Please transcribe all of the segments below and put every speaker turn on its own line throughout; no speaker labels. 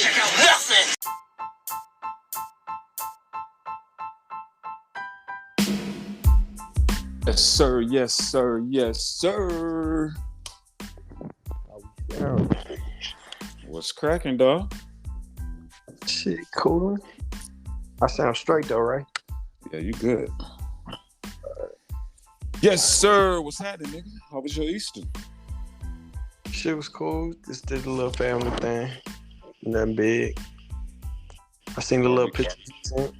Check out nothing.
Yes, sir. Yes, sir. Yes, sir. What's cracking, dog?
Shit, cool. I sound straight though, right?
Yeah, you good. Yes, sir. What's happening, nigga? How was your Easter?
Shit was cool. Just did a little family thing. Nothing big. I seen the little picture you sent.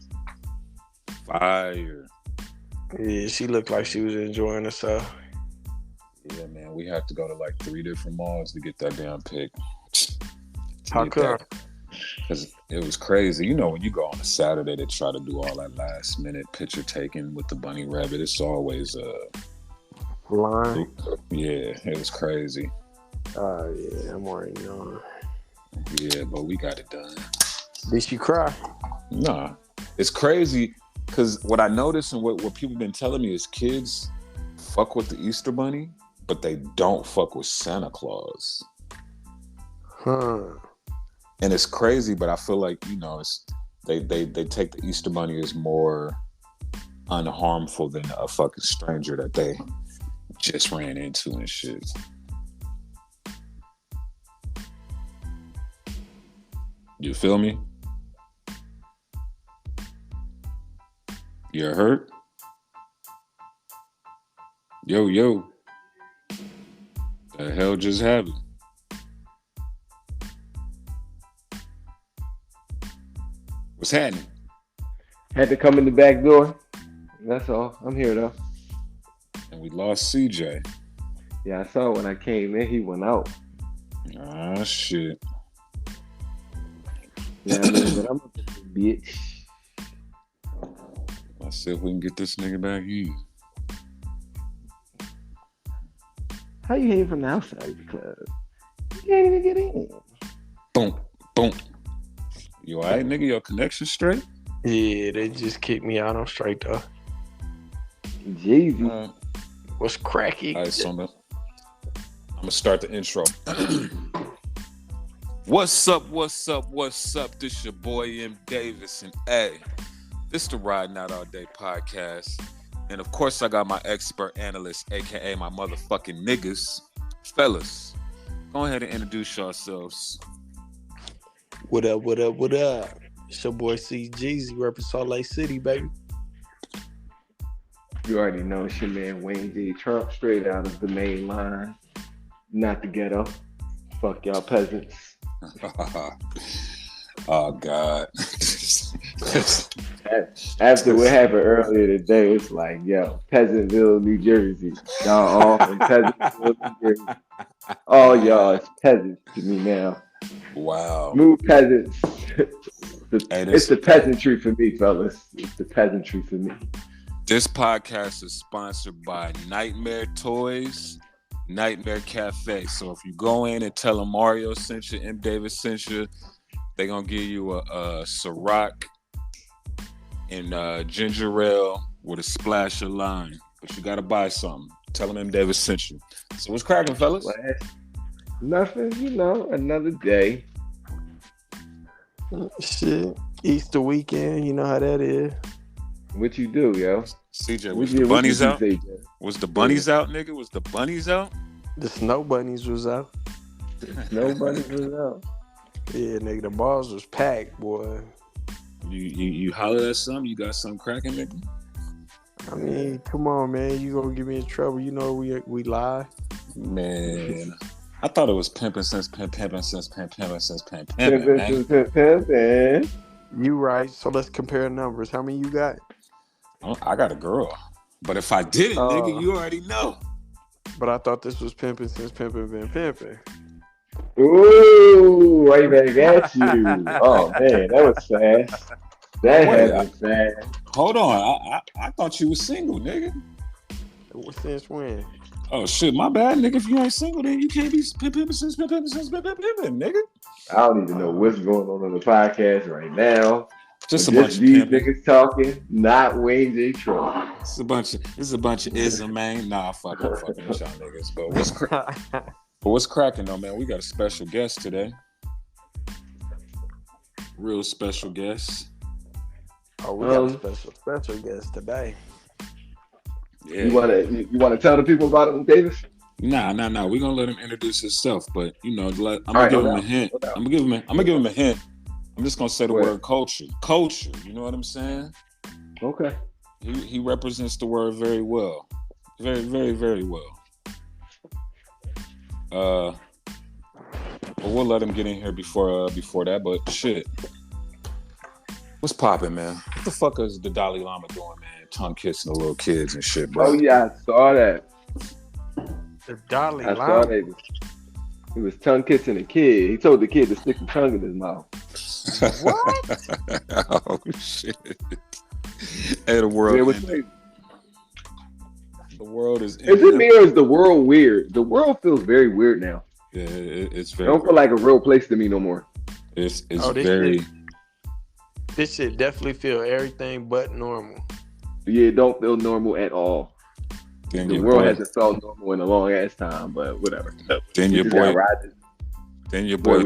Fire.
Yeah, she looked like she was enjoying herself.
Yeah, man. We have to go to like 3 different malls to get that damn pic.
How come?
Because it was crazy. You know, when you go on a Saturday to try to do all that last minute picture taking with the bunny rabbit, it's always
line.
Yeah, it was crazy.
Yeah, I'm already on.
Yeah, but we got it done.
Did she cry?
Nah. It's crazy because what I noticed and what people been telling me is kids fuck with the Easter bunny, but they don't fuck with Santa Claus.
Huh.
And it's crazy, but I feel like, you know, it's they take the Easter bunny as more unharmful than a fucking stranger that they just ran into and shit. You feel me? You hurt? Yo. The hell just happened? What's happening?
Had to come in the back door. That's all. I'm here though.
And we lost CJ.
Yeah, I saw when I came in, he went out.
Ah, shit.
Yeah, I mean, but I'm a bitch.
Let's see if we can get this nigga back in.
How you hear from the outside of the club? You can't even get in.
Boom. You alright, nigga? Your connection straight?
Yeah, they just kicked me out on straight though.
JMOODY.
What's cracky?
All right, so I'm gonna start the intro. What's up? This your boy MDAVIS, and hey, this the Riding Out All Day podcast. And of course, I got my expert analyst, aka my motherfucking niggas. Fellas, go ahead and introduce yourselves.
What up? It's your boy CJEEZY, repping Salt Lake City, baby.
You already know it's your man Wayne J. Trump, straight out of the main line. Not the ghetto. Fuck y'all peasants.
Oh, God.
After what happened earlier today, it's like, yo, Peasantville, New Jersey. Y'all all from Peasantville, New Jersey. All y'all is peasants to me now.
Wow.
Move peasants. It's the peasantry for me, fellas. It's the peasantry for me.
This podcast is sponsored by Nightmare Toys, Nightmare Cafe. So if you go in and tell them Mario sent you, MDAVIS sent you, they're going to give you a Ciroc and ginger ale with a splash of lime. But you got to buy something. Tell them MDAVIS sent you. So what's cracking, fellas?
Nothing, another day.
Shit. Easter weekend, you know how that is.
What you do, yo?
CJ, was the bunnies out? Was the bunnies out, nigga? Was the bunnies out?
The snow bunnies was out.
Snow bunnies was out.
Yeah, nigga, the balls was packed, boy.
You hollered at something? You got something cracking, nigga?
I mean, come on, man. You gonna get me in trouble. You know we lie.
Man. I thought it was pimping since pimping.
You right. So let's compare numbers. How many you got?
I got a girl. But if I didn't, nigga, you already know.
But I thought this was pimping since pimping been pimping.
Ooh, right back at you. Oh, man, that was fast. That happened fast.
Hold on. I thought you was single, nigga.
Since when?
Oh, shit. My bad, nigga. If you ain't single, then you can't be pimping since pimping, nigga.
I don't even know what's going on the podcast right now.
Just a bunch of
these
pimping.
niggas talking, not Wayne J. Trump.
It's a bunch of ism, man. Nah, fucking with y'all niggas. But what's cracking though, man? We got a special guest today. real special guest.
Oh, we got a special guest today.
Yeah.
You wanna tell the people about him, Davis?
Nah. We're gonna let him introduce himself, but I'm gonna give him a hint. I'm gonna give him a hint. I'm just gonna say the word culture. Culture, you know what I'm saying?
Okay.
He represents the word very well. Very, very, very well. But we'll let him get in here before that, but shit. What's poppin', man? What the fuck is the Dalai Lama doing, man? Tongue kissing the little kids and shit, bro.
Oh yeah, I saw that.
The Dalai Lama.
I saw that. He was tongue kissing a kid. He told the kid to stick the tongue in his mouth.
What?
Oh shit! Hey, the world. The world is.
Is it me or is the world weird? The world feels very weird now.
Yeah, it's very.
It don't feel like a real place to me no more.
It's very.
This shit definitely feel everything but normal.
Yeah, it don't feel normal at all.
Then
the world hasn't felt normal in a long ass time, but whatever.
Then your boy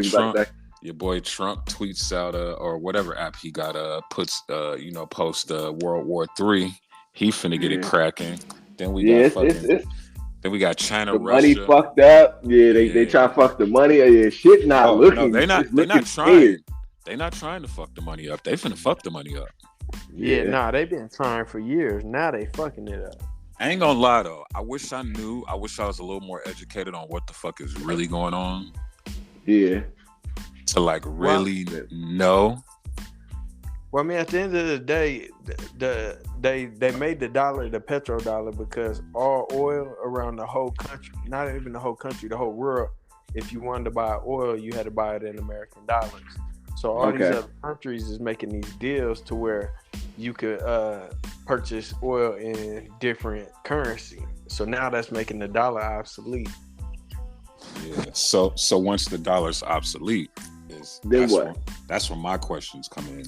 Trump. Your boy Trump tweets out or whatever app he got puts post World War III. He finna get it cracking. Then we got then we got China,
the
Russia.
Money fucked up. Yeah, they try to fuck the money. Yeah, shit not looking.
No, they're not trying. They're not trying to fuck the money up. They finna fuck the money up.
Yeah, they've been trying for years. Now they fucking it up.
I ain't gonna lie though. I wish I was a little more educated on what the fuck is really going on.
Yeah.
To like really know.
Well, I mean, at the end of the day, they made the dollar the petrodollar because all oil around the whole country, not even the whole country, the whole world, if you wanted to buy oil, you had to buy it in American dollars. So all these other countries is making these deals to where you could purchase oil in different currency. So now that's making the dollar obsolete.
Yeah. So once the dollar's obsolete, that's where my questions come in.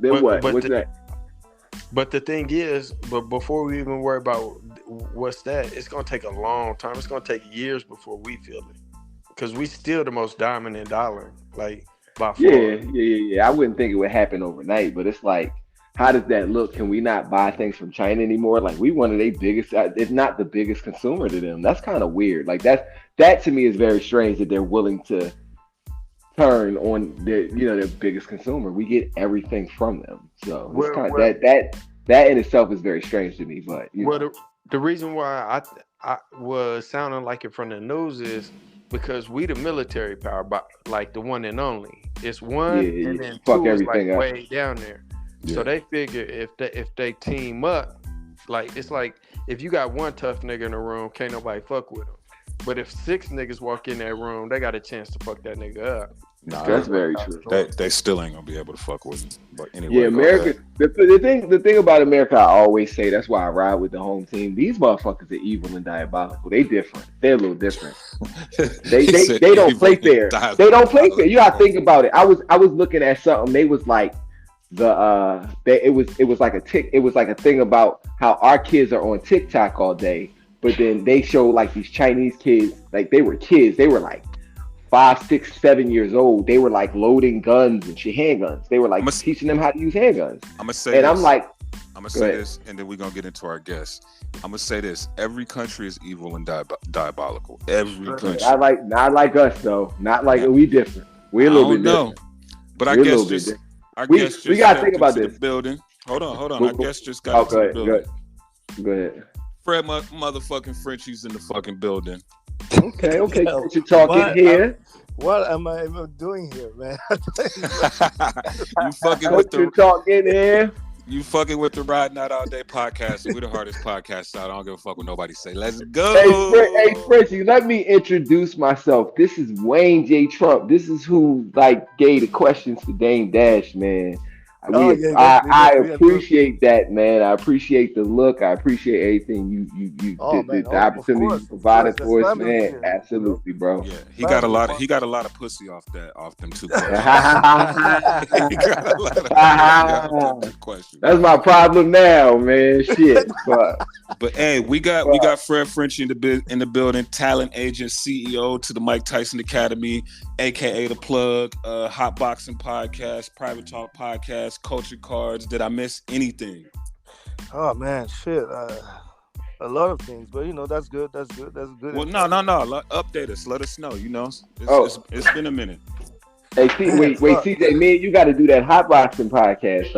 Then what? What's that?
But the thing is, before we even worry about what's that, it's gonna take a long time. It's gonna take years before we feel it, because we still the most dominant dollar, like by far.
Yeah. I wouldn't think it would happen overnight, but it's like, how does that look? Can we not buy things from China anymore? Like, we one of their biggest, if not the biggest consumer to them. That's kind of weird. Like that to me is very strange that they're willing to turn on their biggest consumer. We get everything from them, so it's kind of that in itself is very strange to me. But
the reason why I was sounding like it from the news is because we the military power, but like the one and only. It's one, and then
fuck
two is like
everything
way down there. Yeah. So they figure if they team up, like it's like if you got one tough nigga in the room, can't nobody fuck with him. But if 6 niggas walk in that room, they got a chance to fuck that nigga up.
Nah,
that's very true.
They still ain't gonna be able to fuck with him. But anyway,
America. The thing about America, I always say, that's why I ride with the home team. These motherfuckers are evil and diabolical. They different. They're a little different. They don't play fair. They don't play fair. You gotta think about it. I was looking at something. They was like it was like a thing about how our kids are on TikTok all day, but then they show like these Chinese kids, like they were kids. They were like 5, 6, 7 years old. They were like loading guns and shit, handguns. They were like teaching them how to use handguns.
I'm gonna say this, and then we're gonna get into our guests. I'm gonna say this: every country is evil and diabolical. Every country.
Not like us though. Not like we different. We're a little bit different.
But I guess
we gotta think about this.
Building. Hold on. I guess just got into the building.
Go ahead.
Fred motherfucking Frenchy's in the fucking building.
Okay. What you talking here?
What am I even doing here, man?
You fucking with the
talking here?
You fucking with the Riding Out All Day podcast. We're the hardest podcast out. I don't give a fuck what nobody say. Let's go.
Hey, Frenchy, let me introduce myself. This is Wayne J. Trump. This is who gave the questions to Dame Dash, man.
Oh yeah,
I appreciate that, man. I appreciate the look. I appreciate everything the opportunity you provided for us, man.
Here,
Absolutely, bro.
Yeah, he got a lot of pussy off them 2 questions. He got a lot of pussy off them 2 questions.
That's my problem now, man. Shit.
But hey, we got Fred Frenchy in the building, talent agent, CEO to the Mike Tyson Academy, aka the Plug, Hot Boxing Podcast, Private Talk Podcast, Culture Cards. Did I miss anything?
Oh man, shit. A lot of things, but that's good. That's good.
Well, no. Update us. Let us know. It's been a minute.
Hey, wait, CJ, man, you got to do that Hot Boxing Podcast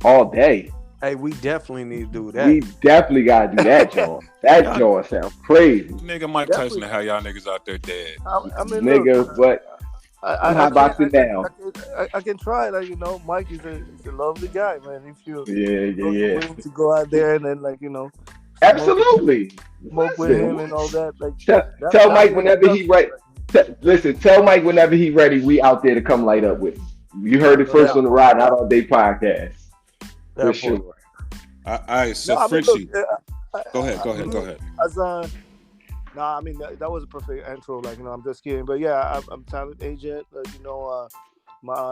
all day.
Hey, we definitely need to do that.
We definitely got to do that, John. That John sounds crazy.
Nigga Mike Tyson and how y'all niggas out there dead.
I mean,
nigga, but I'm hot boxing down.
I can try. Mike is a lovely guy, man. If you willing to go out there and then
absolutely
smoke with him and all that.
Tell Mike whenever he ready. Listen, tell Mike whenever he ready. We out there to come light up with him. You heard it first on the Ride Not All Day podcast. For sure.
All right, so Frenchy. Go ahead.
That was a perfect intro. I'm just kidding, but yeah, I'm talent agent. My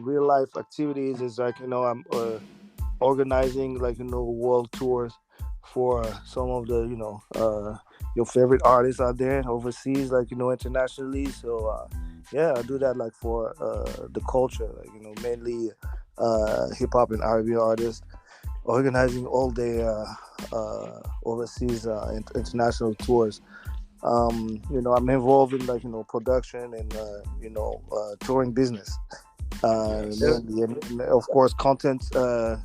real life activities is I'm organizing world tours for some of the your favorite artists out there overseas, internationally. So I do that for the culture, mainly hip hop and R&B artists, organizing all day overseas international tours. I'm involved in production and touring business. And of course, content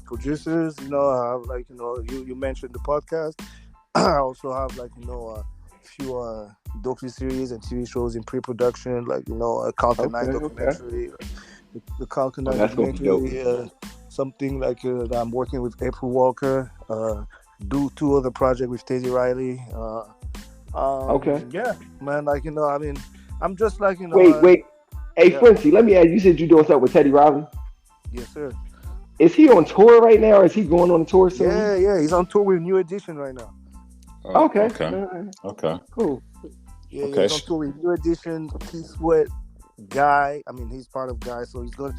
producers. You mentioned the podcast. I also have a few docu-series and TV shows in pre-production, a Content Night documentary. The Content Night documentary, something that I'm working with April Walker. Do 2 other projects with Stacey Riley. Yeah, man. I'm just
Wait. Hey, Frenchy, let me ask you. Said you doing something with Teddy Riley?
Yes, sir.
Is he on tour right now, or is he going on tour soon?
Yeah. He's on tour with New Edition right now.
Okay.
Cool. Yeah, he's on tour with New Edition, Keith Sweat, Guy. He's part of Guy, so he's going.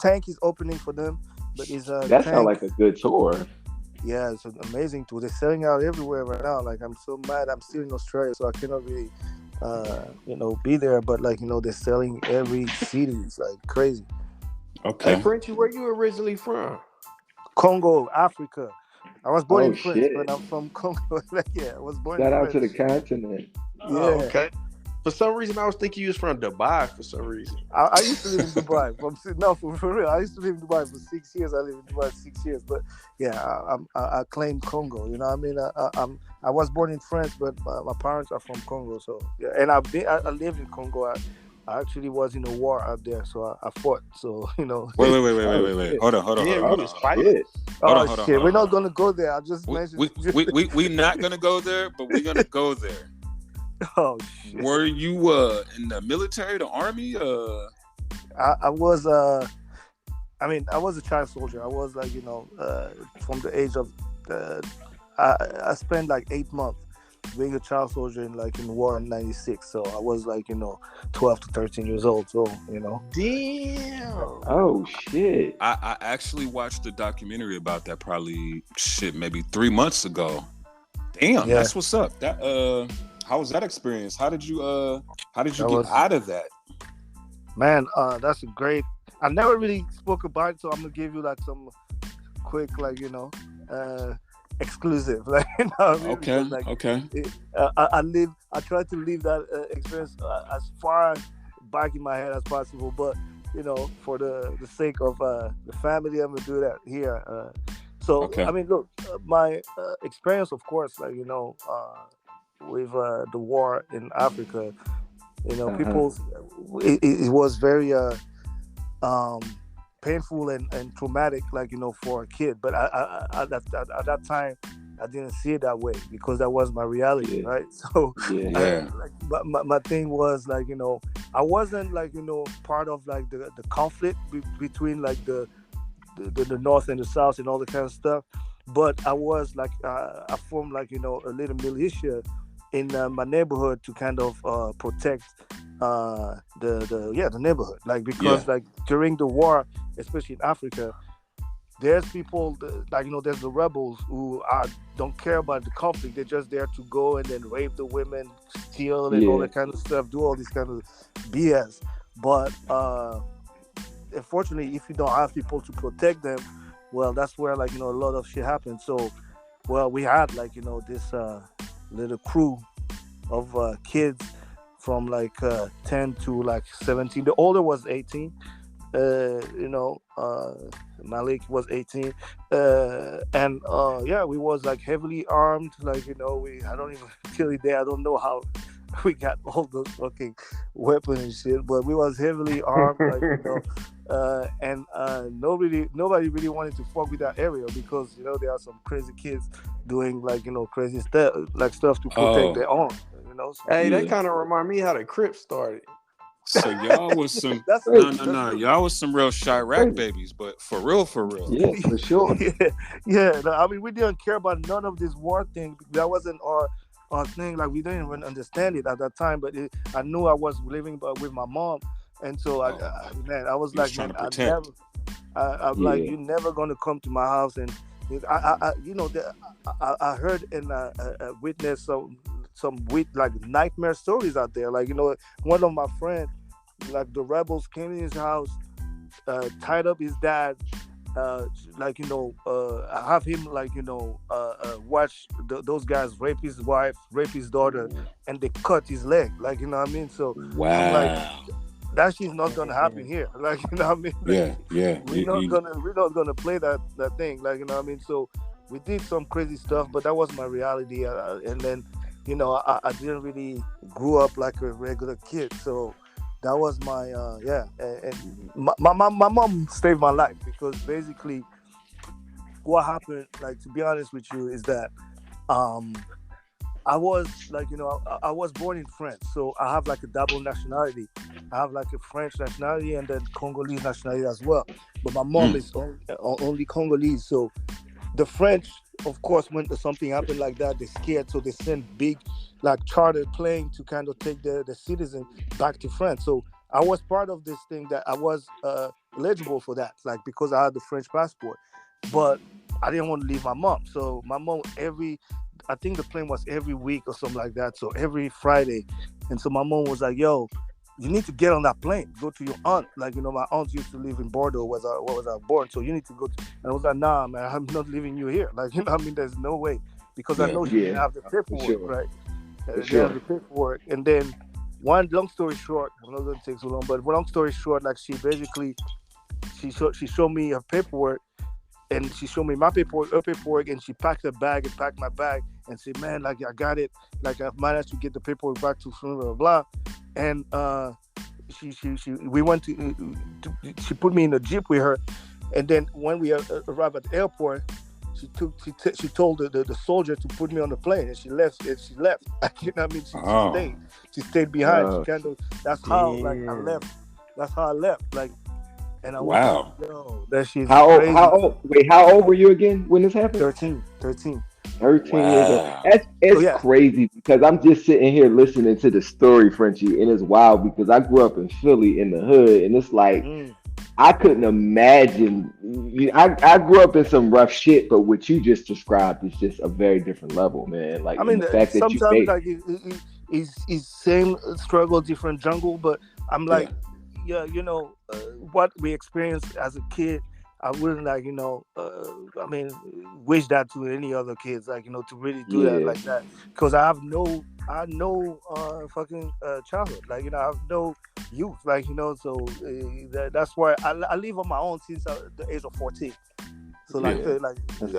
Tank is opening for them, but that
sounds like a good tour.
Yeah, it's an amazing tour. They're selling out everywhere right now. I'm so mad. I'm still in Australia, so I cannot really, be there. But they're selling every city. It's crazy.
Okay.
Hey, Frenchy, where you originally from?
Congo, Africa. I was born in France, but I'm from Congo. I was born.
Shout out to the continent.
Yeah.
Okay. For some reason, I was thinking you was from Dubai. For some reason,
I used to live in Dubai. For real, I used to live in Dubai for 6 years. I lived in Dubai 6 years, but yeah, I claim Congo. I was born in France, but my parents are from Congo. So yeah, and I lived in Congo. I actually was in a war out there, so I fought. So
Wait. Hold on.
Yeah,
hold on.
Shit, we're not gonna go there. I just mentioned.
We not gonna go there, but we're gonna go there.
Oh shit.
Were you in the military, the army?
I was I was a child soldier. I was from the age of I spent 8 months being a child soldier in war in '96. So I was 12 to 13 years old. So
Damn.
Oh shit.
I actually watched a documentary about that probably maybe 3 months ago. Damn, that's what's up. That how was that experience? How did you get out of that?
Man, that's a great. I never really spoke about it, so I'm gonna give you some quick exclusive.
Okay.
I try to leave that experience as far back in my head as possible, but for the sake of the family, I'm gonna do that here. Look, my experience, of course, with the war in Africa, people, it was very painful and traumatic, for a kid. But at that time, I didn't see it that way because that was my reality, right? So,
yeah.
my thing was I wasn't like part of like the conflict between like the north and the south and all the kind of stuff. But I was like I formed like a little militia in my neighborhood to kind of protect the neighborhood, like because like during the war, especially in Africa, there's people like there's the rebels who don't care about the conflict. They're just there to go and then rape the women, steal and all that kind of stuff, do all this kind of BS. But unfortunately, if you don't have people to protect them, well, that's where like a lot of shit happens. So, well, we had like this little crew of kids from like 10 to like 17. The older was 18. Malik was 18, and yeah, we was like heavily armed. Like I don't even till the day I don't know how we got all those fucking weapons and shit, but we was heavily armed. Like and nobody really wanted to fuck with that area because there are some crazy kids doing like crazy stuff to protect their own. So,
hey, that kind of remind me how the Crips started.
So y'all was some no. Y'all was some real Chirac babies, but for real.
Yeah, for sure.
Yeah. No, I mean, we didn't care about none of this war thing. That wasn't our thing. Like we didn't even understand it at that time. But I knew I was living with my mom, and so I was like, man, I'm like, you're never gonna come to my house, and I heard and witnessed some with like nightmare stories out there. Like one of my friends, like the rebels came in his house, tied up his dad, have him like watch those guys rape his wife, rape his daughter, and they cut his leg. Like what I mean. So
wow.
I'm like, that shit's not gonna happen here. Like what I mean. Like, we're not gonna play that thing. Like what I mean. So we did some crazy stuff, but that was my reality. And then I didn't really grew up like a regular kid, so that was my and my mom saved my life because basically what happened, like to be honest with you, is that I was like I was born in France, so I have like a double nationality. I have like a French nationality and then Congolese nationality as well, but my mom is only Congolese. So the French, of course, when something happened like that, they're scared, so they send big, like chartered plane to kind of take the citizen back to France. So I was part of this thing that I was eligible for that, like because I had the French passport, but I didn't want to leave my mom. So my mom I think the plane was every week or something like that. So every Friday, and so my mom was like, "Yo, you need to get on that plane, go to your aunt." Like, my aunt used to live in Bordeaux, where I was born. So you need to go to, and I was like, "Nah, man, I'm not leaving you here." Like, I mean, there's no way. Because I know she didn't have the paperwork, right? She have the paperwork. And then long story short, I'm not going to take so long, but long story short, like she basically, she showed me her paperwork, and she showed me my paperwork, her paperwork, and she packed her bag and packed my bag and said, "Man, like I got it. Like I managed to get the paperwork back to blah, blah, blah." And we went to she put me in a jeep with her, and then when we arrived at the airport, she told the soldier to put me on the plane, and she left. You know what I mean? She stayed behind. That's how like I left. That's how I left. Like, and I was like, yo, that shit's crazy.
How old were you again when this happened?
13.
13 years old. It's crazy because I'm just sitting here listening to the story, Frenchy, and it's wild because I grew up in Philly in the hood, and it's like I couldn't imagine. I grew up in some rough shit, but what you just described is just a very different level, man. Like,
I mean,
the fact that
sometimes like it's same struggle, different jungle, but I'm like, what we experienced as a kid, I wouldn't like, I mean, wish that to any other kids, like, to really do that like that, because I have no fucking childhood, like, I have no youth, like, so that's why I live on my own since the age of 14. So like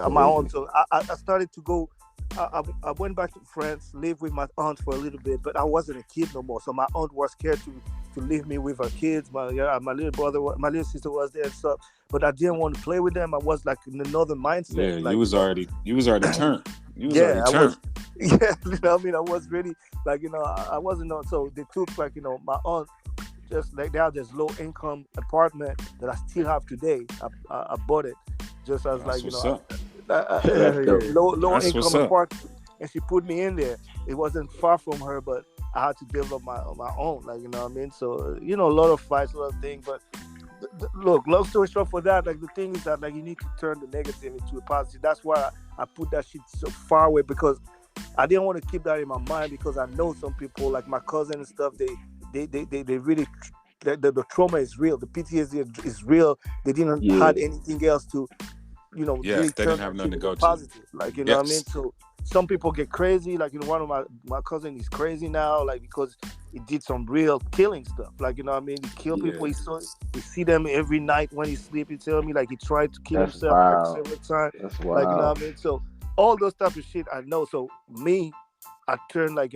on my own. So I started to go. I went back to France, lived with my aunt for a little bit, but I wasn't a kid no more. So my aunt was scared to leave me with her kids. My little brother, my little sister was there and stuff, but I didn't want to play with them. I was like in another mindset.
Yeah,
like,
you was already turned.
I was. Yeah, I mean, I was really like, I wasn't on. So they took like, my aunt just like they have this low income apartment that I still have today. I bought it just as
That's
like
what's up.
That's dope.
low
That's
income
what's up.
apartment, and she put me in there. It wasn't far from her, but I had to develop my own, like you know what I mean. So a lot of fights, a lot of things, but. Look, long story short, for that, like the thing is that like you need to turn the negative into a positive. That's why I put that shit so far away because I didn't want to keep that in my mind because I know some people like my cousin and stuff. They really the trauma is real. The PTSD is real. They didn't
Yeah.
had anything else to
Yeah,
really
they
turn
didn't have
that
nothing
shit
to go
into
to.
positive. Like what I mean.
Yes.
So some people get crazy. Like one of my cousin is crazy now. Like because he did some real killing stuff. Like what I mean. He killed people.
Yeah.
He see them every night when he sleep. He tell me like he tried to kill
That's
himself like
wild.
several times.
That's
Like
wild.
what I mean. So all those type of shit I know. So me, I turn like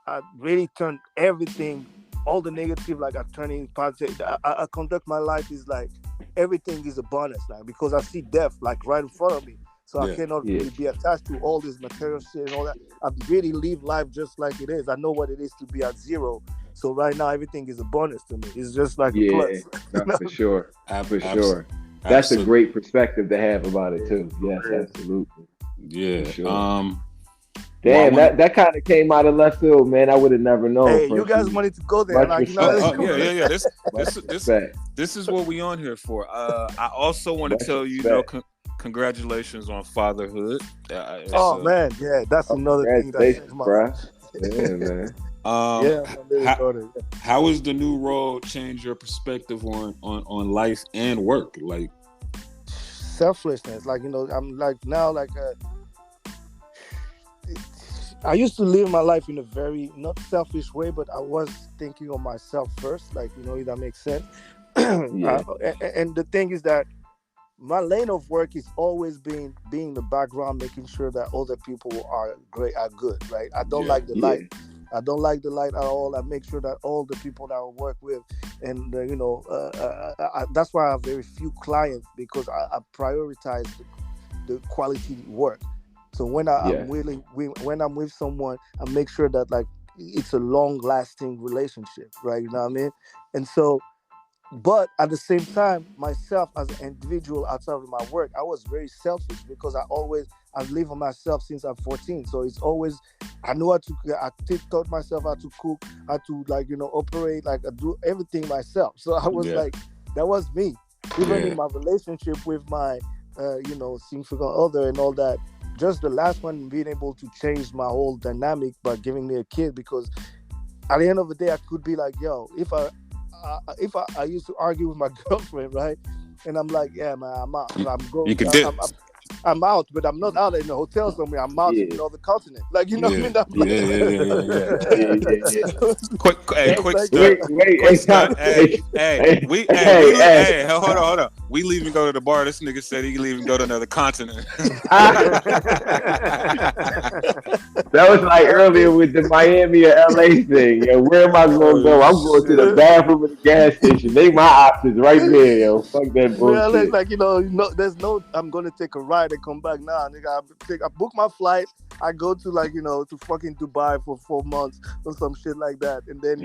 I really turn everything, all the negative, like I turn it positive. I conduct my life is like everything is a bonus now because I see death like right in front of me. So I
Yeah.
cannot
Yeah.
really be attached to all this material shit and all that. I really live life just like it is. I know what it is to be at zero. So right now everything is a bonus to me. It's just like a
Yeah.
plus.
No, for sure. For sure. That's a
Absolutely.
great perspective to have about it too. Yes, absolutely.
Yeah.
For sure.
Well,
Damn, that kind of came out of left field, man. I would have never known.
Hey, you guys wanted to go there, like
yeah.
Respect.
This is what we on here for. I also want to
Much
tell you,
respect.
congratulations on fatherhood.
Oh man, yeah, that's another thing that changed my life.
Yeah, man.
How has the new role changed your perspective on life and work? Like
selflessness, like I'm like now like I used to live my life in a very not selfish way, but I was thinking of myself first, like if that makes sense.
Yeah.
And the thing is that my lane of work is always being in the background, making sure that other people are good, right? I don't like the light. I don't like the light at all. I make sure that all the people that I work with, and that's why I have very few clients because I prioritize the quality work. So when I'm with someone, I make sure that like it's a long-lasting relationship, right? You know what I mean? And so, but at the same time, myself as an individual outside of my work, I was very selfish because I've lived on myself since I'm 14. So it's always I taught myself how to cook, how to operate, like I do everything myself. So I was like, that was me. Even in my relationship with my significant other and all that. Just the last one being able to change my whole dynamic by giving me a kid, because at the end of the day I could be like, yo, if I used to argue with my girlfriend, right, and I'm like, yeah man, I'm out. I'm out, but I'm not out in a hotel somewhere. I'm out in another continent. Like what I mean?
Hey, hold on. We leave and go to the bar. This nigga said he leave and go to another continent.
That was like earlier with the Miami or LA thing. Yo, where am I going to go? I'm going to the bathroom at the gas station. They my options right there, yo. Fuck that bullshit.
Like there's no. I'm gonna take a ride and come back now, nigga. I book my flight. I go to to fucking Dubai for 4 months or some shit like that, and then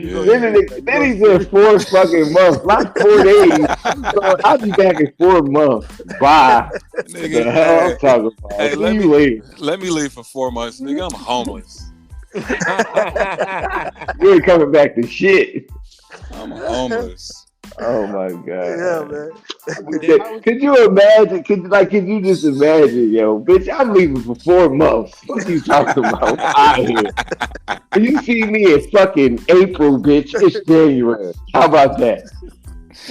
then he said 4 fucking months, not 4 days. So I'll be back in 4 months. Bye.
Nigga,
the hell I'm talking about.
Hey, let me leave for 4 months, nigga. I'm homeless.
You ain't coming back to shit.
I'm homeless.
Oh my god.
Yeah, man.
Could you imagine? Could you just imagine, yo, bitch? I'm leaving for 4 months. What are you talking about? I'm out here. You see me in fucking April, bitch. It's January. How about that?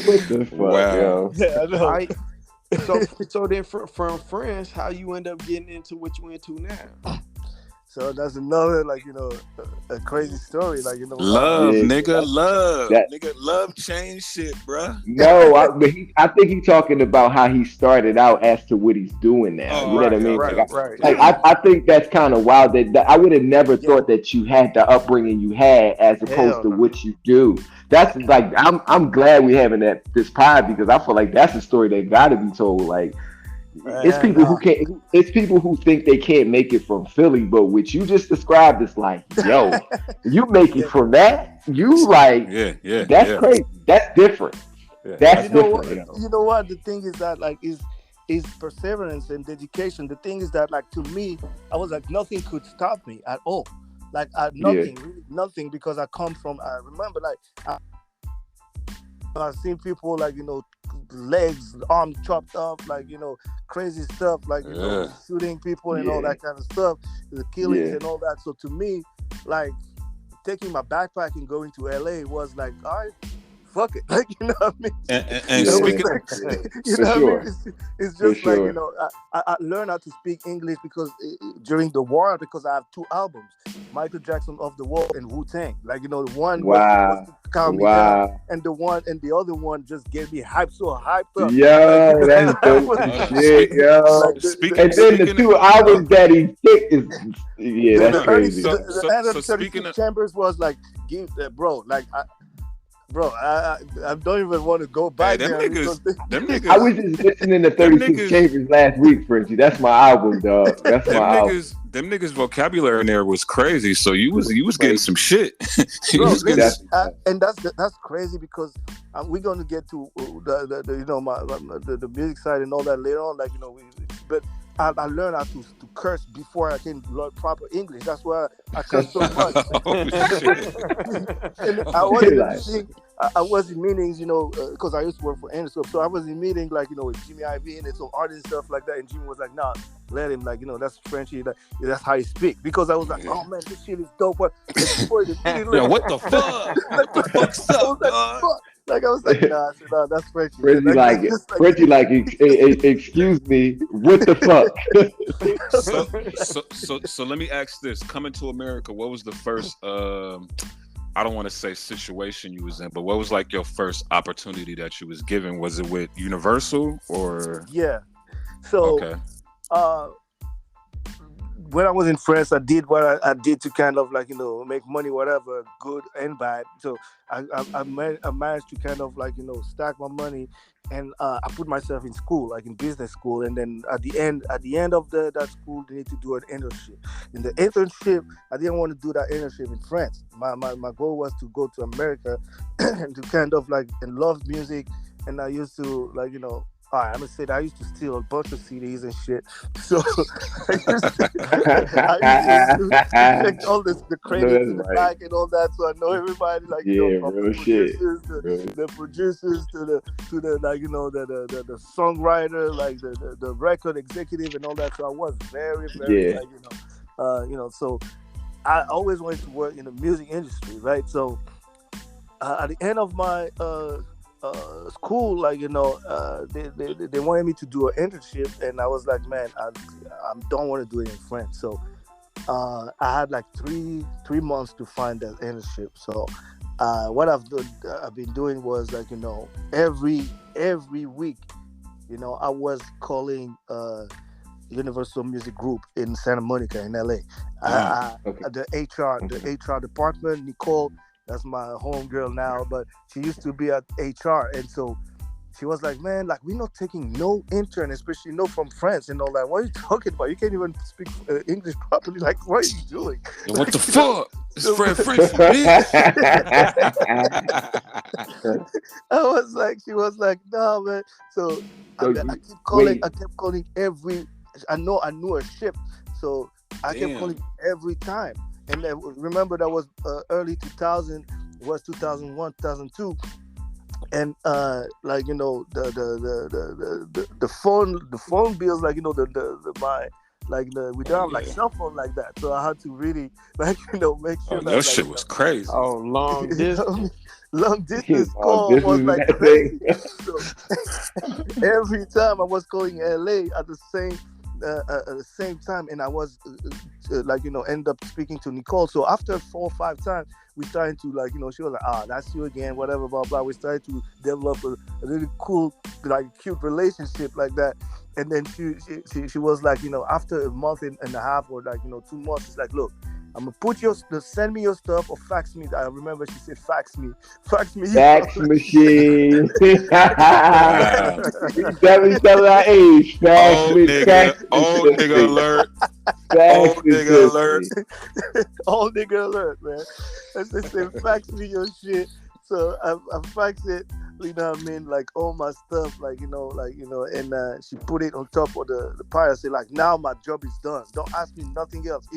What the fuck, yo?
Yeah, I know.
So then from friends, how you end up getting into what you into now?
So that's another a crazy story.
Love, nigga, love. Nigga, love change shit, bruh.
No, I think he's talking about how he started out as to what he's doing now. You know what I mean?
Right.
I think that's kind of wild. That I would have never thought that you had the upbringing you had as opposed to what you do. That's like I'm glad we having this pod because I feel like that's a story that got to be told. Like. It's people who can't. It's people who think they can't make it from Philly, but what you just described is like, yo, you make it from that. you like,
yeah.
that's crazy. That's different.
Yeah.
That's
You know what?
different.
You know what? The thing is that like is perseverance and dedication. The thing is that like to me, I was like nothing could stop me at all. Like
Yeah,
nothing, really nothing, because I come from. I remember like I've seen people like legs, arms chopped off, like crazy stuff, like shooting people and all
yeah,
that kind of stuff, the killings
yeah.
and all that. So to me, like taking my backpack and going to LA was like, all right, fuck it, like what I mean.
And
Yeah,
speaking,
You
for
know what I
sure.
mean? It's
For
just like
sure.
I learned how to speak English because during the war, because I have two albums, Michael Jackson Off the Wall and Wu Tang. Like the one was
Wow.
to calm me down,
Wow.
and the other one just get me hyped, so hyped up. Like
Yo, that's dope as shit, yo.
like
And then the
speaking
two albums that he picked is, yeah,
the,
that's
the early
crazy.
the end of
So speaking
36
of
Chambers was like, give bro, like bro, I don't even want to go
hey,
back there because
them
I was
niggas,
just listening to
them
36
niggas,
Chambers last week, Frenchy. That's my album, dog. That's my album.
them niggas vocabulary in there was crazy. So you was getting
Crazy.
some shit. You
bro,
was getting
listen,
That's
and that's crazy because we're gonna get to the the music side and all that later on. Like but I learned how to curse before I can learn proper English. That's why I curse so much.
oh shit.
And I
Oh,
was in
like,
I was in meetings, because I used to work for Anderson. So I was in meeting like with Jimmy Ivy and some artists and stuff like that. And Jimmy was like, "Nah, let him, like that's Frenchy. That's how he speak." Because I was like, "Oh man, this shit is dope." But before the meeting,
Yo, what the fuck? What the fuck's up, dog?
Like I was like, nah, I said, nah, that's Frenchy.
Frenchy like it. Frenchy like, excuse me, what the fuck?
So let me ask this: coming to America, what was the first? I don't want to say situation you was in, but what was like your first opportunity that you was given? Was it with Universal or?
Yeah. So,
Okay.
When I was in France, I did what I did to kind of like make money, whatever, good and bad. So I managed to kind of like stack my money, and I put myself in school, like in business school. And then at the end of that school, they need to do an internship. In the internship, I didn't want to do that internship in France. My goal was to go to America and to kind of like and love music. And I used to like all right, I'm gonna say that I used to steal a bunch of CDs and shit. So I used to check all the credits in the back and all that, so I know everybody. Like from
real shit.
the producers to the like the songwriter, like the record executive and all that. So I was very like So I always wanted to work in the music industry, right? So at the end of my school, like they wanted me to do an internship, and I was like, man, I don't want to do it in France. So I had like three months to find that internship. So what I've been doing was like every week, I was calling Universal Music Group in Santa Monica in LA.
Okay.
The HR department, Nicole. That's my homegirl now, but she used to be at HR, and so she was like, "Man, like we're not taking no intern, especially from France and all that. What are you talking about? You can't even speak English properly. Like, what are you doing?
Yo, what the fuck? It's French,
She was like, "No, man." So I kept calling every. I knew her shift, so I kept calling every time. And then, remember that was early 2000, was 2001, 2002, and like the phone bills, like we don't have like cell phone like that, so I had to really like make sure
that shit was crazy.
Oh, long distance.
Long distance call was like crazy. So, every time I was calling LA at the same time, and I was end up speaking to Nicole. So after 4 or 5 times, we started to she was like, that's you again, whatever, blah blah. We started to develop a really cool, like cute relationship like that. And then she was like, after a month and a half or 2 months, she's like, look, I'm gonna send me your stuff or fax me. I remember she said fax me.
Fax machine. Definitely tell our age.
Old nigga alert.
Fax it
alert.
to me.
All nigga alert, man. They say fax me your shit. So I fax it, you know what I mean, like all my stuff, and she put it on top of the pile. I say like, now my job is done. Don't ask me nothing else.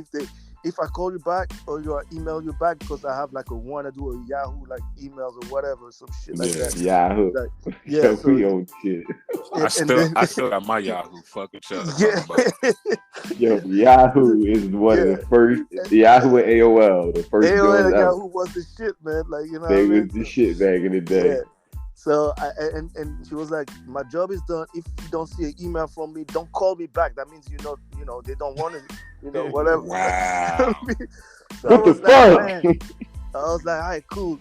If I call you back or you email you back, because I have like a one to do a Yahoo like emails or whatever, some shit like that.
Yahoo.
Like, yeah, so,
we own shit.
I still got my Yahoo. Fuck what y'all talking about.
Yo, Yahoo is one of the first. Yahoo and AOL, the first.
AOL and Yahoo was the shit, man. Like, you know,
they was the shit back in the day.
Yeah. So and she was like, my job is done. If you don't see an email from me, don't call me back. That means they don't want to, whatever.
Wow.
So
What the fuck?
I was like, all right, cool.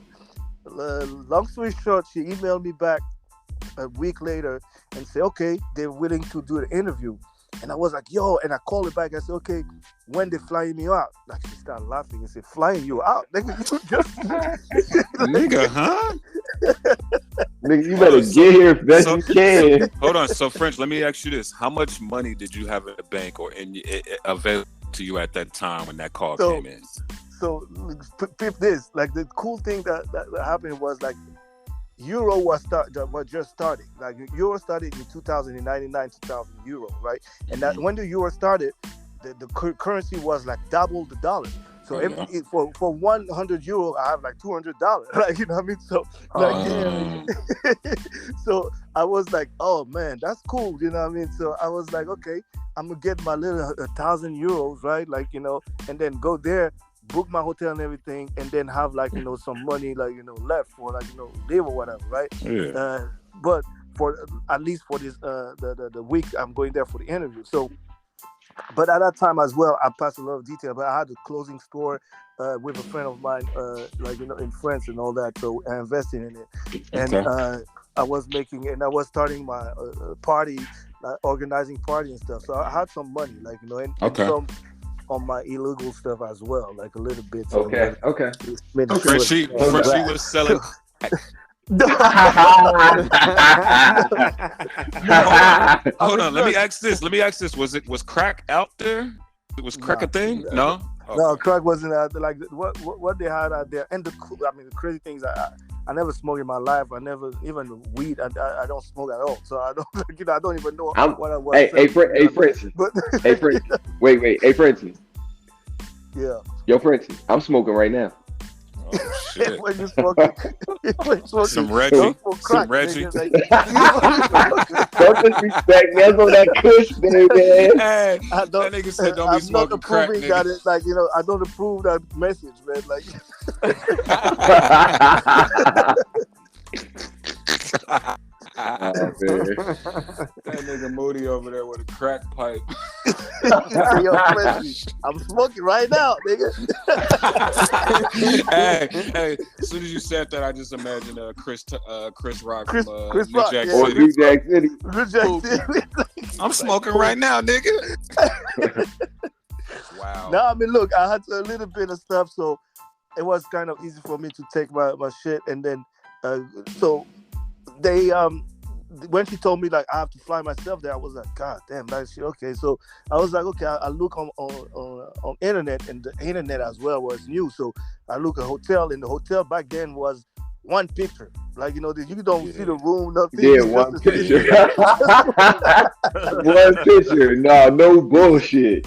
Long story short, she emailed me back a week later and said, okay, they're willing to do the interview. And I was like, yo, and I called her back. I said, okay, when they flying me out? Like, she started laughing and said, flying you out? Nigga, you just...
Nigga, huh?
Nigga, you better get here if best you can.
Hold on. So, French, let me ask you this. How much money did you have in the bank or available to you at that time when that call came in? So,
this. Like, the cool thing that happened was, like, Euro was just starting. Like, Euro started in 2099, 2000 Euro, right? And that when the Euro started, the currency was like double the dollar. So for 100 euro, I have like $200. Like, you know what I mean? So like, so I was like, oh man, that's cool. You know what I mean? So I was like, okay, I'm gonna get my little 1,000 euros, right? Like, and then go there, book my hotel and everything, and then have like, some money, like, left for like, live or whatever, right?
Yeah.
But for at least for this the week I'm going there for the interview. So, but at that time as well, I passed a lot of detail. But I had a clothing store with a friend of mine, in France and all that. So I invested in it, and I was starting my party, organizing party and stuff. So I had some money, like, and some on my illegal stuff as well, like a little bit. So
Frenchy was selling. Hold on. Let me ask this. Was crack out there? Was crack a thing? No. Okay.
No, crack wasn't out there. Like what they had out there. And the crazy things, I never smoked in my life. I never even weed. I don't smoke at all. So I don't I don't even know what I was.
Hey, Frenchy. Hey, Frenchy. Wait. Hey, Frenchy.
Yeah.
Yo, Frenchy. I'm smoking right now.
Oh, shit.
When you smoking,
some Reggie. Some Reggie.
Don't disrespect me. That's on that kush, baby.
Hey, that nigga said don't be smoking crack, nigga.
That like, I don't approve that message, man. Like,
that nigga Moody over there with a crack pipe.
Yo, Frenchy, I'm smoking right now, nigga.
hey, as soon as you said that, I just imagined Chris Rock from
Chris
New
Rock,
Jack
yeah.
City.
New Jack City.
New Jack City.
I'm smoking right now, nigga. Wow.
No, I mean, look, I had a little bit of stuff, so it was kind of easy for me to take my shit, and then so they when she told me like I have to fly myself there, I was like, God damn, that shit. Okay, so I was like, okay, I look on internet, and the internet as well was new. So I look at hotel, and the hotel back then was one picture. Like, you don't see the room, nothing.
Yeah, one picture. One picture. No bullshit.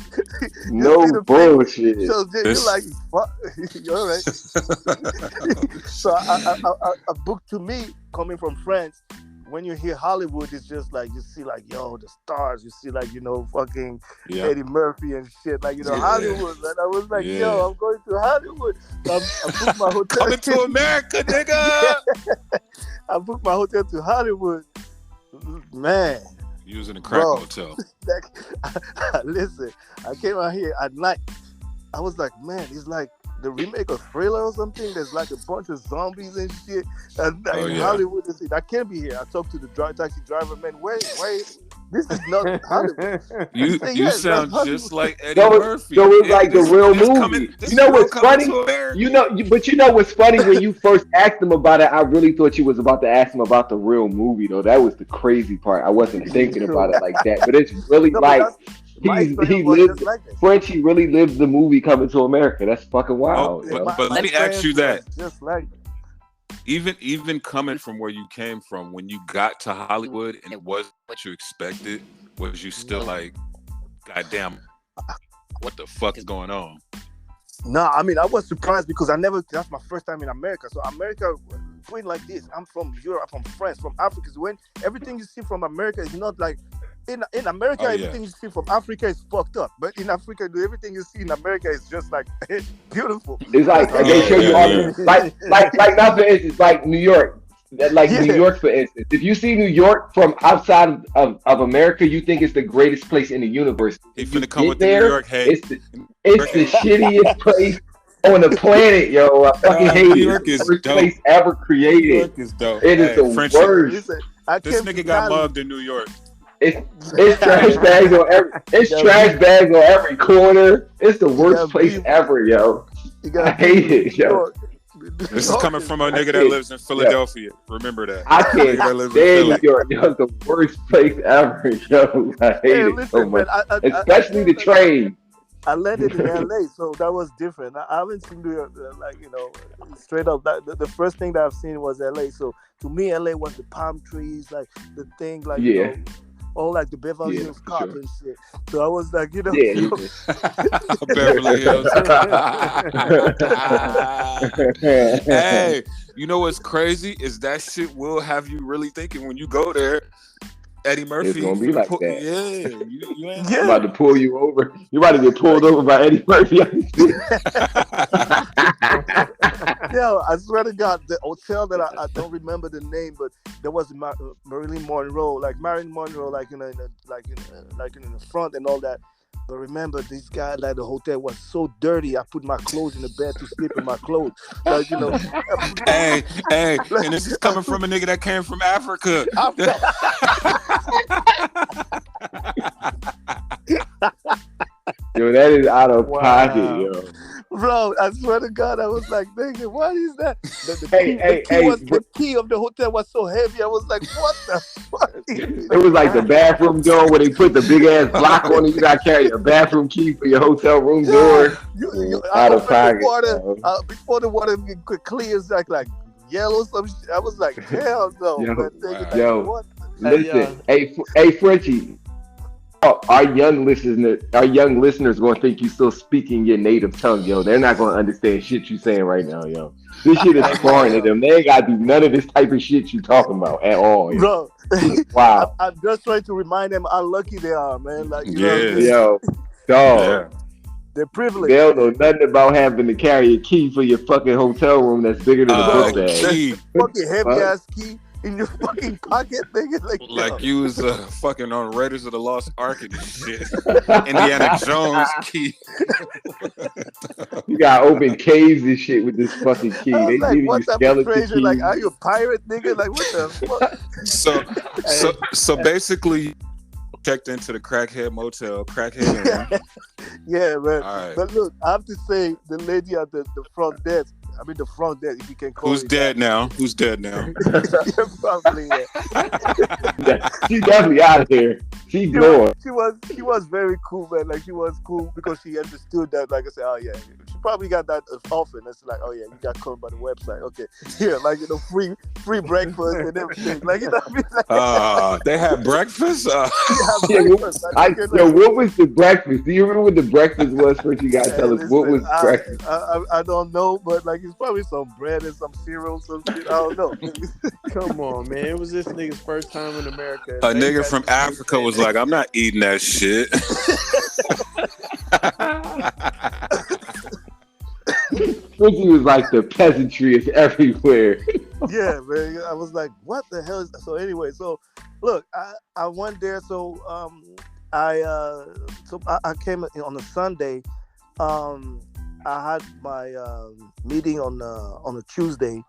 No bullshit.
So you're like, what? You're all right. So I booked to me coming from France. When you hear Hollywood, it's just like you see like, yo, the stars. You see like, fucking Eddie Murphy and shit. Like, Hollywood. And I was like, yo, I'm going to Hollywood. So I booked my hotel.
Coming to America, nigga.
I booked my hotel to Hollywood. Man.
Using a crack hotel.
Listen, I came out here at night. I was like, man, it's like the remake of Thriller or something. There's like a bunch of zombies and shit. And in Hollywood, I can't be here. I talked to the taxi driver, man. Wait, this is not Hollywood.
You sound just like Eddie Murphy.
So it's like the real movie. You know what's funny? But you know what's funny? When you first asked him about it, I really thought you was about to ask him about the real movie, though. That was the crazy part. I wasn't thinking about it like that. But it's really
My experience
he
was just
lived.
like this.
Frenchy really lived the movie Coming to America. That's fucking
Oh,
wild, yo.
but
My
let me ask you
experience
that.
was just like this.
Even coming from where you came from, when you got to Hollywood and it wasn't what you expected, was you still like, goddamn, what the fuck is going on?
No, I mean I was surprised because that's my first time in America. So America, put it like this: I'm from Europe, I'm from France, from Africa. So when everything you see from America is not like in America, everything you see from Africa is fucked up. But in Africa, everything you see in America is just like beautiful.
It's like they show you all like now for instance, like New York. Like New York, for instance. If you see New York from outside of America, you think it's the greatest place in the universe.
He's
If you
finna come with
get
the New
there,
York hate.
it's the shittiest place on the planet, yo. I fucking hate
New
it.
York
It's
is
the worst
dope.
place ever
New
created.
York is dope.
It is the
Frenchy,
worst.
Listen,
this nigga got mugged in New York.
It's trash bags on every corner. It's the worst place ever, yo. I hate it, yo.
This is coming from a nigga that lives in Philadelphia. Remember that.
I can't stand New York. Yo, it's the worst place ever, yo. I hate it so much. Especially the train.
I landed in LA, so that was different. I haven't seen New York, straight up. The first thing that I've seen was LA. So to me, LA was the palm trees, like the thing, like all like the Beverly Hills Cop and shit. So I was like,
Beverly Hills. Hey, you know what's crazy is that shit will have you really thinking when you go there. Eddie Murphy.
It's gonna be like that.
Yeah, you ain't
about to pull you over. You about to get pulled over by Eddie Murphy.
Yo, I swear to God, the hotel that I don't remember the name, but there was Marilyn Monroe, like Marilyn Monroe, like in the front and all that. But remember, this guy, like the hotel was so dirty. I put my clothes in the bed to sleep in my clothes. Like,
Hey, and this is coming from a nigga that came from Africa.
Yo, that is out of pocket, yo.
Bro, I swear to God, I was like, nigga, what is that? The key of the hotel was so heavy. I was like, what the fuck?
It was like the bathroom door where they put the big ass block on it. You gotta carry a bathroom key for your hotel room door. Out of pocket.
Before the water clears, like yellow, some shit. I was like, hell no.
Listen, hey, Frenchy. Our young listeners gonna think you still speaking your native tongue, yo. They're not gonna understand shit you saying right now, yo. This shit is foreign to them. They ain't gotta do none of this type of shit you talking about at all, yo.
Bro.
Wow.
I'm just trying to remind them how lucky they are, man. Like,
yo, dog.
They're privileged.
They don't know nothing about having to carry a key for your fucking hotel room that's bigger than a book bag.
Fucking heavy ass key in your fucking pocket, nigga.
Like you was fucking on Raiders of the Lost Ark and shit. Indiana Jones key.
You got open caves and shit with this fucking key. They
like,
give you
what's
skeleton
crazy?
keys.
Like, are you a pirate, nigga? Like, what the fuck?
So basically, checked into the crackhead motel, crackhead.
Yeah, man.
Right.
But look, I have to say, the lady at the front desk. I mean, the front desk, if you can call
Who's
it
dead
that.
now? Who's dead now?
Probably,
She's definitely out of here. She's gone.
She was very cool, man. Like, she was cool because she understood that. Like I said, oh yeah, she probably got that often. It's like, oh yeah, you got called by the website. Okay, here, like, free breakfast and everything. Like, you know what I mean?
They had breakfast.
What was the breakfast? Do you remember what the breakfast was? First, you gotta tell us what was breakfast.
I don't know, but like, it's probably some bread and some cereal, some shit. I don't know.
Come on, man. It was this nigga's first time in America.
A nigga from Africa was like, I'm not eating that shit.
Frenchy was like, the peasantry is everywhere.
Yeah, man. I was like, what the hell is that? So anyway, so look, I went there. So I came on a Sunday. I had my meeting on a Tuesday,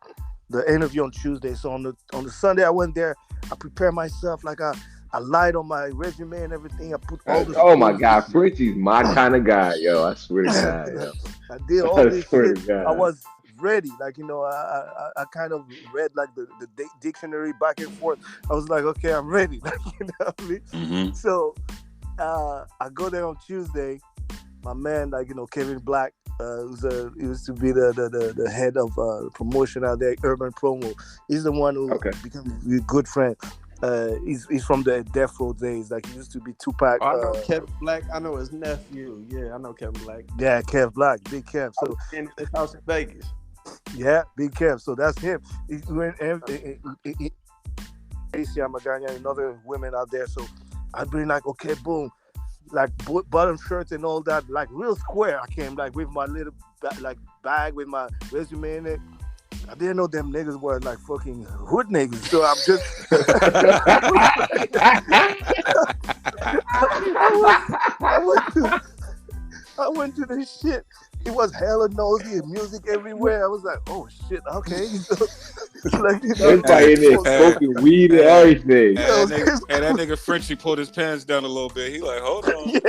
the interview on Tuesday. So on the Sunday I went there. I prepared myself, like I lied on my resume and everything. I put all the
my God, Frenchy's my kind of guy, yo. I swear to God, yo.
I did all this shit. I was ready, like, I kind of read like the dictionary back and forth. I was like, okay, I'm ready. Like, you know what I mean?
Mm-hmm.
So I go there on Tuesday. My man, like Kevin Black, he used to be the head of promotion out there, Urban Promo. He's the one who
Okay.
became a good friend. He's from the Death Row days. Like he used to be Tupac.
I know Kevin Black. I know his nephew. Yeah, I know Kevin Black.
Yeah, Kev Black, big Kev.
I
So
was in his house in Vegas.
yeah, big Kev. So that's him. He went Magana and other women out there. So I'd be like, okay, boom, like bottom shirts and all that, like real square. I came like with my little bag with my resume in it. I didn't know them niggas were like fucking hood niggas. So I'm just I went to this shit. It was hella nosy and music everywhere. I was like, oh shit, okay. So, like,
everybody in there smoking weed and everything.
And that nigga Frenchy pulled his pants down a little bit. He like, hold on.
Yeah.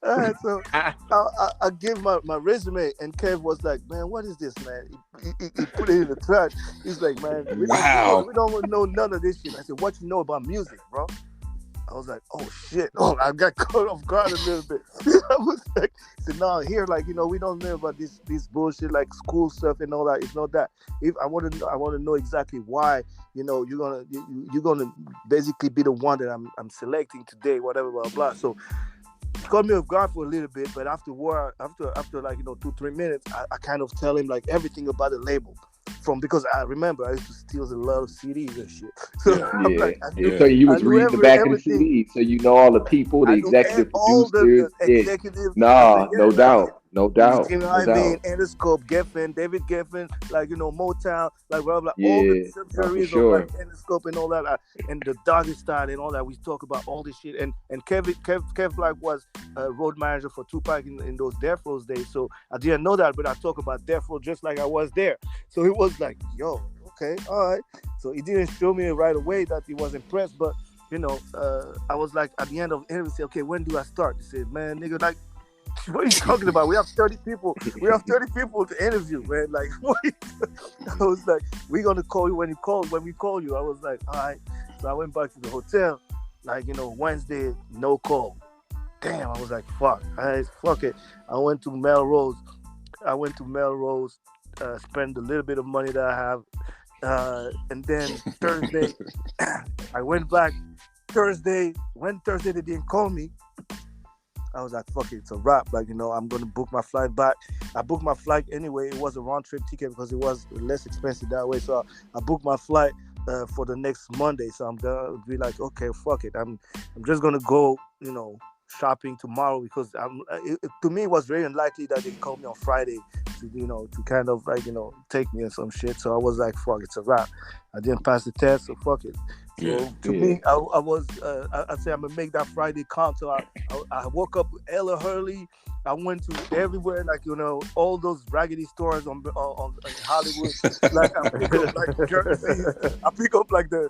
All right, so I give my resume, and Kev was like, man, what is this, man? He put it in the trash. He's like, man, we don't know none of this shit. I said, what you know about music, bro? I was like, oh shit. Oh, I got caught off guard a little bit. I was like, so no, here, like, we don't know about this bullshit, like school stuff and all that. It's not that. If I want to know exactly why, you're gonna basically be the one that I'm selecting today, whatever, blah blah. So it caught me off guard for a little bit, but after like 2-3 minutes, I kind of tell him like everything about the label. Because I remember I used to steal a lot of CDs and shit. So
So you was reading the back of the CD, so you know all the people, the executive producers.
The executive.
No doubt.
Interscope, Geffen, David Geffen, like Motown, like blah blah, all the subsidiaries of like Interscope and all that, and the Doggy Style and all that. We talk about all this shit, and Kev Black was road manager for Tupac in those Death Row days, so I didn't know that, but I talk about Death Row just like I was there. So it was like, yo, okay, all right. So he didn't show me right away that he was impressed, but I was like at the end of the interview, say, okay, when do I start? He said, man, nigga, like, what are you talking about? We have 30 people. We have 30 people to interview, man. Like, what? I was like, we're gonna call you when we call you. I was like, all right. So I went back to the hotel, like, Wednesday, no call. Damn, I was like, fuck. Fuck it. I went to Melrose, spend a little bit of money that I have, and then Thursday, I went back. When Thursday they didn't call me, I was like, fuck it, it's a wrap. Like, I'm going to book my flight back. I booked my flight anyway. It was a round trip ticket because it was less expensive that way. So I booked my flight for the next Monday. So I'm going to be like, okay, fuck it. I'm just going to go, shopping tomorrow because to me, it was very unlikely that they called me on Friday to kind of like, take me or some shit. So I was like, fuck, it's a wrap. I didn't pass the test, so fuck it. So to me, I'd say I'm gonna make that Friday count. So I woke up hella early. I went to everywhere, like all those raggedy stores on in Hollywood. Like I pick up like jerseys. I pick up like the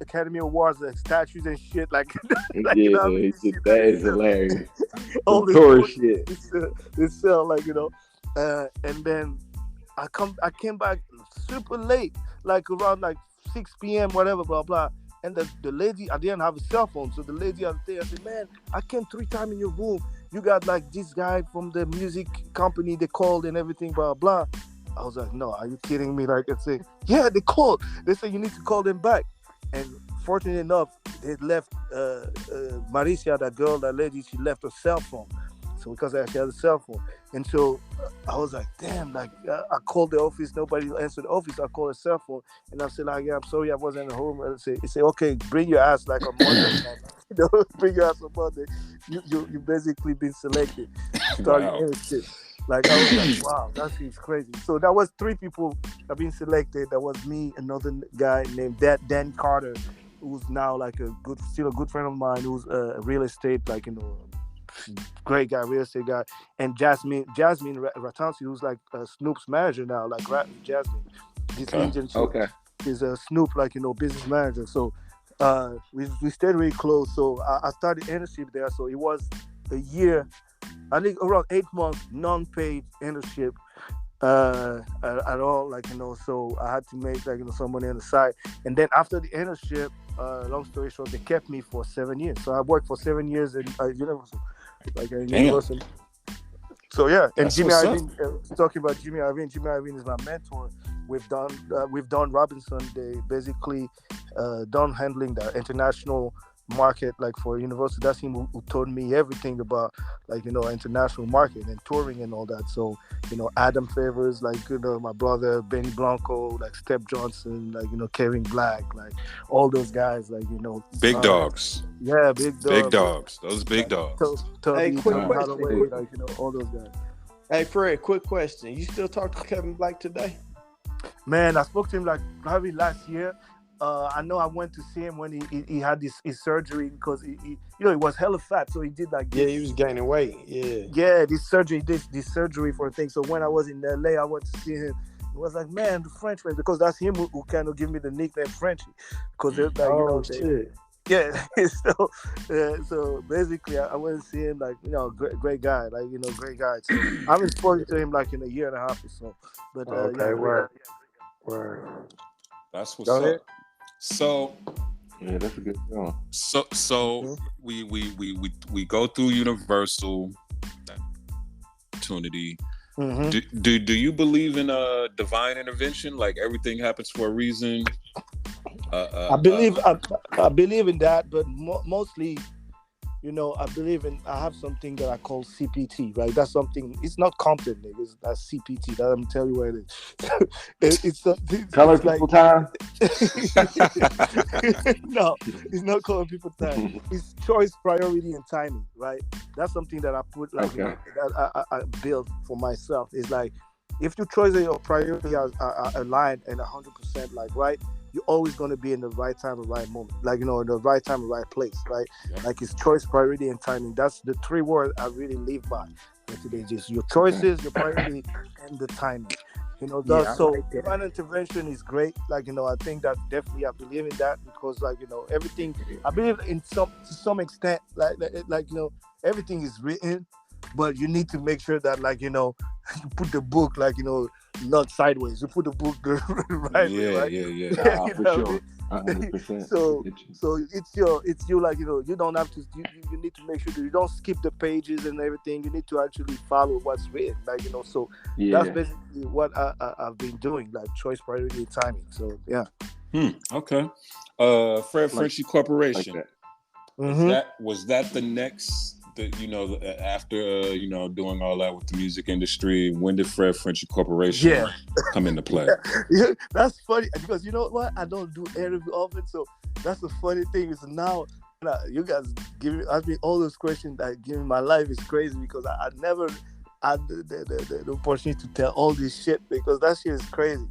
Academy Awards, the statues and shit. Like,
that is hilarious.
All the tourist shit. They sell like and then I came back super late, like around like 6 p.m. whatever, blah blah. And the lady, I didn't have a cell phone, so the lady out there, I said, man, I came 3 times in your room. You got like this guy from the music company, they called and everything, blah blah. I was like, no, are you kidding me? Like I said, yeah, they called. They said you need to call them back. And fortunately enough, they left Maricia, that lady, she left her cell phone. So because she had a cell phone. And so I was like, damn, like I called the office, nobody answered the office. I called a cell phone and I said, like, yeah, I'm sorry I wasn't at home. And they say, okay, bring your ass like on Monday. Bring your ass on Monday. You basically been selected. Starting any shit. Like I was like, wow, that seems crazy. So that was 3 people that been selected. That was me, another guy named Dan Carter, who's now like still a good friend of mine, who's a real estate, like, great guy, real estate guy, and Jasmine Ratansi, who's like Snoop's manager now, like Jasmine. This agency is Snoop, like, business manager. So we stayed really close. So I started internship there. So it was a year, I think around 8 months, non-paid internship. at all. Like so I had to make like some money on the side. And then after the internship, long story short, they kept me for 7 years. So I worked for 7 years in Universal, like in
Damn.
Universal. So yeah, and
That's
Jimmy
what's
Iovine, talking about Jimmy Iovine. Jimmy Iovine is my mentor. With Don Robinson, they basically done handling the international market, like for Universal. That's him who told me everything about like international market and touring and all that. So Adam Favors, like my brother Benny Blanco, like Step Johnson, like Kevin Black, like all those guys, like
Big dogs.
Yeah, big dogs.
Big dogs. Those big dogs.
Hey, quick question.
Hathaway, like all those guys.
Hey, Fred, quick question. You still talk to Kevin Black today?
Man, I spoke to him like probably last year. I know I went to see him when he had his surgery because he he was hella fat, so he did like this.
Yeah, he was gaining weight.
Yeah, this surgery for things. So when I was in LA, I went to see him. It was like, man, the Frenchman, because that's him who kind of give me the nickname Frenchy, because they're like
shit.
Yeah, so basically, I went to see him like great guy, like great guy. So I haven't spoken to him like in a year and a half or so. But
okay, word.
That's what's up. So
yeah, that's a good song.
So we go through Universal opportunity.
Mm-hmm.
Do you believe in divine intervention? Like everything happens for a reason?
I believe in that, but mostly, I believe in. I have something that I call CPT, right? That's something. It's not Compton, niggas. That's CPT. That I'm telling you what it is. it's
color people time.
No, it's not color people time. It's choice, priority, and timing, right? That's something that I put like that I built for myself. It's like if your choice and your priority are aligned and 100% like right. You're always going to be in the right time, the right moment. Like, in the right time, the right place, right? Yeah. Like, it's choice, priority, and timing. That's the three words I really live by. Today, just your choices, your priority, and the timing. So divine intervention is great. Like, I think that definitely I believe in that because, like, everything, I believe in to some extent, like everything is written, but you need to make sure that, like, you put the book, like, not sideways. You put the book the right way, right?
Yeah. For sure. 100%.
So it's you like you don't have to you need to make sure that you don't skip the pages and everything. You need to actually follow what's written, like so that's basically what I've been doing, like choice, priority, and timing. So yeah.
Okay. Frenchy Corporation.
Like
that.
Was that the next? After doing all that with the music industry, when did Frenchy Corporation come into play?
That's funny because you know what? I don't do interview often, so that's the funny thing is now you guys ask me all those questions that give me my life is crazy because I never had the opportunity to tell all this shit because that shit is crazy.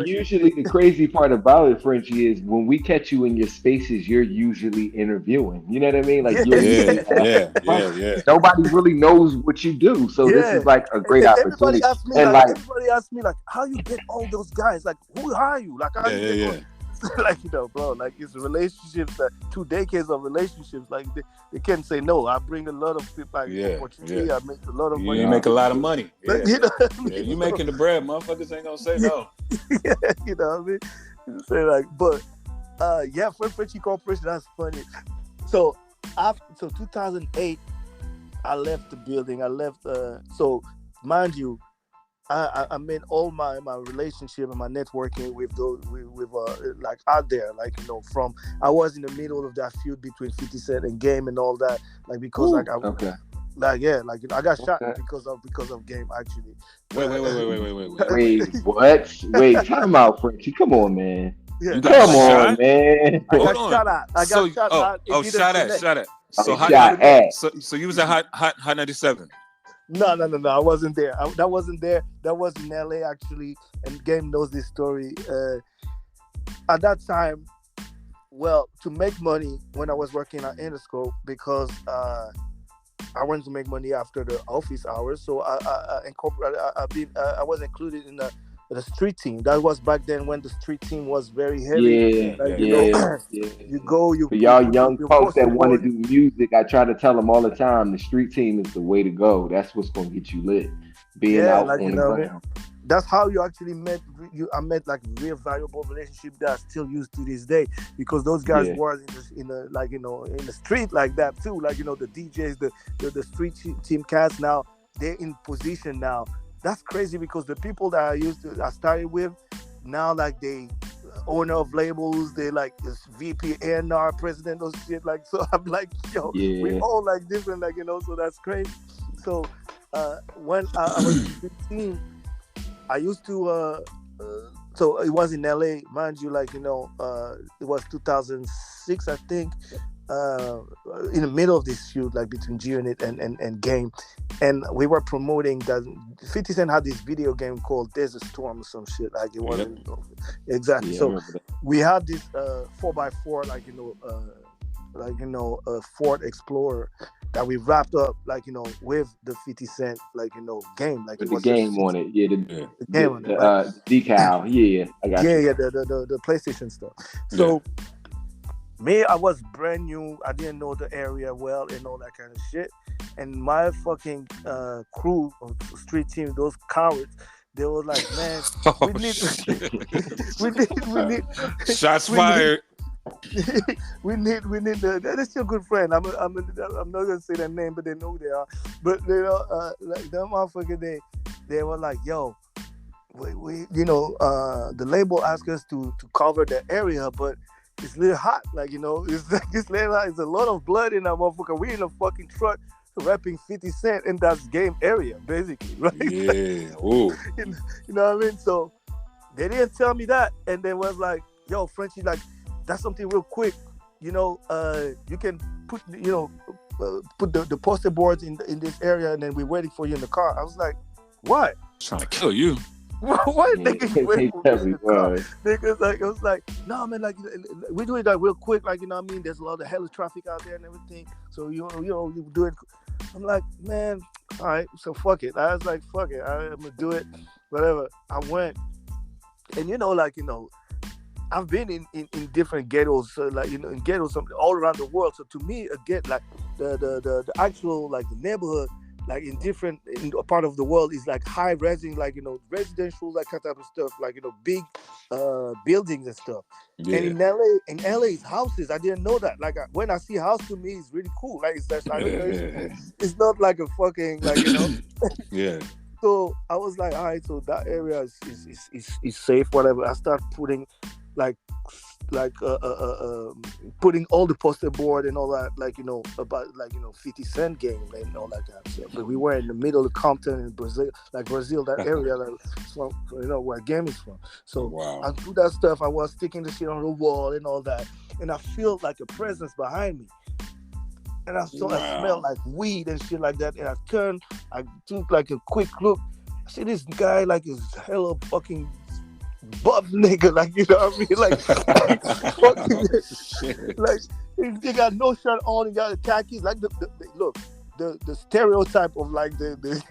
Usually the crazy part about it, Frenchy, is when we catch you in your spaces, you're usually interviewing. You know what I mean? Like nobody really knows what you do, so this is like a great opportunity.
Everybody asks me like, how you get all those guys? Like, who are you? Like, how you get like bro, like it's relationships, 2 decades of relationships. Like they can't say no. I bring a lot of people, like opportunity. I make a lot of money.
You make a lot of money. Yeah. You making the bread. Motherfuckers ain't gonna say no.
You know what I mean? Say like, but Frenchy Corporation. That's funny. So after 2008, I left the building. I left. So mind you. I made all my relationship and my networking with those like out there, like from I was in the middle of that feud between 50 Cent and Game and all that, like because I got shot because of Game actually.
Wait, what? Wait, time out, Frenchy. Come on, man.
Yeah.
Come on, man.
I got shot at.
Shot at. So you was at Hot 97.
No. I wasn't there. That wasn't there. That was in LA actually, and Game knows this story. At that time, well, to make money when I was working at Interscope, because I wanted to make money after the office hours, so I was included in the street team. That was back then when the street team was very heavy. You go.
For y'all young folks that want to do music, I try to tell them all the time, the street team is the way to go. That's what's gonna get you lit. being
Yeah,
out
like
on
you
the
know what I mean.
ground.
That's how you actually met. I met like real valuable relationship that I still use to this day because those guys
Yeah,
were in the like in the street like that too. Like the DJs, the street team cats now they're in position now. That's crazy because the people that I started with now like they owner of labels. They like this VP A&R president or shit. Like so, I'm like yo, we
yeah,
all like different. Like so that's crazy. So when I was 15. I used to so it was in LA, mind you, like it was 2006, I think, uh, in the middle of this shoot, like between G-Unit and Game, and we were promoting that 50 Cent had this video game called There's a Storm or some shit, like it
Yep.
wasn't exactly.
yeah. I
So
remember that.
we had this 4x4, Ford Explorer that we wrapped up, like with the 50 Cent, like game, like
With
it
the
was a
game on it, yeah,
Yeah.
game on it, right?
the decal, yeah, I got
Yeah,
you.
yeah, the PlayStation stuff. So me, I was brand new. I didn't know the area well and all that kind of shit. And my fucking crew of street team, those cowards, they were like, man,
Oh,
we need,
shit.
we need,
Shots
we need,
fired.
we need the. They're still good friend. I'm not gonna say their name, but they know who they are. But like them motherfucker, they were like, yo, we the label asked us to cover the area, but it's a little hot, like it's like it's little hot. It's a lot of blood in that motherfucker. We in a fucking truck rapping 50 Cent in that game area, basically, right?
Yeah. Ooh.
You know what I mean? So they didn't tell me that, and they was like, yo, Frenchy, like that's something real quick. You can put put the poster boards in this area, and then we're waiting for you in the car. I was like, what?
Trying to kill you.
What nigga you waiting for me in the car?
Right.
Niggas like I was like, no man, like we do it like real quick, like what I mean. There's a lot of hella traffic out there and everything, so you do it. I'm like, man, all right, so fuck it. I was like, fuck it, I'm gonna do it, whatever. I went, and I've been in different ghettos, in ghettos all around the world. So to me, again, like the actual like the neighborhood, like in a part of the world is like high resing, like residential, like kind of stuff, like big buildings and stuff.
Yeah.
And in LA, it's houses. I didn't know that. Like when I see a house, to me, it's really cool. Like it's just like it's not like a fucking
Yeah.
So I was like, all right, so that area is safe, whatever. I start putting putting all the poster board and all that, about 50 Cent game and all that kind of stuff. But we were in the middle of Compton in Brazil, that area that's from, where game is from. So
Wow.
I do that stuff. I was sticking the shit on the wall and all that, and I feel like a presence behind me. And I smelled like weed and shit like that. And I turned, I took like a quick look. I see this guy like is hella fucking buff nigga, like what I mean, like fucking, like he got no shirt on, he got the khakis, like the stereotype of like the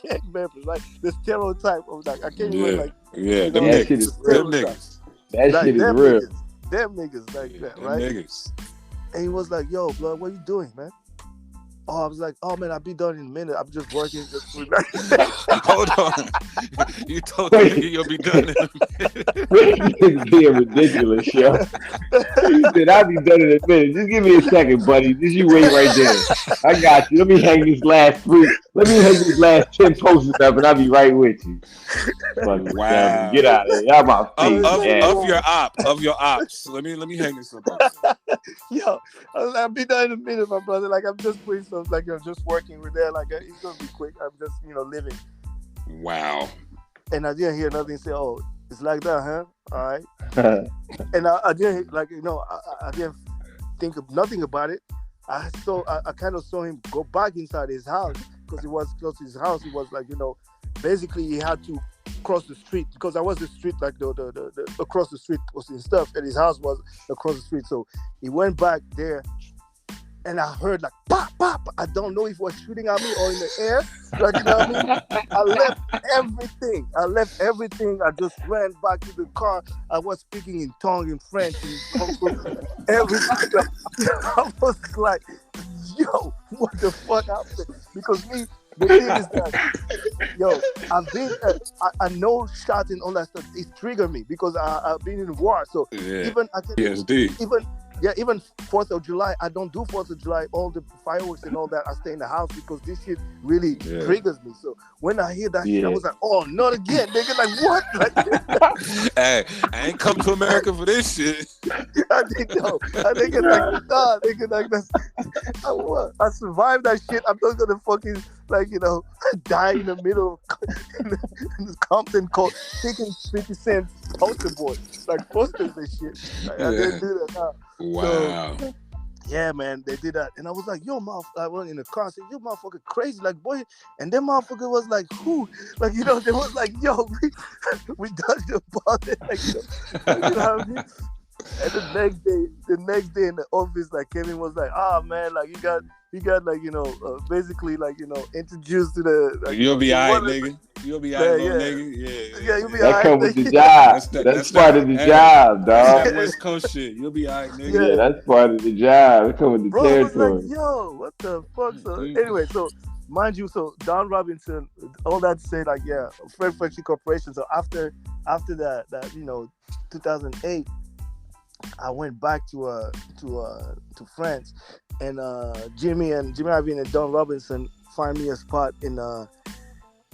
gang members, like the stereotype of like I can't even like
them
That shit
niggas.
is real.
Them niggas.
That
like,
shit is
them
real.
them niggas like that,
Them
right?
niggas.
And he was like, yo, blood, what you doing, man? Oh, I was like, oh man, I'll be done in a minute. I'm just working.
Hold on. You told me you'll be done in a minute.
It's being ridiculous, yo. He said, I'll be done in a minute. Just give me a second, buddy. Just you wait right there. I got you. Let me hang these last 10 posters up and I'll be right with you. Fucking
Wow.
Get out of here. Y'all my face.
Of your ops. Let me hang this up.
Yo, I'll be done in a minute, my brother. Like I'm just putting some, like I'm just working with that. Like it's gonna be quick. I'm just living.
Wow.
And I didn't hear nothing. Say, oh, it's like that, huh? All right. And I didn't I didn't think of nothing about it. I kind of saw him go back inside his house because he was close to his house. He was like, basically he had to cross the street because I was the street, like the across the street and stuff, and his house was across the street. So he went back there, and I heard like pop pop. I don't know if he was shooting at me or in the air. Like what I mean? I left everything. I just ran back to the car. I was speaking in tongue, in French, everything. I was like, yo, what the fuck happened? Because me, The thing is that, yo, I've been, I know shots and all that stuff. It triggered me because I've been in war. So
Yeah.
even I can,
PSD.
even yeah, even 4th of July, I don't do 4th of July. All the fireworks and all that, I stay in the house because this shit really triggers me. So when I hear that shit, I was like, oh, not again, nigga. Like what? Like,
Hey, I ain't come to America for this shit.
I didn't know. I think it's like, nah, nigga, like that's. I survived that shit. I'm not gonna fucking die in the middle of Compton Cold taking 50 cents poster board, like posters and shit. Like, I didn't do that. Nah.
Wow.
So, yeah, man, they did that, and I was like, "Yo, I went in the car, I said, "Yo, motherfucker, crazy, like, boy," and then motherfucker was like, "Who?" Like, they was like, "Yo, we dodged the bullet," like, what I mean? And the next day in the office, like Kevin was like, "Ah, man, like you got like basically like introduced to the." Like,
you'll be alright, nigga. You'll be alright, little nigga.
Yeah, you'll be
that
alright.
Come with the job. That's part of the job, dog.
That's that West Coast shit. You'll be alright, nigga.
Yeah, that's part of the job. It come with the territory.
I was like, "Yo, what the fuck?" So anyway, so mind you, so Don Robinson, all that to say, like, yeah, Frenchy Corporation. So after that 2008. I went back to France, and Jimmy Iovine and Don Robinson find me a spot in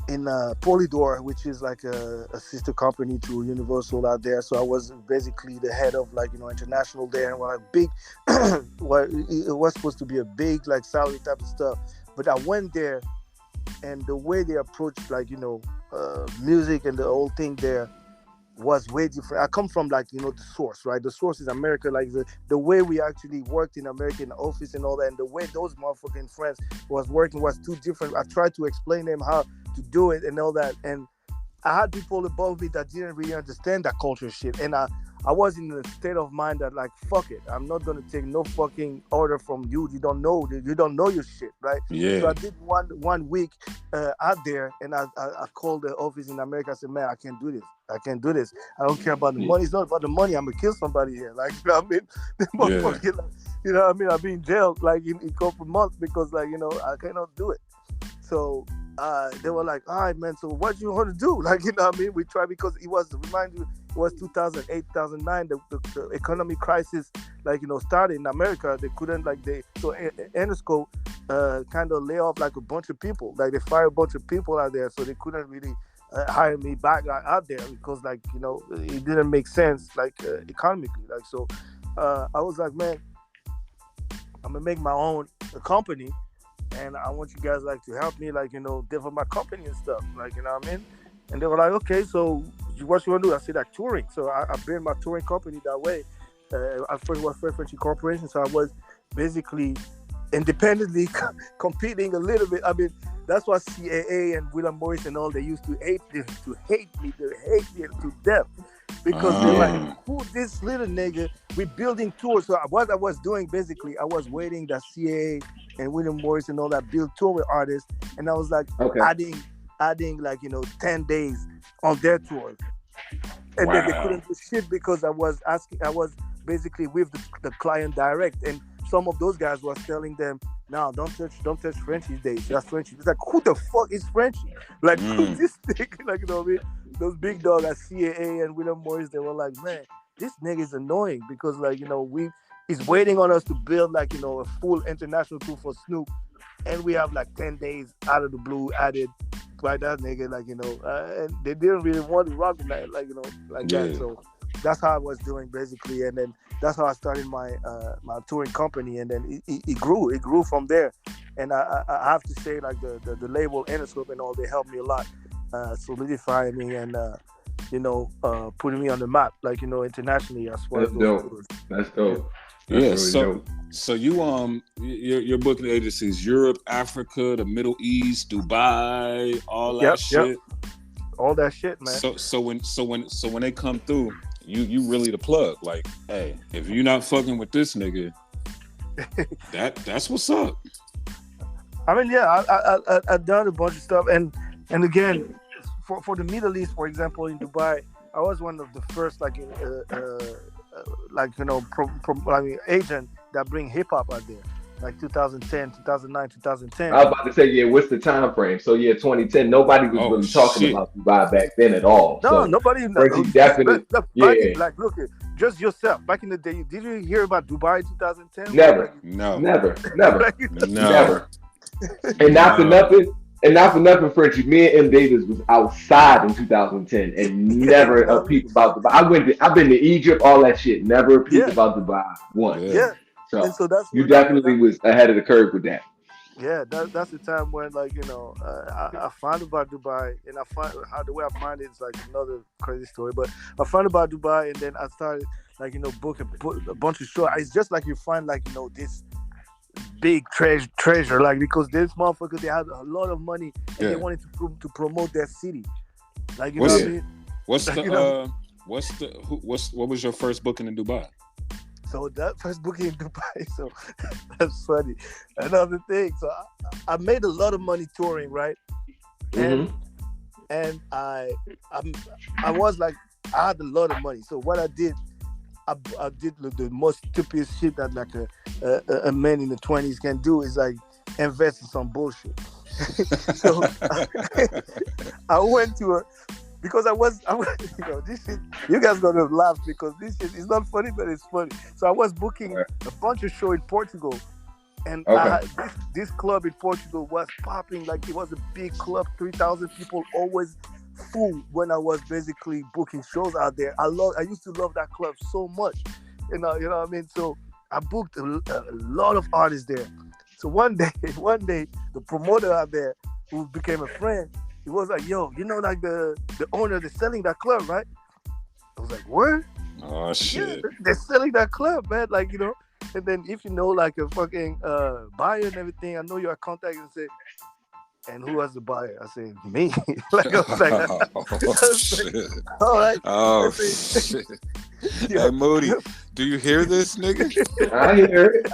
Polydor, which is like a sister company to Universal out there. So I was basically the head of international there, and like big, it was supposed to be a big like salary type of stuff. But I went there, and the way they approached music and the whole thing there was way different. I come from the source, right? The source is America, like the way we actually worked in American office and all that, and the way those motherfucking friends was working was too different. I tried to explain them how to do it and all that, and I had people above me that didn't really understand that culture shit, and I was in a state of mind that like, fuck it, I'm not gonna take no fucking order from you. You don't know your shit, right?
Yeah.
So I did one week out there, and I called the office in America. I said, man, I can't do this. I don't care about the money. It's not about the money. I'm gonna kill somebody here. Like, you know what I mean? The motherfucker, like, you know what I mean? I'll be in jail like in a couple months because I cannot do it. So they were like, all right, man, so what you want to do? Like, you know what I mean? We tried because it was 2008, 2009, the economic crisis, started in America. They couldn't, so Enesco kind of lay off like a bunch of people. Like, they fired a bunch of people out there, so they couldn't really hire me back out there because, it didn't make sense, economically. So I was like, man, I'm going to make my own company. And I want you guys to help me develop my company and stuff, you know what I mean? And they were like, okay, so what you want to do? I said touring. So I built my touring company that way. I first was Frenchy Corporation, so I was basically independently competing a little bit. I mean, that's why CAA and William Morris and all, they used to hate me to death. Because they're like, who this little nigga? We building tours. So what I was doing, basically, I was waiting that CAA and William Morris and all that build tour with artists, and I was adding 10 days on their tours, and then they couldn't do shit because I was basically with the client direct, and some of those guys was telling them, no, don't touch Frenchy's days. That's Frenchy. It's like, who the fuck is Frenchy? Like, who's this nigga? You know what I mean? Those big dogs at CAA and William Morris, they were like, man, this nigga is annoying because he's waiting on us to build a full international tour for Snoop, and we have 10 days out of the blue added by that nigga, and they didn't really want to rock with that, that. So that's how I was doing basically, and then that's how I started my touring company, and then it grew from there. And I have to say, the label Interscope and all, they helped me a lot, solidifying me and putting me on the map, internationally as far as those tours.
That's dope.
Yeah, so your booking agencies, Europe, Africa, the Middle East, Dubai, all that shit.
Yep. All that shit, man.
So when they come through, you really the plug. Like, hey, if you're not fucking with this nigga, that's what's up.
I mean, yeah, I've done a bunch of stuff, and again, for the Middle East, for example, in Dubai, I was one of the first agent that bring hip hop out there. like 2010, 2009, 2010.
I was about to say, yeah, what's the time frame? So yeah, 2010. Nobody was really talking about Dubai back then at all.
No,
so,
nobody.
Frenchy definitely. Yeah.
Like, look, just yourself. Back in the day, did you hear about Dubai in 2010?
Never.
No.
Never.
No.
And not for nothing. And not for nothing, Frenchy. Me and MDAVIS was outside in 2010 and never a peep about Dubai. I've been to Egypt, all that shit. Never a peep about Dubai once.
Yeah.
So,
and so that's
you definitely was ahead of the curve with that.
Yeah, that's the time when, like, I found about Dubai, and I find how the way I find it is like another crazy story. But I found about Dubai, and then I started, like, booking a bunch of shows. It's just like you find, like, this big treasure, like, because this motherfuckers, they had a lot of money and they wanted to promote their city, like, you know what I mean?
What was your first booking in Dubai?
So that first booking in Dubai, so that's funny. Another thing, so I made a lot of money touring, right? And I was like, I had a lot of money. So what I did the most stupid shit that, like, a man in the 20s can do is, like, invest in some bullshit. So I went to because I was this shit, you guys gonna laugh because this shit is not funny, but it's funny. So I was booking a bunch of shows in Portugal, and this club in Portugal was popping, like, it was a big club, 3,000 people, always full when I was basically booking shows out there. I used to love that club so much, you know what I mean. So I booked a lot of artists there. So one day, the promoter out there, who became a friend, he was like, yo, like the owner that's selling that club, right? I was like, what?
Oh, shit.
Yeah, they're selling that club, man. Like, and then if like a fucking buyer and everything, I know your contact, and say, and who was the buyer? I said, me. Like, I was like,
shit.
All right.
Oh, shit. Hey, Moody, do you hear this, nigga?
I hear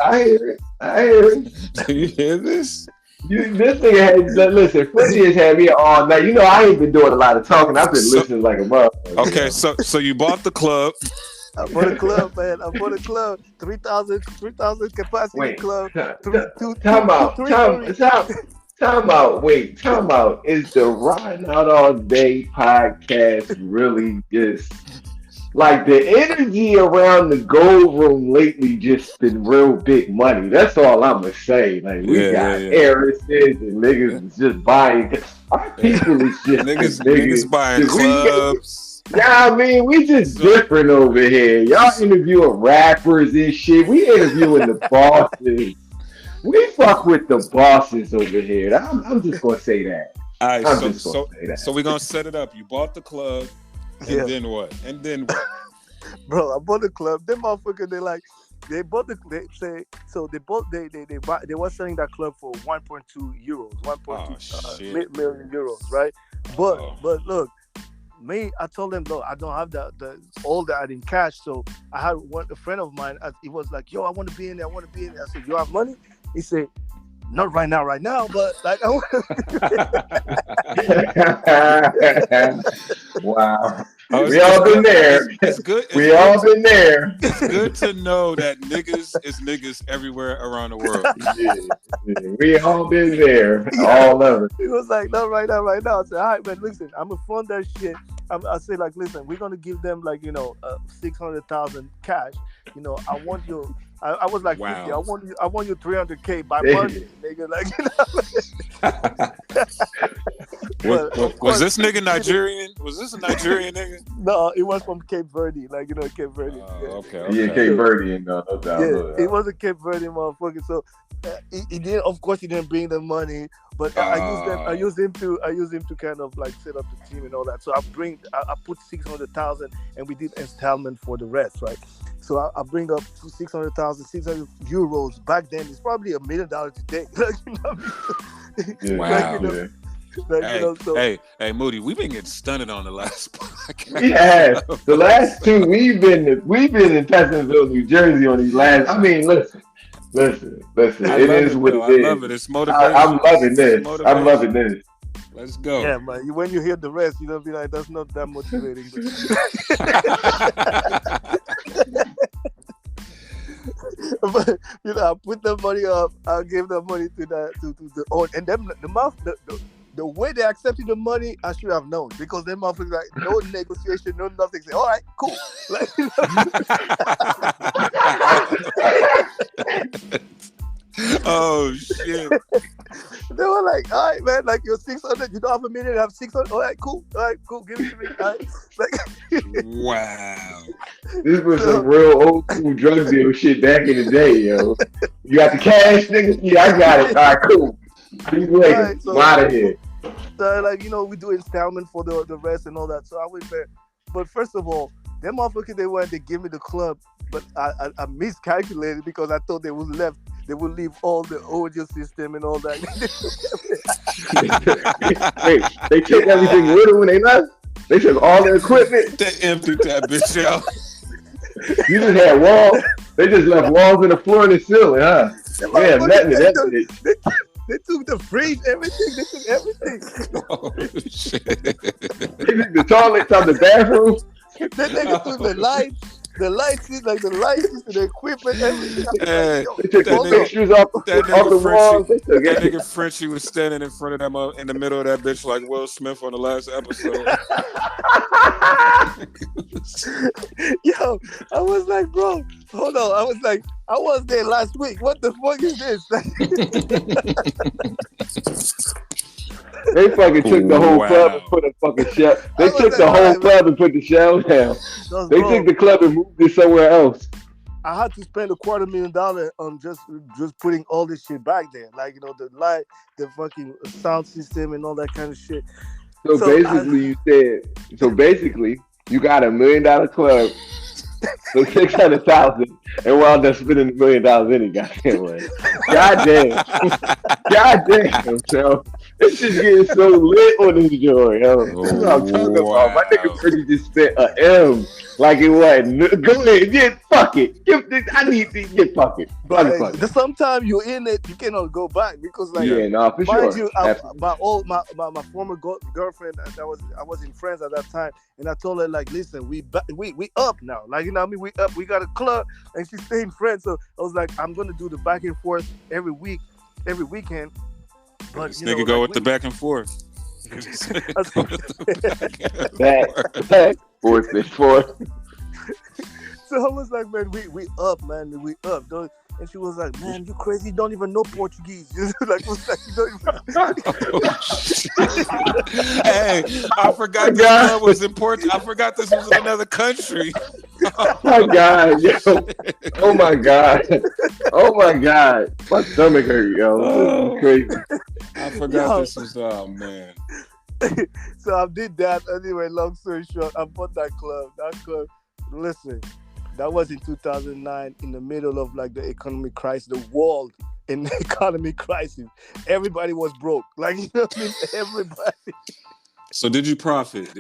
it.
Do you hear this?
This nigga listen, Frenchy has had me all night. I ain't been doing a lot of talking. I've been listening like a motherfucker.
Okay, so you bought the club.
I bought a club, man. 3,000 capacity club.
Time out. Wait, time out. Is the Riding Out All Day podcast really just... Like, the energy around the Gold Room lately just been real big money. That's all I'm going to say. Like, we got heiresses and niggas is just buying. Our people is just...
niggas buying clubs.
Yeah, I mean, we just different over here. Y'all interviewing rappers and shit. We interviewing the bosses. We fuck with the bosses over here. I'm just going to say that.
All right, so we're going to set it up. You bought the club. And then what?
Bro, I bought the club. Them motherfuckers, they were selling that club for 1.2 euros, 1.2 million euros, right? But look, me, I told them, look, I don't have all that in cash. So I had a friend of mine. He was like, yo, I want to be in there. I said, you have money? He said, not right now, but like I want.
Wow. We all been there.
It's good.
We all been there.
It's good to know that niggas is niggas everywhere around the world.
Yeah. We all been there. All of it.
He was like, not right now. I said, all right, man, listen, I'm gonna fund that shit. I say, like, listen, we're gonna give them, like, 600,000 cash. I want you. I was like,
wow.
50. I want you 300K by Monday, nigga. Like,
was this nigga Nigerian? Was this a Nigerian nigga?
No, it was from Cape Verde. Like, Cape Verde.
Okay.
Yeah, Cape Verde, no doubt.
Yeah, it was a Cape Verde motherfucker. So he didn't. Of course, he didn't bring the money, but I used him to kind of, like, set up the team and all that. So I put 600,000, and we did installment for the rest, right? So I bring up 600,000, 600 euros. Back then, it's probably $1 million today.
Hey, Moody, we've been getting stunted on the last podcast.
We have. The last two, we've been in Pleasantville, New Jersey on these last. I mean, listen. It is what it is. I love it.
It's motivation.
I'm loving this.
Let's go.
Yeah, man. When you hear the rest, you're gonna be like, that's not that motivating. I put the money up. I gave the money to the and then the way they accepted the money, I should have known because them motherfuckers like no negotiation, no nothing. Say, all right, cool. Like,
oh shit!
They were like, all right, man, like you're 600. You don't have a million, I have 600. All right, cool. Give it to me. All right. Like,
wow.
This was some real old school drug deal shit back in the day, yo. You got the cash, nigga? Yeah, I got it. All right, cool. See you later.
Right, so,
I'm out of here.
So, like, we do installment for the rest and all that. So I went there. But first of all, them motherfuckers, they wanted to give me the club, but I miscalculated because I thought they would leave all the audio system and all that.
Wait, they took everything with them when they left? They took all the equipment?
They emptied that bitch out.
You just had walls. They just left walls in the floor and the ceiling, huh? Yeah, nothing in that bitch.
They took the fridge, everything. They took everything.
Oh, shit.
They took the toilets out the bathroom.
They took the lights, the equipment, everything.
Hey,
they took the pictures off the walls.
That nigga Frenchy was standing in front of them in the middle of that bitch like Will Smith on the last episode.
Yo, I was like, bro, hold on. I was like, I was there last week. What the fuck is this?
They fucking took the whole club and put a fucking shell. They took the whole club and put the shell down. They took the club and moved it somewhere else.
I had to spend $250,000 on just putting all this shit back there. Like, the light, the fucking sound system and all that kind of shit.
So basically, you got $1 million club, so 600,000, and we're all done spending $1 million any goddamn way. Goddamn, so it's just getting so lit on this joint, yo. That's what I'm talking about. My nigga Frenchy just spent a M like it wasn't. Go ahead, fuck it. I need to get fuck it. Fuck it.
Sometimes you're in it, you cannot go back because, like,
for
mind
sure.
you, my former girlfriend, I was in France at that time, and I told her, like, listen, we up now, like, what I mean, we up, we got a club, and she stayed in France, so I was like, I'm gonna do the back and forth every weekend. But
this nigga go with the back and forth.
Back, forth.
So I was like, man, we up, man, we up. And she was like, man, you crazy? You don't even know Portuguese. Like, you don't even...
Hey, I forgot this was important. I forgot this was in another country.
Oh my God, yo. Oh my God. My stomach hurt, yo. This is crazy.
I forgot this was, oh man.
So I did that. Anyway, long story short, I bought that club. Listen, that was in 2009, in the middle of, like, the economic crisis, the world in the economic crisis. Everybody was broke. Like, you know what I mean? Everybody.
So did you profit?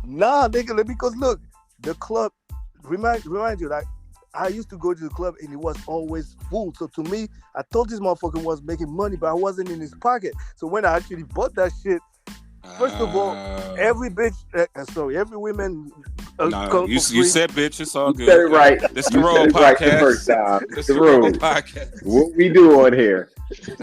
Nah, nigga, because look, the club, remind you, like, I used to go to the club and it was always full. So to me, I thought this motherfucker was making money, but I wasn't in his pocket. So when I actually bought that shit, first of all, every woman.
You said bitch. It's all good.
You said it right.
This is the Roll Podcast.
Right the first time.
This is the Roll Podcast.
What we do on here?
So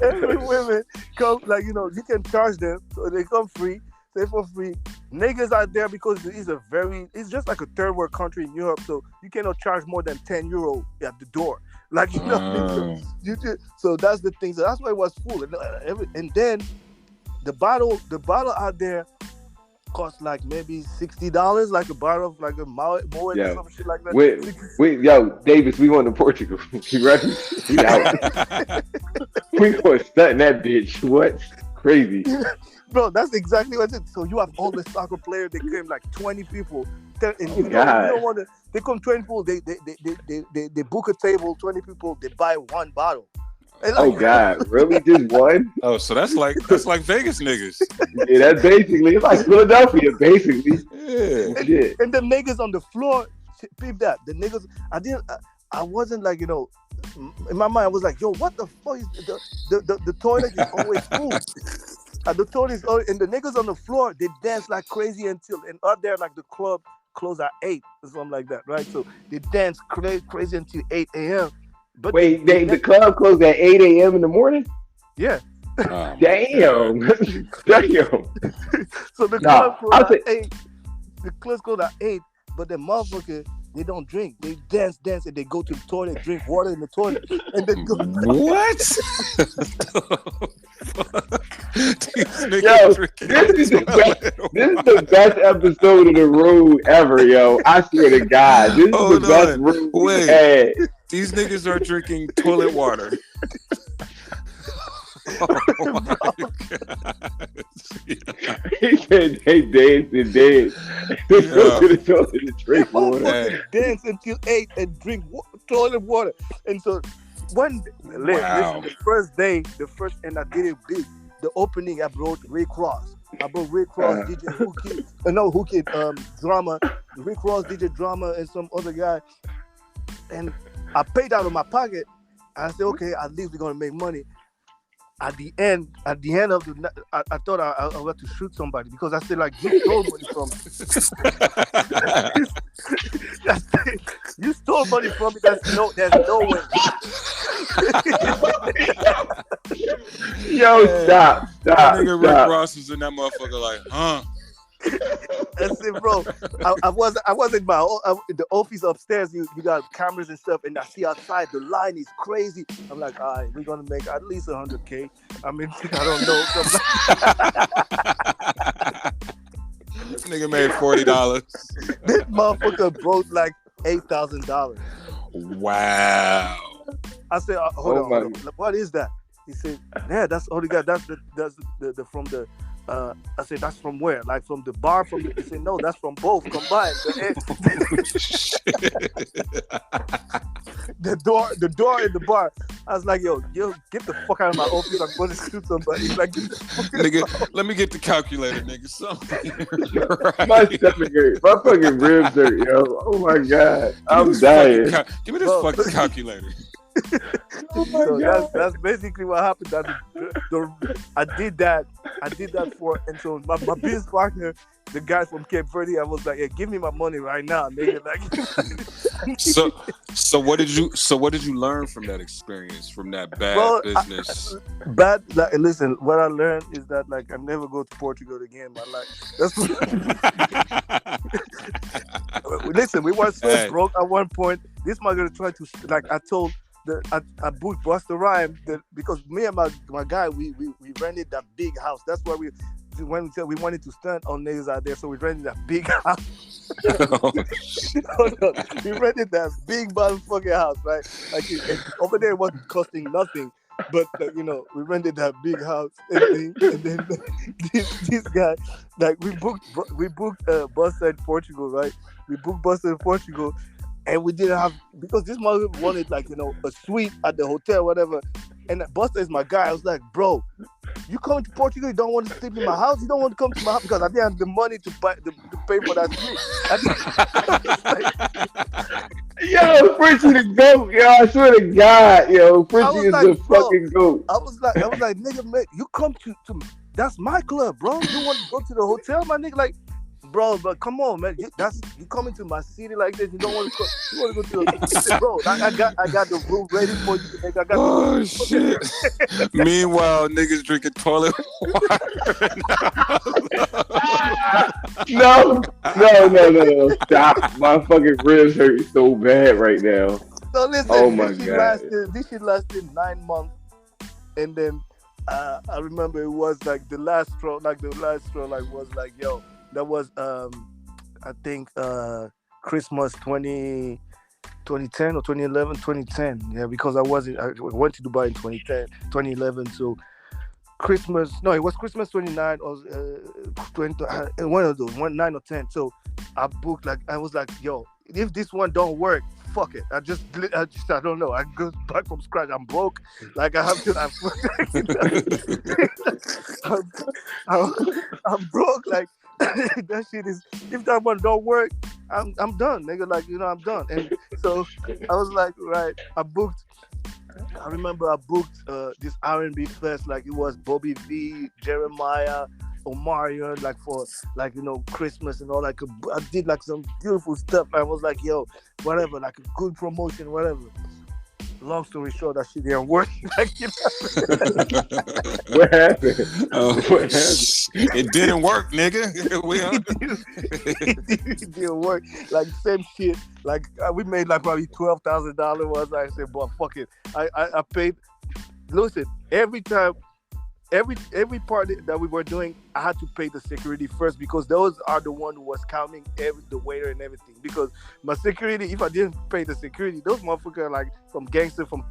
every women come, like, you can charge them, so they come free. Stay for free. Niggas out there, because it's just like a third world country in Europe, so you cannot charge more than €10 at the door. Like, so that's the thing. So that's why it was full. And then the bottle out there cost like maybe $60, like a bottle of like a Moet or some shit like that.
Wait, yo, Davis, we going to Portugal. You ready? We out. We going to stunt that bitch. What? Crazy.
Bro, that's exactly what it is. So you have all the soccer players. They came like 20 people. And you don't want to. They come 20 people. They book a table. 20 people. They buy one bottle. Like,
oh God, really? Just one?
Oh, so that's like Vegas niggas.
Yeah, that's basically, it's like Philadelphia, basically. Yeah.
And the niggas on the floor, peep that. The niggas, I wasn't like, in my mind I was like, yo, what the fuck is the toilet is always full. The toilet is always, and the niggas on the floor, they dance like crazy and out there, like the club close at 8 or something like that, right? So they dance crazy until 8 a.m. But
Wait, the club closed at 8 a.m. in the morning?
yeah.
Damn. Damn.
So the
Nah,
club closed at 8. The club closed at 8, but the motherfucker, they don't drink. They dance, and they go to the toilet, drink water in the toilet, and then go.
What?
Yo, this is the best episode of The Road ever, yo. I swear to God, this is the best room we had.
These niggas are drinking toilet water. Oh my God.
He said they dance and dance. They go to the toilet and drink water.
Dance until 8 and drink toilet water. And so listen, the first day, and I did it big. The opening, I brought Rick Ross. DJ Hookie, Drama. Rick Ross, DJ Drama, and some other guy. And I paid out of my pocket. I said, okay, at least we're gonna make money. At the end of the night, I thought I had to shoot somebody because I said, like, you stole money from me. You stole money from me. There's no way.
Yo, stop.
That nigga Rick Ross was in that motherfucker like, huh?
I said, bro, I was in the office upstairs. You got cameras and stuff, and I see outside the line is crazy. I'm like, all right, we're gonna make at least $100K. I mean, I don't know.
Nigga made $40.
This motherfucker broke like $8,000.
Wow.
I said, hold on. What is that? He said, yeah, that's all he got. That's the from the. I said, that's from where? Like from the bar? He said, no, that's from both combined. The door in the bar. I was like, yo, get the fuck out of my office. I'm going to shoot somebody. He's like,
nigga, let me get the calculator, nigga.
Right. My fucking ribs hurt, yo. Oh my God. I'm dying.
Give me this fucking calculator.
So that's basically what happened. I did that for, and so my business partner, the guy from Cape Verde, I was like, yeah, give me my money right now, nigga. Like,
so what did you learn from that experience, from that bad business?
Listen, what I learned is that, like, I never go to Portugal again in my life. That's what. Listen, we were so broke at one point. This man gonna try to, like, I booked Busta Rhymes because me and my guy, we rented that big house. That's why we wanted to stand on niggas out there, so we rented that big house. We rented that big motherfucking house, right? Like over there, it wasn't costing nothing, but we rented that big house, and then this guy, like, we booked Busta in Portugal, right? We booked Busta in Portugal. And we didn't have, because this mother wanted, like, a suite at the hotel, whatever. And Busta is my guy. I was like, bro, you coming to Portugal? You don't want to sleep in my house? You don't want to come to my house? Because I didn't have the money to pay for that suite.
Yo, Frenchy the GOAT, yo. I swear to God, yo. Frenchy is the fucking GOAT.
I was like, nigga, man, you come to that's my club, bro. You want to go to the hotel, my nigga? Like, bro, but come on, man. You coming to my city like this? You don't want to go. You want to go to the bro? I got the room ready for you. Nigga. I got
shit. Meanwhile, niggas drinking toilet water.
No. Stop. My fucking ribs hurt so bad right now.
So listen,
oh my God.
This shit lasted 9 months, and then I remember it was like the last straw. Was like, yo. That was, I think, Christmas 2010 or 2011, 2010. Yeah, because I went to Dubai in 2011. So it was Christmas 29 or 20, one of those, 9 or 10. So I booked, like, I was like, yo, if this one don't work, fuck it. I don't know. I go back from scratch. I'm broke. Like, I have to. I'm broke. Like, that shit is. If that one don't work, I'm done, nigga. Like, I'm done. And so I was like, right. I remember I booked this R&B fest. Like, it was Bobby V, Jeremiah, Omarion, like for like Christmas and all. Like I did like some beautiful stuff. I was like, yo, whatever, like a good promotion, whatever. Long story short, that shit didn't work. Like,
What happened? What happened?
It didn't work, nigga.
It didn't work. Like same shit. Like we made like probably $12,000. Was I said, but fuck it. I paid. Listen, every time. Every part that we were doing, I had to pay the security first because those are the one who was counting the waiter and everything. Because my security, if I didn't pay the security, those motherfuckers are like some gangster from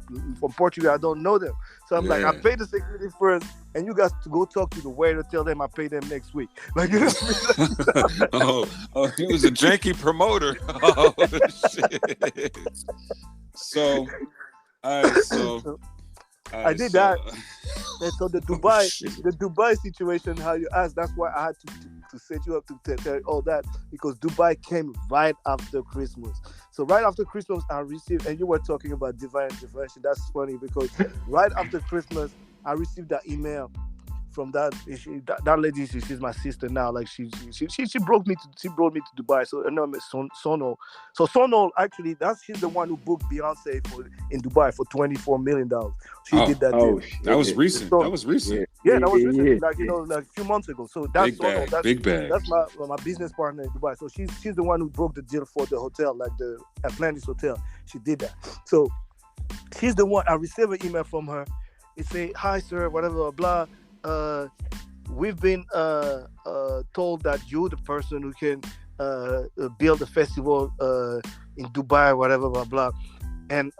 Portugal. I don't know them, so I'm like, I paid the security first, and you guys to go talk to the waiter, tell them I pay them next week. Like, he
was a janky promoter. Oh shit. So, all right, so.
I did that, and so the Dubai situation, how you asked, that's why I had to set you up to tell you all that, because Dubai came right after Christmas. So right after Christmas, I received, and you were talking about divine intervention. That's funny because right after Christmas, I received that email from that lady. She's my sister now. Like she brought me to Dubai. So her name is Sono. So Sono, actually, she's the one who booked Beyonce in Dubai for $24 million. She did that.
That was recent. That was recent.
Yeah, that was recent. Like like a few months ago. So that's Sono.
Big bag.
That's my business partner in Dubai. So she's the one who broke the deal for the hotel, like the Atlantis Hotel. She did that. So she's the one. I received an email from her. It say, "Hi sir, whatever, blah. We've been told that you're the person who can build a festival in Dubai, whatever, blah blah, and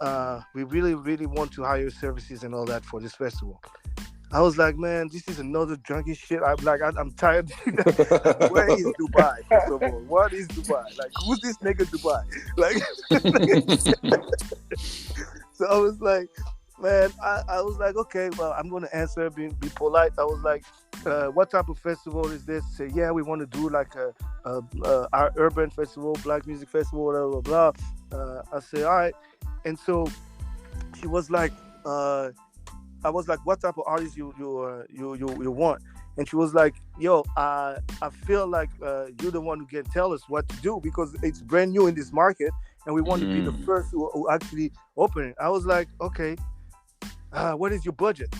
we really, really want to hire your services and all that for this festival." I was like, man, this is another junkie shit. I'm tired. Where is Dubai? First of all, what is Dubai? Like, who's this nigga Dubai? Like, so I was like, man, I was like, okay, well, I'm going to answer, be polite. I was like, what type of festival is this? Say, yeah, we want to do like our urban festival, black music festival, whatever, blah, blah. I say, all right. And so she was like, I was like, what type of artist you want? And she was like, yo, I feel like you're the one who can tell us what to do because it's brand new in this market and we want to be the first who actually open it. I was like, okay. What is your budget?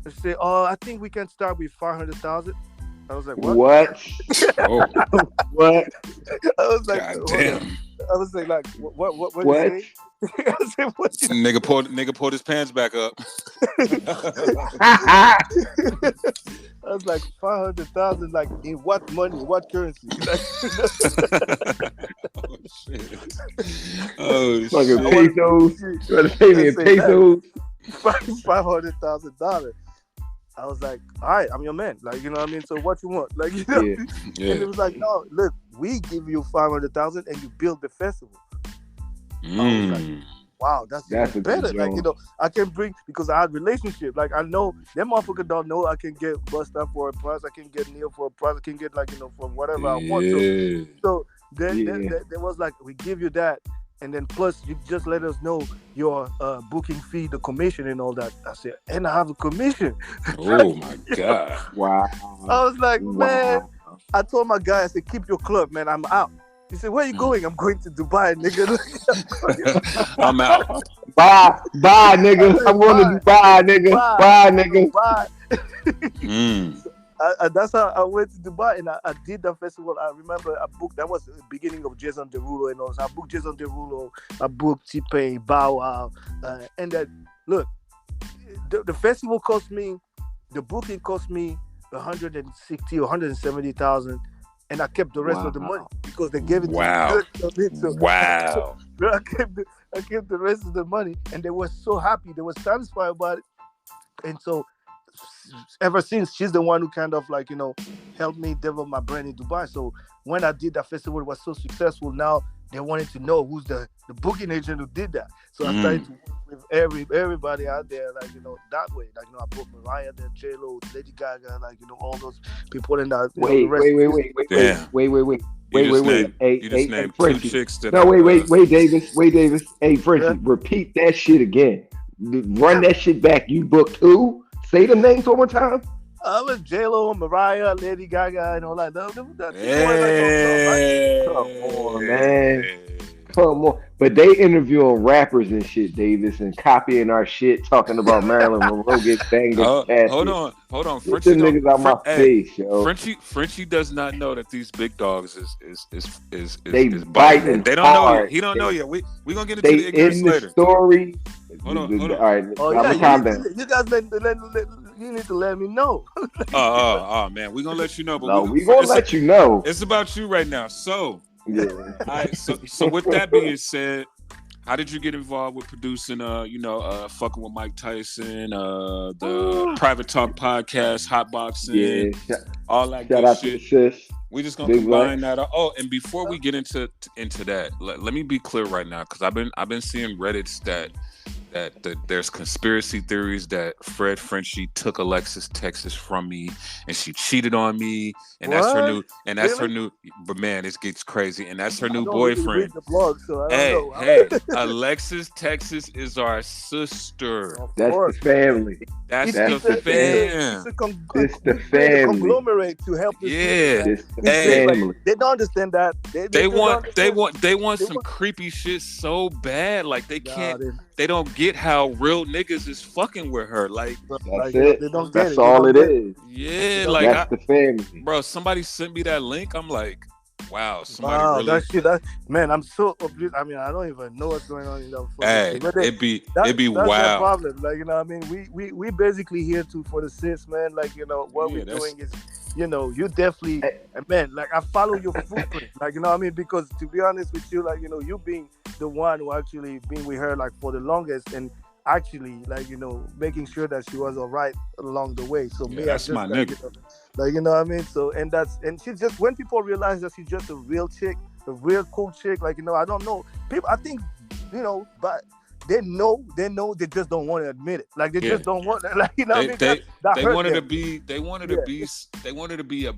They say, I think we can start with 500,000. I was like, what?
What? What?
I was like,
God damn.
I was like, what?
What?
I said, what?
Nigga pulled his pants back up.
I was like, 500,000. Like, in what money? What currency?
Oh shit!
Fucking pesos. You want to pay me in pesos?
$500,000. I was like, all right, I'm your man. Like, you know what I mean? So what you want? Like, you know?
Yeah.
And it was like, no, look, we give you 500,000 and you build the festival. I was like, wow, that's even better. Like, I can bring, because I had relationship. Like, I know them motherfuckers don't know I can get Busta for a price. I can get Neil for a price. I can get from whatever I want. So then there was like, we give you that. And then plus you just let us know your booking fee, the commission and all that. I said, and I have a commission.
Oh my God.
Wow.
I was like, man, I told my guy, I said, keep your club, man. I'm out. He said, where are you going? I'm going to Dubai, nigga.
I'm out.
Bye, nigga. I'm going to Dubai, nigga. Bye, nigga.
Bye. That's how I went to Dubai and I did the festival. I remember I booked, that was the beginning of Jason Derulo and all. So I booked Jason Derulo, I booked T-Pain, Bow Wow. And then, look, the festival cost me, the booking cost me 160 or 170,000. And I kept the rest of the money because they gave it to me. So,
Wow.
So I kept the rest of the money and they were so happy. They were satisfied about it. And so, ever since, she's the one who kind of like, helped me develop my brand in Dubai. So when I did that festival, it was so successful. Now they wanted to know who's the booking agent who did that. So I started to work with everybody out there, like, that way. Like, I booked Mariah, then J-Lo, Lady Gaga, like, all those people in that.
Wait.
You just named two chicks that
wait, Davis. Hey, Frenchy, repeat that shit again. Run that shit back. You booked who? Say the names one more time.
was J-Lo, Mariah, Lady Gaga, and all that. The
Hey.
Come on, man. Come on. But they interviewing rappers and shit, Davis, and copying our shit, talking about Marilyn Monroe get banged in the casket.
Hold on.
Get
Frenchy
them niggas out my face, yo.
Frenchy does not know that these big dogs is
They
biting.
biting
They don't know
hard.
yet. He don't know yet. We gonna get into
They
the ignorance
in the
later.
story.
Hold on.
All right,
Oh
I'm
yeah,
gonna calm down.
you guys you need to let me know.
Oh man, we gonna let you know. But
No, we gonna let you know.
It's about you right now. So,
Yeah.
all right. So with that being said, how did you get involved with producing? Fucking with Mike Tyson, the Private Talk podcast, hotboxing, all that
Shout
good
out
shit.
to the sis.
We just gonna combine that. Oh, and before we get into that, let me be clear right now, because I've been seeing Reddits that there's conspiracy theories that Frenchy took Alexis Texas from me and she cheated on me, and that's her new. But man, it gets crazy, and that's her new boyfriend.
Really read the blog, so I don't know.
Hey, Alexis Texas is our sister.
That's the family.
That's the fam.
It's the family.
Conglomerate to help this.
Yeah, it's the family.
Like, they don't understand that.
They want some creepy shit so bad. Like they can't. They don't get how real niggas is fucking with her. Like
that's it. That's all it is.
Yeah,
that's the family.
Bro, somebody sent me that link. I'm like, wow, somebody really.
Man, I'm so obvious. I mean, I don't even know what's going on in that.
Hey, it'd be
that's
wild.
That's problem. Like, you know, I mean, we basically here for the sis, man. Like, you know, what we're doing is, you know, you definitely, man. Like, I follow your footprint. Like, you know what I mean? Because to be honest with you, like, you know, you being the one who actually been with her like for the longest and actually, like, you know, making sure that she was all right along the way. So
that's my nigga.
Like, you know what I mean? So, and she's just, when people realize that she's just a real chick, a real cool chick, like, you know, I don't know. People, I think, you know, but they know, they just don't want to admit it. Like, they just don't want, like, you know what I mean?
They wanted to be a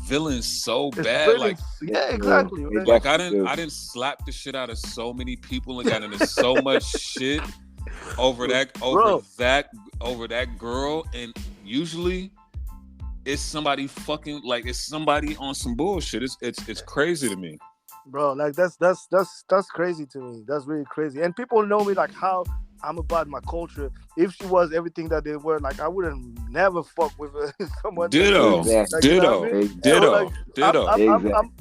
villain so bad. Like,
yeah, exactly.
Like, I didn't slap the shit out of so many people and got into so much shit over that girl, and usually it's somebody fucking, like, it's somebody on some bullshit. It's crazy to me,
bro. Like, that's crazy to me. That's really crazy. And people know me, like, how I'm about my culture. If she was everything that they were, like, I wouldn't never fuck with someone.
Ditto.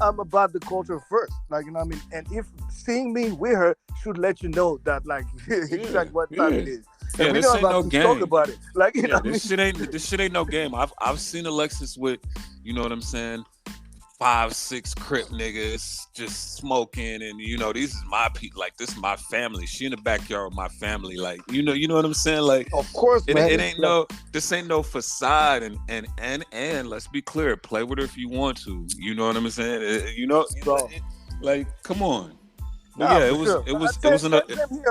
I'm about the culture first. Like, you know what I mean? And if seeing me with her should let you know that, like, exactly what time it is.
Yeah, this ain't no game.
Talk about it. Like, you know
this shit ain't no game. I've seen Alexis with, you know what I'm saying, 5-6 Crip niggas just smoking, and you know, these is my people. Like, this is my family. She in the backyard with my family. Like, you know what I'm saying? Like,
of course, man.
It ain't this ain't no facade. And let's be clear, play with her if you want to. You know what I'm saying? Like, come on. But yeah, it was enough.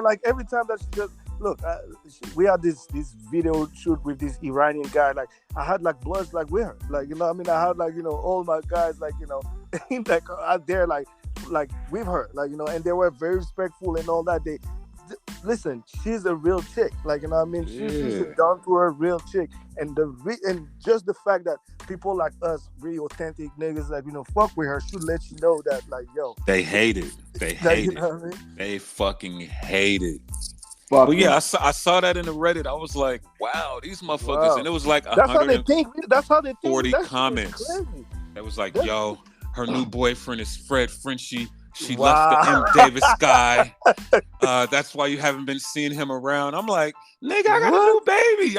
Like, every time that she just look, we had this video shoot with this Iranian guy. Like, I had like bloods like with her. Like, you know what I mean? I had, like, you know, all my guys, like, you know, like out there, like with her, like, you know, and they were very respectful and all that. Listen, she's a real chick. Like, you know what I mean? She's a down to earth real chick. And and just the fact that people like us, really authentic niggas, like, you know, fuck with her, should let you know that, like, yo,
they hate it. They hate it.
Know what I mean?
They fucking hate it. But yeah, I saw that in the Reddit. I was like, wow, these motherfuckers. Wow. And it was like
40
comments. It was like, yo, her new boyfriend is Frenchy. She left the MDAVIS guy. That's why you haven't been seeing him around. I'm like, nigga, I got a new baby.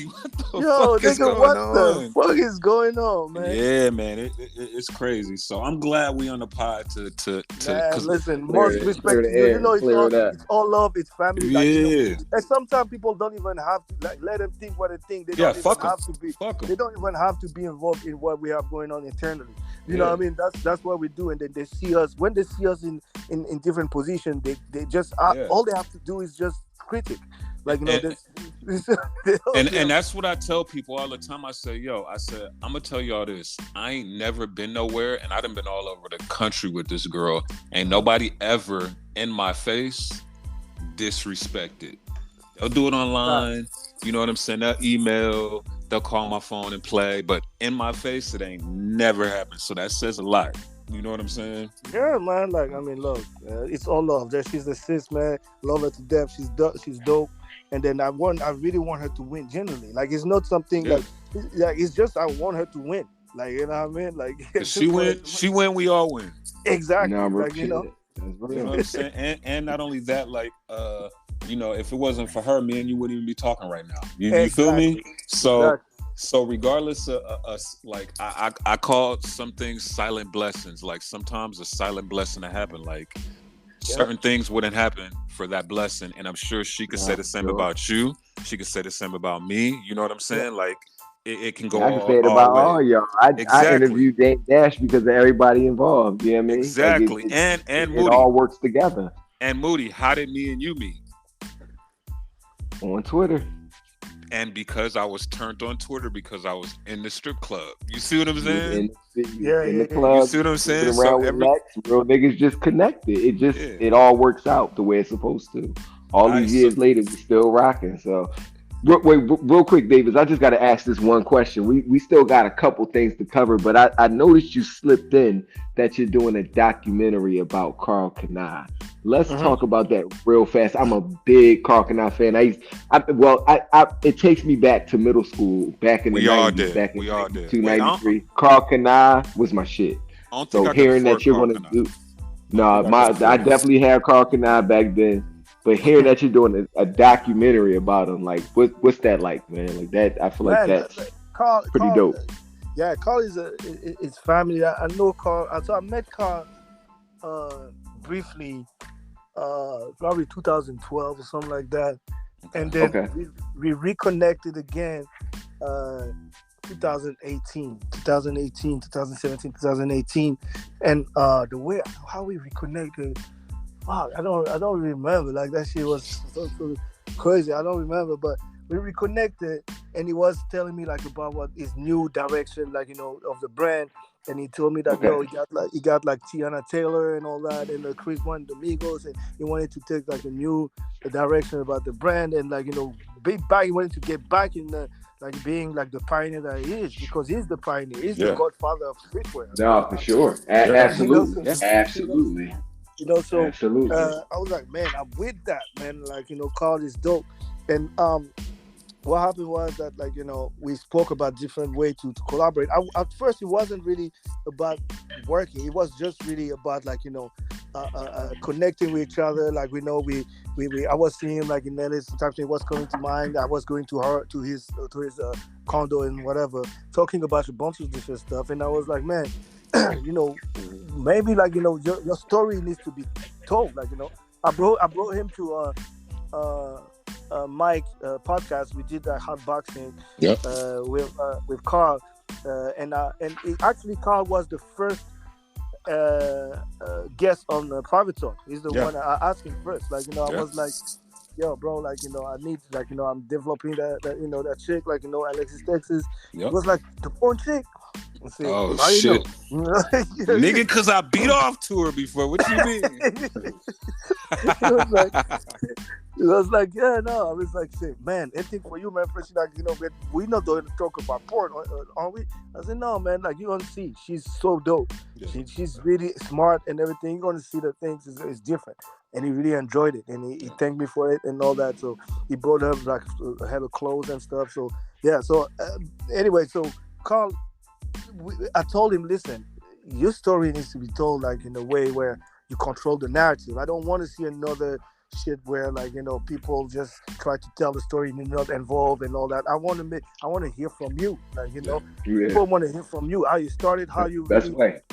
What the fuck is going on?
What the fuck is going on, man?
Yeah, man, it's crazy. So I'm glad we on the pod to
listen, most respect. You know, it's all love. It's family. Like, you know, and sometimes people don't even have to, like, let them think what they think. They don't even have to be. They don't even have to be involved in what we have going on internally. You know what I mean? That's what we do, and then they see us. When they see us in different positions, they just all they have to do is just critic. Like, you know,
and that's what I tell people all the time. I say, I'm gonna tell y'all this. I ain't never been nowhere, and I done been all over the country with this girl. Ain't nobody ever in my face disrespected. They'll do it online. You know what I'm saying? They'll email. they'll call my phone and play, but in my face, it ain't never happened. So that says a lot. You know what I'm saying?
Yeah, man. Like, I mean, look, it's all love. That she's the sis, man. Love her to death. She's dope. She's dope. And then I really want her to win. Genuinely, like, it's not something
Yeah.
like it's just I want her to win. Like, you know what I mean? Like,
She win. She win. We all win.
exactly.
Nah, real
Like, you
shit.
know.
That's
You know
real.
what I'm saying? And not only that, like, if it wasn't for her, me and you wouldn't even be talking right now. You feel me?
Exactly.
So regardless of us, like I call some things silent blessings. Like sometimes a silent blessing to happen. Like certain things wouldn't happen for that blessing, and I'm sure she could say the same about you. She could say the same about me. You know what I'm saying? Like it can go
I can say it
all
about
ways.
all y'all. I
Exactly.
interviewed Dame Dash because of everybody involved. You know what I mean? Like
Exactly. And
it
Moody.
all works together.
And Moody, how did me and you meet?
On Twitter.
And because I was turned on Twitter because I was in the strip club. You see what I'm
In
saying?
the club.
You see what I'm saying?
Moving around with Lex, real niggas just connected. It all works out the way it's supposed to. All these years later, we still rocking. So, wait, real quick, Davis. I just got to ask this one question. We still got a couple things to cover, but I noticed you slipped in that you're doing a documentary about Karl Kani. Let's talk about that real fast. I'm a big Karl Kani fan. It takes me back to middle school, back in the 90s, back in 1993. Karl Kani was my shit. So hearing that you're going to do, I definitely had Karl Kani back then. But hearing that you're doing a documentary about him, like, what's that like, man? Like that, I feel like that's pretty dope.
Yeah, Karl is family. I know Karl. So I met Karl briefly, probably 2012 or something like that, and then we reconnected again, 2017, 2018, and the way how we reconnected. Wow, I don't remember. Like that shit was so crazy. I don't remember, but we reconnected, and he was telling me like about what his new direction, like of the brand, and he told me that he got like Tiana Taylor and all that, and Chris wanted the Migos, and he wanted to take like a new direction about the brand, and like he wanted to get back in the like being like the pioneer that he is, because he's the pioneer, he's the godfather of streetwear.
No, for sure, absolutely, absolutely.
So I was like, man, I'm with that, man. Like, Karl is dope. And what happened was that, like, we spoke about different ways to collaborate. At first, it wasn't really about working. It was just really about, like, connecting with each other. Like, I was seeing him, like, in Analyst. Sometimes it was coming to mind. I was going to his condo and whatever, talking about a bunch of different stuff. And I was like, man, maybe like your story needs to be told. Like I brought him to Mike podcast. We did that hot boxing with Karl, and actually Karl was the first guest on the Private Talk. He's the one I asked him first. Like I was like, yo, bro, like I need, like I'm developing that chick, like Alexis Texas. It was like the porn chick.
See, shit, nigga, because I beat off to her before. What you mean?
It was like, yeah, no. I was like, shit, man, anything for you, man. Frenchy, like we not going to talk about porn, aren't we? I said, no, man. Like you're gonna see, she's so dope. Yeah. She's really smart and everything. You're gonna see the things is different, and he really enjoyed it, and he thanked me for it and all that. So he brought her like a head of clothes and stuff. So yeah. So anyway, so Karl. I told him, listen, your story needs to be told like in a way where you control the narrative. I don't want to see another shit where like people just try to tell the story and you're not involved and all that. I want to hear from you, like people want to hear from you, how you started, how you
really,
like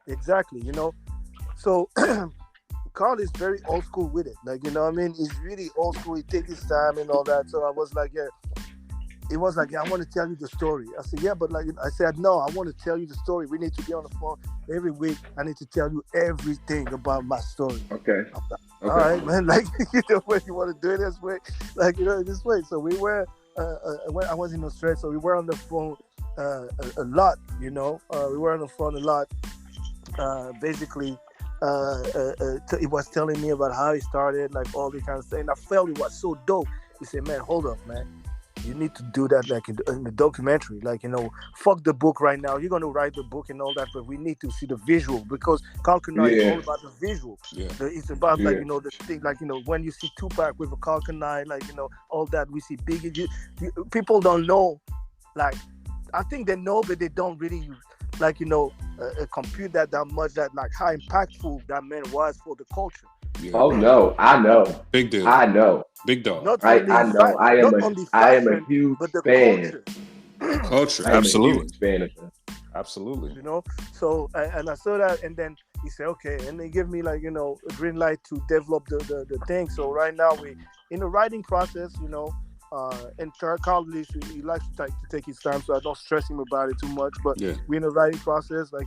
exactly, So Karl is very old school with it, like what I mean. He's really old school. He takes his time and all that. So I was like, yeah. It was like, yeah, I want to tell you the story. I said, yeah, but like I said, no, I want to tell you the story. We need to be on the phone every week. I need to tell you everything about my story.
Okay.
All right, man. Like when you want to do it this way, like this way. So we were. When I was in Australia, so we were on the phone a lot. We were on the phone a lot. Basically, he was telling me about how he started, like all the kind of stuff. And I felt it was so dope. He said, man, hold up, man. You need to do that like in the documentary. Like, fuck the book right now. You're gonna write the book and all that, but we need to see the visual because Kalkanai is all about the visual.
Yeah.
It's about like the thing, like when you see Tupac with a Kalkanai, like all that. We see Biggie. People don't know. Like, I think they know, but they don't really like compute that much. That like how impactful that man was for the culture.
Yeah. Oh no, I know.
Big dude.
I know.
Big dog.
Not
I
only
know. I am a huge
but the
fan.
Culture.
I am
Absolutely.
a huge fan of that.
Absolutely.
So and I saw that, and then he said, okay, and they give me like a green light to develop the thing. So right now we in the writing process, and Carl he likes to take his time, so I don't stress him about it too much. But we're in the writing process, like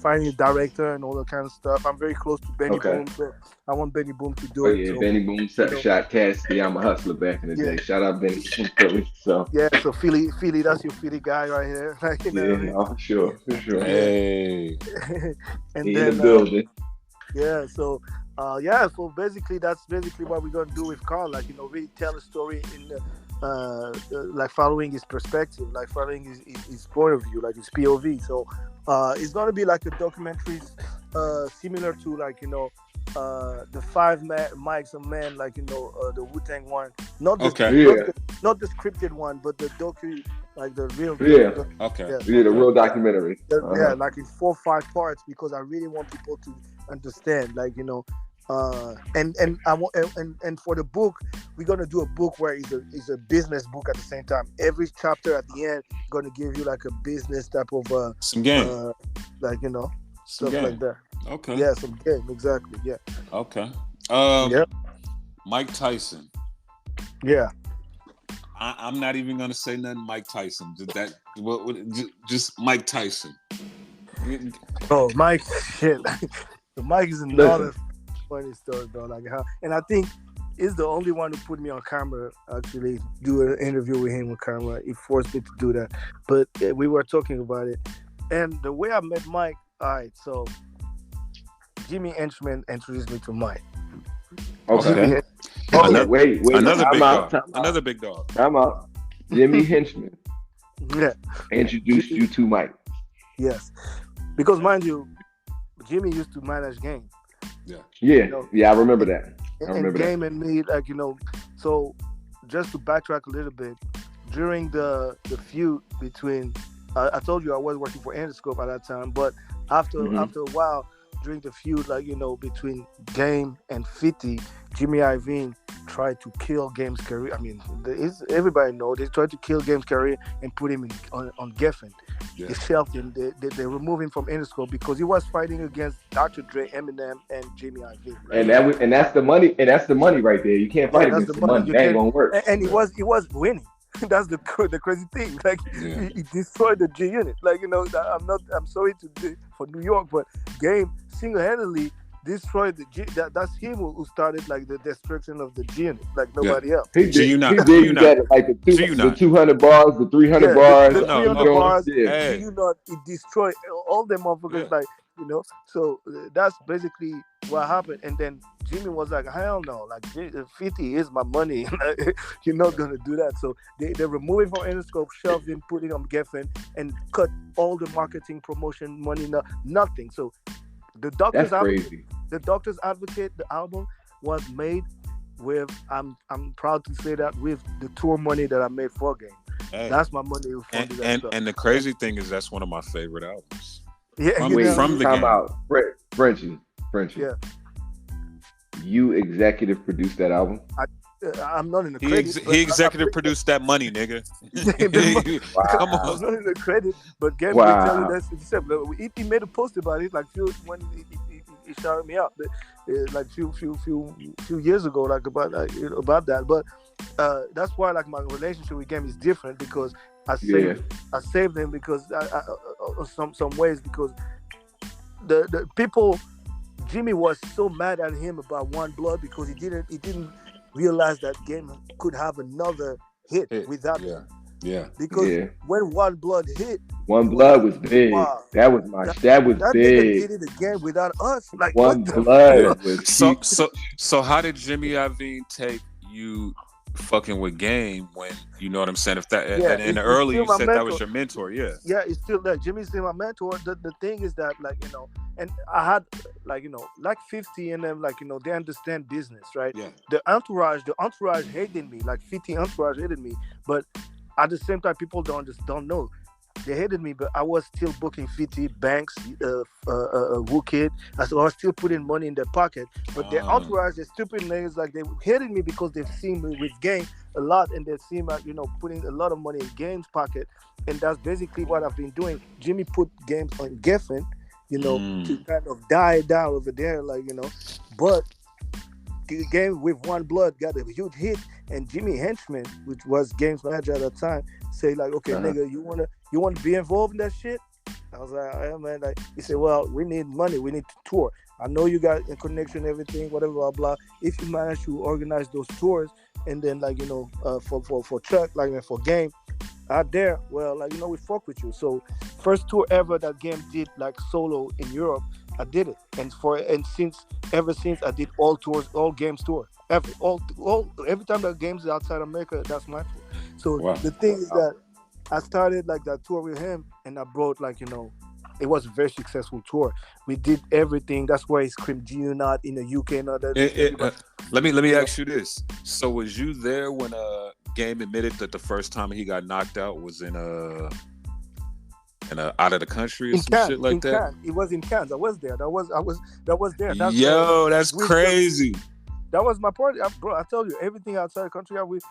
finding a director and all that kind of stuff. I'm very close to Benny Boom, but I want Benny Boom to do it.
Yeah, so, Benny Boom shot Cassidy. I'm a hustler back in the day. Shout out Benny from Philly. So
so Philly, that's your Philly guy right here. Like,
for sure.
Hey,
and
in
then
the building.
So basically that's basically what we're gonna do with Carl. Like, really tell a story in like following his perspective, like following his point of view, like his POV. So it's gonna be like a documentary similar to like the five mics of man, like the Wu-Tang one, not the scripted one, but the docu, like the real
the real documentary.
Like in 4 or 5 parts, because I really want people to understand, like and I want and for the book we're gonna do a book where it's a business book at the same time. Every chapter at the end gonna give you like a business type of
some game,
like stuff
game.
like that.
Okay.
Yeah, some game, exactly. Yeah.
Okay. Mike Tyson.
Yeah.
I'm not even gonna say nothing. Mike Tyson. Just Mike Tyson.
Oh, Mike, shit. Mike is another funny story, bro. Like how, and I think he's the only one who put me on camera. Actually, do an interview with him on camera. He forced me to do that. But we were talking about it, and the way I met Mike. All right, so Jimmy Henchman introduced me to Mike.
Okay. Wait.
Another big dog. Another big dog.
Time out. Jimmy Henchman.
Yeah.
Introduced you to Mike.
Yes. Because mind you, Jimmy used to manage game.
Yeah, I remember that.
Game and me, like so just to backtrack a little bit, during the feud between I told you I was working for Interscope at that time, but after a while, during the feud, like between Game and 50, Jimmy Iovine tried to kill Game's career. I mean, everybody knows they tried to kill Game's career and put him on Geffen. Yeah. They shelved him. They removed him from Interscope because he was fighting against Dr. Dre, Eminem, and Jimmy Iovine. Right?
And that's the money. And that's the money right there. You can't fight against the money. That ain't gonna work.
And he was winning. That's the crazy thing. Like he destroyed the G Unit. Like I'm sorry for New York, but Game single-handedly destroyed the G. That's him who started like the destruction of the G Unit, like nobody else.
He did that like the 200 bars, the 300 bars,
the 300 bars. He destroyed all them motherfuckers. Like so that's basically what happened. And then Jimmy was like, hell no, like 50 is my money. You're not gonna do that. So they remove him from Interscope, shelved him, put it on Geffen, and cut all the marketing, promotion money, nothing. So the Doctor's Advocate, the album was made with, I'm proud to say that, with the tour money that I made for Game. Hey. That's my money.
And the crazy thing is that's one of my favorite albums.
Yeah,
from the Game.
Out. Frenchy.
Yeah.
You executive produced that album?
I'm not in the credit.
He executive produced that money, nigga.
Wow. Come on. I'm not in the credit, but Game will tell you that he made a post about it like when he shouted me out, like few years ago, like about that. But that's why like my relationship with Game is different, because I saved him because some ways, because the people, Jimmy was so mad at him about One Blood because he didn't realize that Game could have another hit without him.
Yeah.
Because when One Blood hit,
One Blood was big. Wow. That was big.
Nigga did it again without us. Like
One Blood was
so how did Jimmy Iovine take you fucking with Game when you know what I'm saying. If that
Yeah,
in the
it's
early
still
you
my
said that was
mentor.
your mentor, yeah.
Yeah, it's still there. Jimmy's still my mentor. The thing is that, like, and I had, like, like 50, and then, like, they understand business, right?
Yeah.
The entourage hated me. Like 50 entourage hated me, but at the same time, people don't know. They hated me, but I was still booking 50 banks, Wookid. I was still putting money in their pocket. But their entourage, the stupid niggas, like, they hated me because they've seen me with Game a lot, and they've seen me, putting a lot of money in Game's pocket. And that's basically what I've been doing. Jimmy put Games on Geffen, to kind of die down over there, like, But the Game with One Blood got a huge hit, and Jimmy Henchman, which was Game's manager at the time, say like, okay, nigga, you wanna be involved in that shit? I was like, yeah, man. Like, he said, well, we need money, we need to tour. I know you got a connection, everything, whatever, blah blah. If you manage to organize those tours, and then, like, for Chuck, like, for Game out there, well, like, we fuck with you. So first tour ever that Game did, like, solo in Europe, I did it, and ever since I did all tours, all Games tour, every time that Games is outside America, that's my tour. So the thing is that I started, like, that tour with him, and I brought, like, it was a very successful tour. We did everything. That's why he screamed "Do not" in the UK and all that.
Let me ask you this. So was you there when Game admitted that the first time he got knocked out was in out of the country or some
Cannes,
shit like that?
Cannes. It was in Cannes. I was there. That was there.
That's crazy.
That was my party, bro. I told you, everything outside the country, I with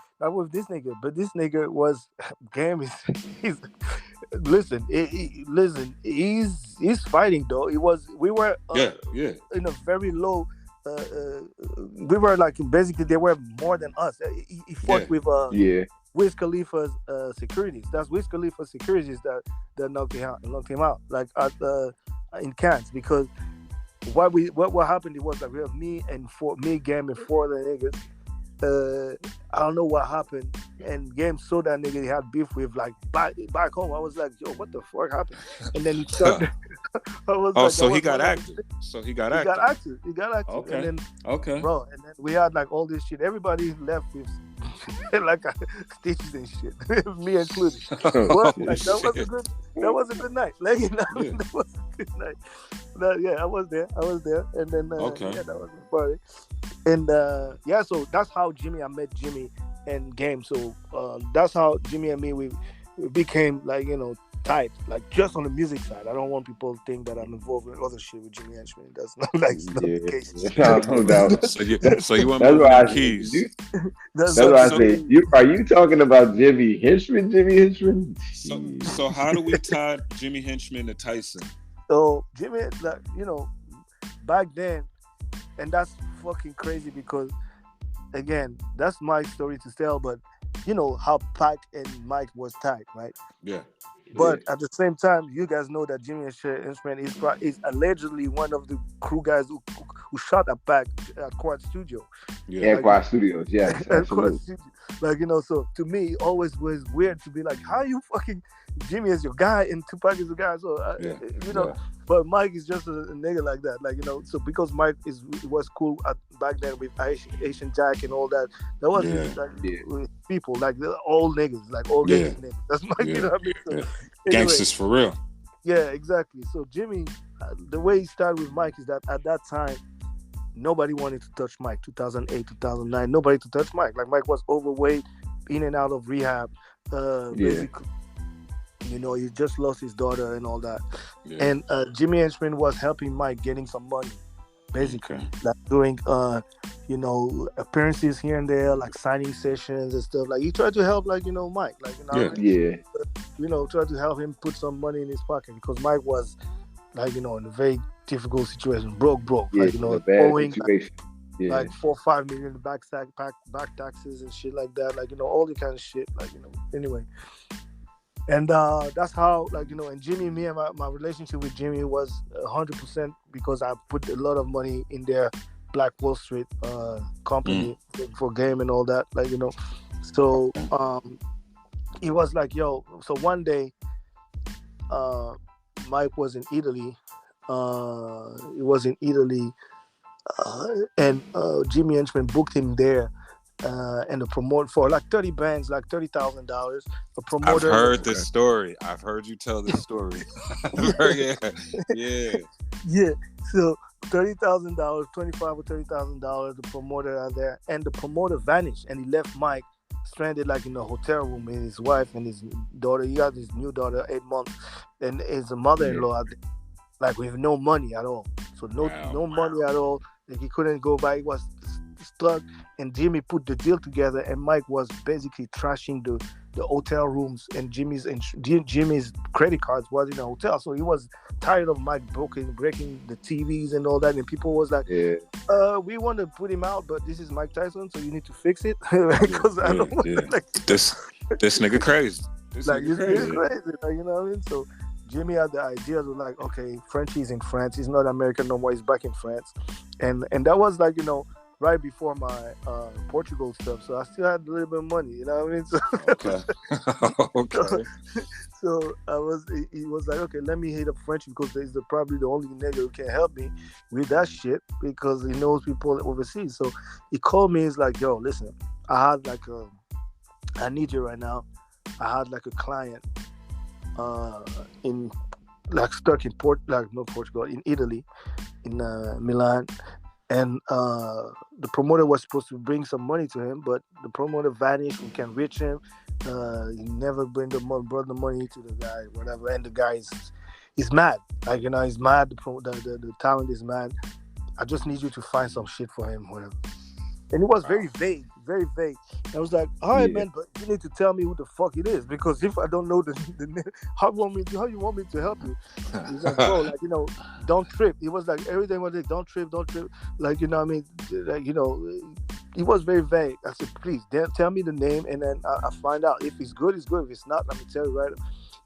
this nigga. But this nigga was Game. Listen, he's fighting though. We were in a very low. We were, like, basically they were more than us. He fought with Wiz Khalifa's securities. That's Wiz Khalifa's securities that knocked him out, like, at in Cannes, because what happened, it was like we have me, Game, and four other niggas. I don't know what happened, and Game saw that nigga he had beef with, like, back home. I was like, yo, what the fuck happened? And then he started.
He got active. He got active.
He got active.
Okay.
And then,
bro,
and then we had, like, all this shit. Everybody left with like stitches and shit, me included. But, like, that was a good night. Like, that was a good night. I was there, and then that was the party. And so that's how I met Jimmy and Game. So that's how Jimmy and me we became, like, tight, like, just on the music side. I don't want people to think that I'm involved in other shit with Jimmy Henchman. That's not, like, the case.
No doubt.
So you want
that's
to
why I
keys?
That's why I say, are you talking about Jimmy Henchman?
So how do we tie Jimmy Henchman to Tyson?
So Jimmy, like, back then, and that's fucking crazy because, again, that's my story to tell. But how Pac and Mike was tight, right?
Yeah.
But at the same time, you guys know that Jimmy Henchman is allegedly one of the crew guys who shot at Pac at Quad Studio.
Yeah, like, Quad Studios. Yeah, absolutely.
Like, so to me, it always was weird to be like, how you fucking Jimmy is your guy and Tupac is your guy. So but Mike is just a nigga like that. Like, so because Mike was cool back then with Asian Jack and all that. That was with people, like, the old niggas, like old niggas. That's Mike. You know what I mean? So, anyway,
gangsters for real.
Yeah, exactly. So Jimmy, the way he started with Mike is that at that time, nobody wanted to touch Mike. 2008, 2009, nobody to touch Mike. Like, Mike was overweight, in and out of rehab. Basically, he just lost his daughter and all that. Yeah. And Jimmy Henchman was helping Mike getting some money, basically, like doing appearances here and there, like signing sessions and stuff. Like, he tried to help, like, Mike, like, tried to help him put some money in his pocket because Mike was, like, in a very difficult situation, broke, like, owing like 4 or 5 million back taxes and shit like that, like, all the kind of shit, like, anyway. And that's how, like, and Jimmy, me and my relationship with Jimmy was 100% because I put a lot of money in their Black Wall Street company for Game and all that, like, So he was like, yo. So one day, Mike was in Italy. He was in Italy, and Jimmy Henchman booked him there. and the promoter for like 30 bands, like $30,000. The
I've
promoter.
heard this story. I've heard you tell this story. Yeah.
Yeah. So $30,000, 25 or $30,000. The promoter are there, and the promoter vanished, and he left Mike stranded like in a hotel room with his wife and his daughter. He got his new daughter, 8 months, and his mother-in-law out there, like with no money at all. So no money at all. Like he couldn't go back. He was stuck, and Jimmy put the deal together, and Mike was basically trashing the hotel rooms, and Jimmy's credit cards was in a hotel. So he was tired of Mike breaking the TVs and all that, and people was like, we want to put him out, but this is Mike Tyson, so you need to fix it. Because I don't want
this nigga crazy.
This nigga crazy. Like, you know what I mean? So Jimmy had the idea of like, okay, Frenchy's in France. He's not American no more. He's back in France, and that was like, you know, right before my Portugal stuff. So I still had a little bit of money. You know what I mean? So,
okay.
So he was like, okay, let me hit up Frenchy because he's probably the only nigga who can help me with that shit because he knows people overseas. So he called me. He's like, yo, listen, I had like I need you right now. I had like a client in like stuck in Portugal, in Italy, in Milan, and the promoter was supposed to bring some money to him, but the promoter vanished. We can't reach him. He never brought the money to the guy, whatever. And the guy is mad. Like, you know, he's mad. The talent is mad. I just need you to find some shit for him, whatever. And it was very vague, very vague. I was like, all right, man, but you need to tell me who the fuck it is, because if I don't know the how you want me to help you? He's like, bro, like, you know, don't trip. It was like everything was like, don't trip. Like, you know what I mean? Like, you know, he was very vague. I said, please, tell me the name, and then I find out. If it's good, it's good. If it's not, let me tell you right.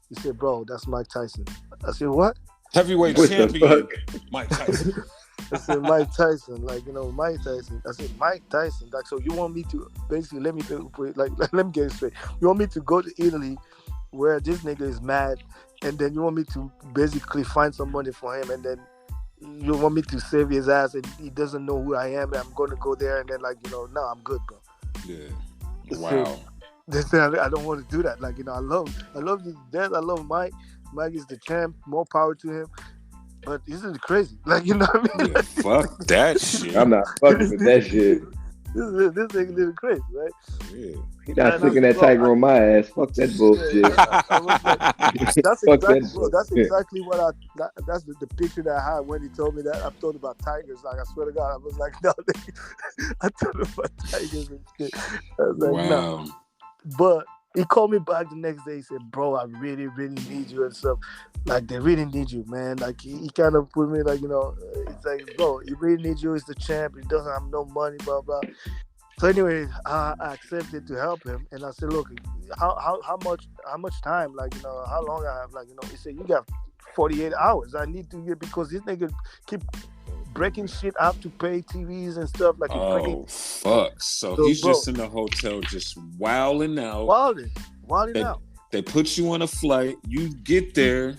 He said, bro, that's Mike Tyson. I said, what?
Heavyweight champion, Mike Tyson.
I said, Mike Tyson, like, you know, Mike Tyson. I said, Mike Tyson. Like, so you want me to basically, let me get it straight. You want me to go to Italy where this nigga is mad, and then you want me to basically find some money for him, and then you want me to save his ass, and he doesn't know who I am, and I'm going to go there, and then, like, you know, no, I'm good, bro.
Yeah. Wow.
They said, I don't want to do that. Like, you know, I love his dad. I love Mike. Mike is the champ. More power to him. But this is crazy. Like, you know what I mean?
Yeah, fuck that shit.
I'm not fucking with that shit.
This thing a little crazy, right?
Yeah.
He not sticking that tiger on my ass. Fuck that bullshit.
That's exactly what that's the picture that I had when he told me that. I thought about tigers. Like, I swear to God, I was like, no, I thought about tigers and shit. I was like, no. But he called me back the next day. He said, bro, I really, really need you and stuff. Like, they really need you, man. Like, he kind of put me, like, you know, it's like, bro, he really needs you. He's the champ. He doesn't have no money, blah, blah. So anyway, I accepted to help him. And I said, look, how much time? Like, you know, how long I have? Like, you know, he said, you got 48 hours. I need to get, because this nigga keep breaking shit out to pay TVs and stuff. Like,
fuck. So he's just in the hotel just wilding out. Wilding out. They put you on a flight. You get there,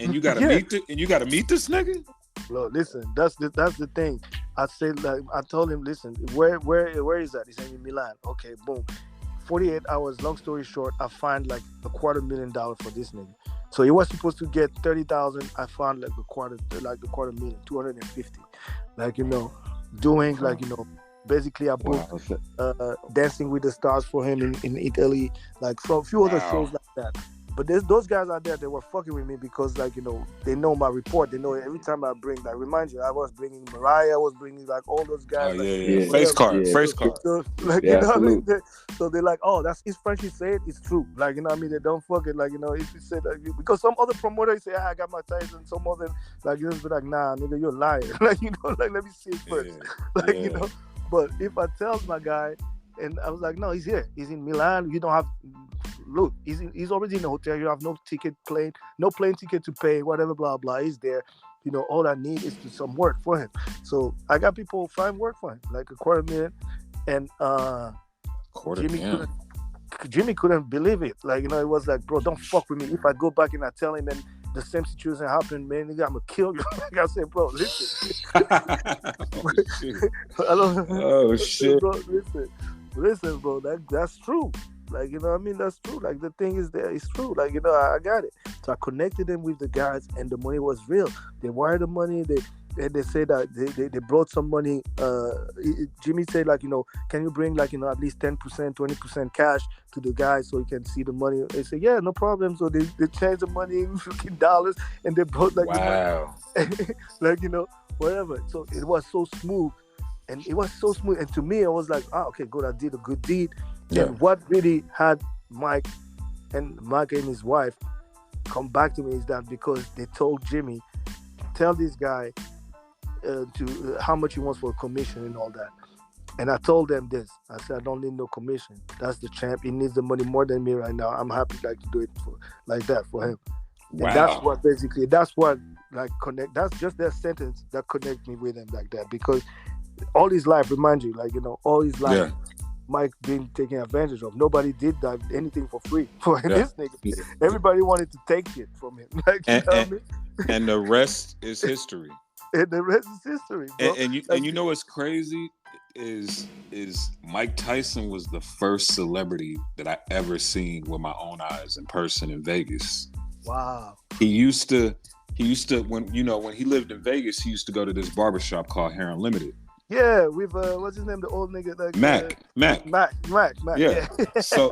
and you gotta meet this nigga.
Look, listen. That's the thing. I said, like, I told him, listen, where is that? He said in Milan. Okay, boom. 48 hours. Long story short, I find like $250,000 for this nigga. So he was supposed to get 30,000. I found like a quarter million, 250. Like, you know, doing like, you know, basically I booked Dancing with the Stars for him in Italy, like, so a few other shows like that. But there's those guys out there, they were fucking with me because, like, you know, they know my report. They know every time I bring, like, remind you, I was bringing Mariah, I was bringing, like, all those guys.
Face card.
So, like, you know what I mean? So they're like, oh, if Frenchy said, it's true. Like, you know what I mean? They don't fucking, like, you know, if you say that, because some other promoter say, I got my Tyson, some other, like, you just be like, nah, nigga, you're lying. Like, you know, like, let me see it first. Like, you know, but if I tell my guy, and I was like, no, he's here. He's in Milan. You don't have, look, he's already in the hotel. You have no plane ticket to pay, whatever, blah, blah. He's there. You know, all I need is some work for him. So I got people find work for him, like $250,000. And Jimmy couldn't believe it. Like, you know, it was like, bro, don't fuck with me. If I go back and I tell him and the same situation happened, man, nigga, I'm gonna kill you. Like I said, bro, listen.
Oh shit.
Bro, listen. Listen, bro, that's true. Like, you know what I mean? That's true. Like, the thing is there, it's true. Like, you know, I got it. So I connected them with the guys, and the money was real. They wired the money. They said that they brought some money. Jimmy said, like, you know, can you bring, like, you know, at least 10%, 20% cash to the guys so you can see the money? They said, yeah, no problem. So they changed the money in $15, and they brought, like,
Wow.
the money. Like, you know, whatever. So it was so smooth. And it was so smooth. And to me, I was like, okay, good. I did a good deed.
Yeah.
And what really had Mike and his wife come back to me is that because they told Jimmy, tell this guy to how much he wants for a commission and all that. And I told them this. I said, I don't need no commission. That's the champ. He needs the money more than me right now. I'm happy like to do it like that for him.
Wow.
And that's what like connect. That's just that sentence that connect me with him like that, because all his life, remind you, like, you know, all his life, Mike been taken advantage of. Nobody did that anything for free for this nigga. Everybody wanted to take it from him. Like, you know what I mean?
And the rest is history.
And the rest is history, bro.
And you know what's crazy is Mike Tyson was the first celebrity that I ever seen with my own eyes in person in Vegas.
Wow.
He used to when he lived in Vegas, he used to go to this barbershop called Hair Unlimited.
Yeah, with what's his name, the old nigga, like
Mac.
Yeah.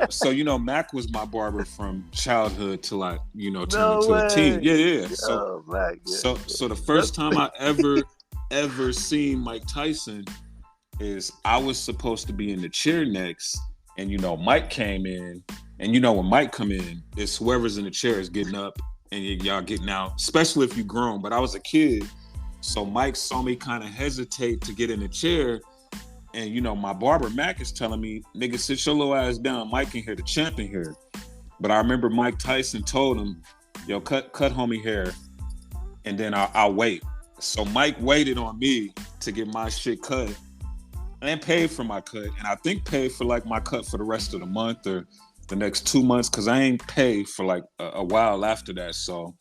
So you know, Mac was my barber from childhood till I, you know, turned into a teen. Yeah. So
Mac,
so the first time I ever seen Mike Tyson is I was supposed to be in the chair next, and you know, Mike came in, and you know, when Mike come in, it's whoever's in the chair is getting up and y'all getting out, especially if you grown. But I was a kid. So Mike saw me kind of hesitate to get in the chair. And, you know, my barber, Mac, is telling me, nigga, sit your little ass down. Mike in here, the champ in here. But I remember Mike Tyson told him, yo, cut homie hair, and then I'll wait. So Mike waited on me to get my shit cut and paid for my cut. And I think paid for, like, my cut for the rest of the month or the next 2 months, because I ain't paid for, like, a while after that. So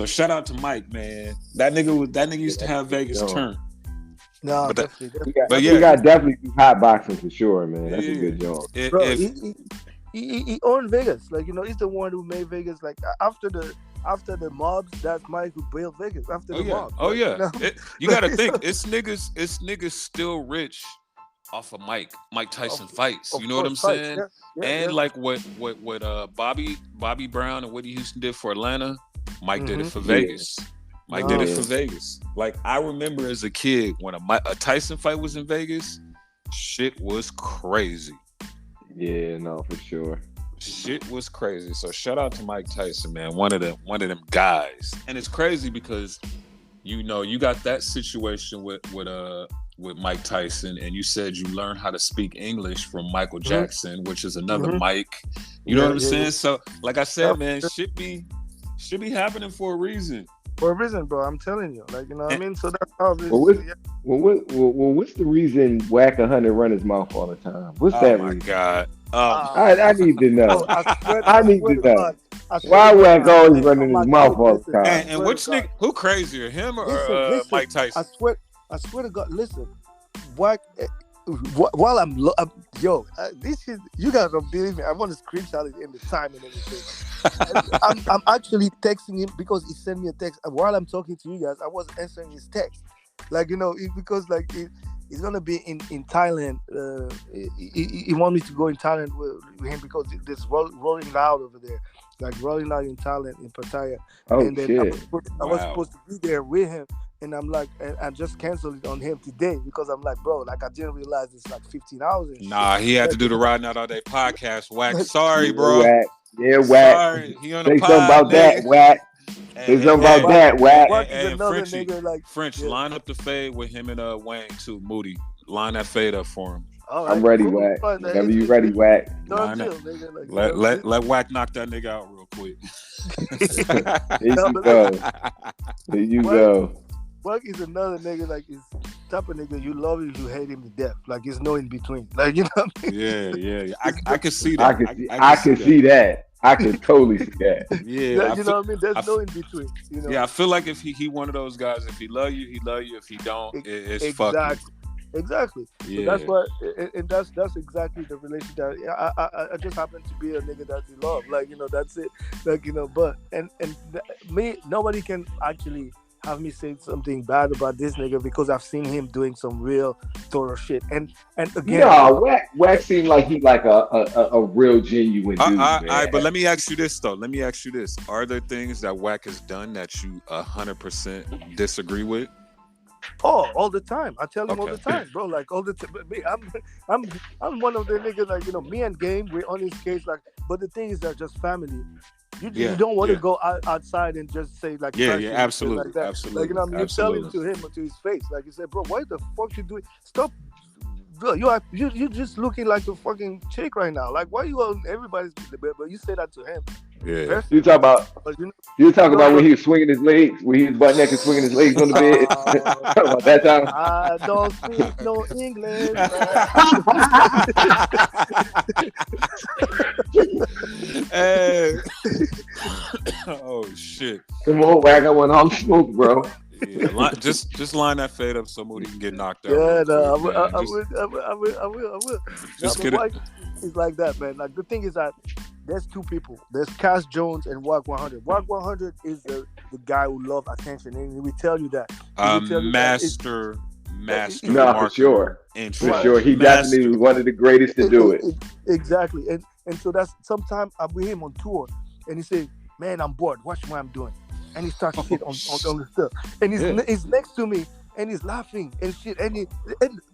shout out to Mike, man. That nigga used to have Vegas turn.
No,
but
definitely.
You got definitely some hot boxing for sure, man. That's a good job.
Bro, he owned Vegas. Like, you know, he's the one who made Vegas. Like, after the mobs, that's Mike who built Vegas. After the mobs.
Oh yeah. You gotta think, it's niggas still rich off of Mike Tyson fights. You know what I'm saying? And like what Bobby Brown and Whitney Houston did for Atlanta. Mike did it for Vegas. Mike did it for Vegas. Like, I remember as a kid when a Tyson fight was in Vegas, shit was crazy.
Yeah, no, for sure.
Shit was crazy. So shout out to Mike Tyson, man. One of them guys. And it's crazy because, you know, you got that situation with Mike Tyson, and you said you learned how to speak English from Michael Jackson, which is another Mike. You know what I'm saying? So, like I said, man, should be happening for a reason.
For a reason, bro. I'm telling you. Like, you know what I mean? So that's how this
what's the reason Whack 100 run his mouth all the time? What's that reason?
Oh, my God.
I need to know. I need to know.
know.
Why Whack always running his mouth all the time?
And which nigga, who crazier, him or
listen,
Mike Tyson?
I swear to God, listen. Whack, while this is, you guys don't believe me. I want to screenshot it in the time and everything. I'm actually texting him because he sent me a text. While I'm talking to you guys, I was answering his text. Like, you know, because like he's gonna be in Thailand. He want me to go in Thailand with him because there's Rolling Loud over there, like Rolling Loud in Thailand in Pattaya.
Oh,
and then
shit!
I was supposed to be there with him. And I'm like, I just canceled it on him today because I'm like, bro, like, I didn't realize it's like 15 hours.
Nah, he had to do the Riding Out All Day podcast. Whack, sorry, bro.
Whack. Yeah, Whack.
Sorry, he on the
Say
pod,
something about that, Whack. Say something about that, Whack.
And Frenchy, French, line up the fade with him and Wayne too. Moody, line that fade up for him.
Right,
I'm ready, cool. Whack. Whenever you ready, Whack.
Let Whack knock that nigga out real quick.
There you go.
Whack is another nigga, like, he's type of nigga, you love him, you hate him to death. Like, there's no in between. Like, you know what I
mean? Yeah. I can see that.
I can see that. I can totally see that.
Yeah.
You know what I mean? There's no in between. You know?
Yeah, I feel like if he one of those guys, if he love you, he love you. If he don't, it's fucking.
Exactly. So
Yeah.
that's what, and that's exactly the relation that I just happen to be a nigga that he love. Like that's it. Like but me, nobody can actually have me say something bad about this nigga because I've seen him doing some real thorough shit. And again,
No, Wax seemed like he like a real genuine dude, man.
But let me ask you this though. Let me ask you this: are there things that Wack has done that you 100% disagree with?
oh, all the time. I tell him all
Okay.
the time, bro. Like all the time. Me, I'm I'm one of the niggas like me and Game. We're on his case. Like, but the thing is that just family. You don't want to go outside and just say like
absolutely,
like that.
absolutely,
Like you tell him to his face. Like you say, bro, why the fuck you doing? Stop. Bro, you just looking like a fucking chick right now. Like why you on everybody's bed? But you say that to him.
Yeah.
You talk about
But
you talk about when he was swinging his legs, when he was butt naked swinging his legs on the bed. Talk about that time.
I don't speak no English.
Hey. Oh shit.
Come on, Wax, I want all the smoke, bro.
Yeah, just line that fade up so Moody can get knocked out.
Yeah, no, I will.
Just
No,
get
but it's like that, man. Like the thing is that there's two people. There's Cass Jones and Wack 100. Wack 100 is the guy who loves attention, and he will tell you that.
Master.
No, for sure. For sure, he definitely was one of the greatest to do it.
Exactly, and so that's sometimes I'm with him on tour, and he say, "Man, I'm bored. Watch what I'm doing," and he starts shit on the stuff, and he's next to me. And he's laughing and shit, and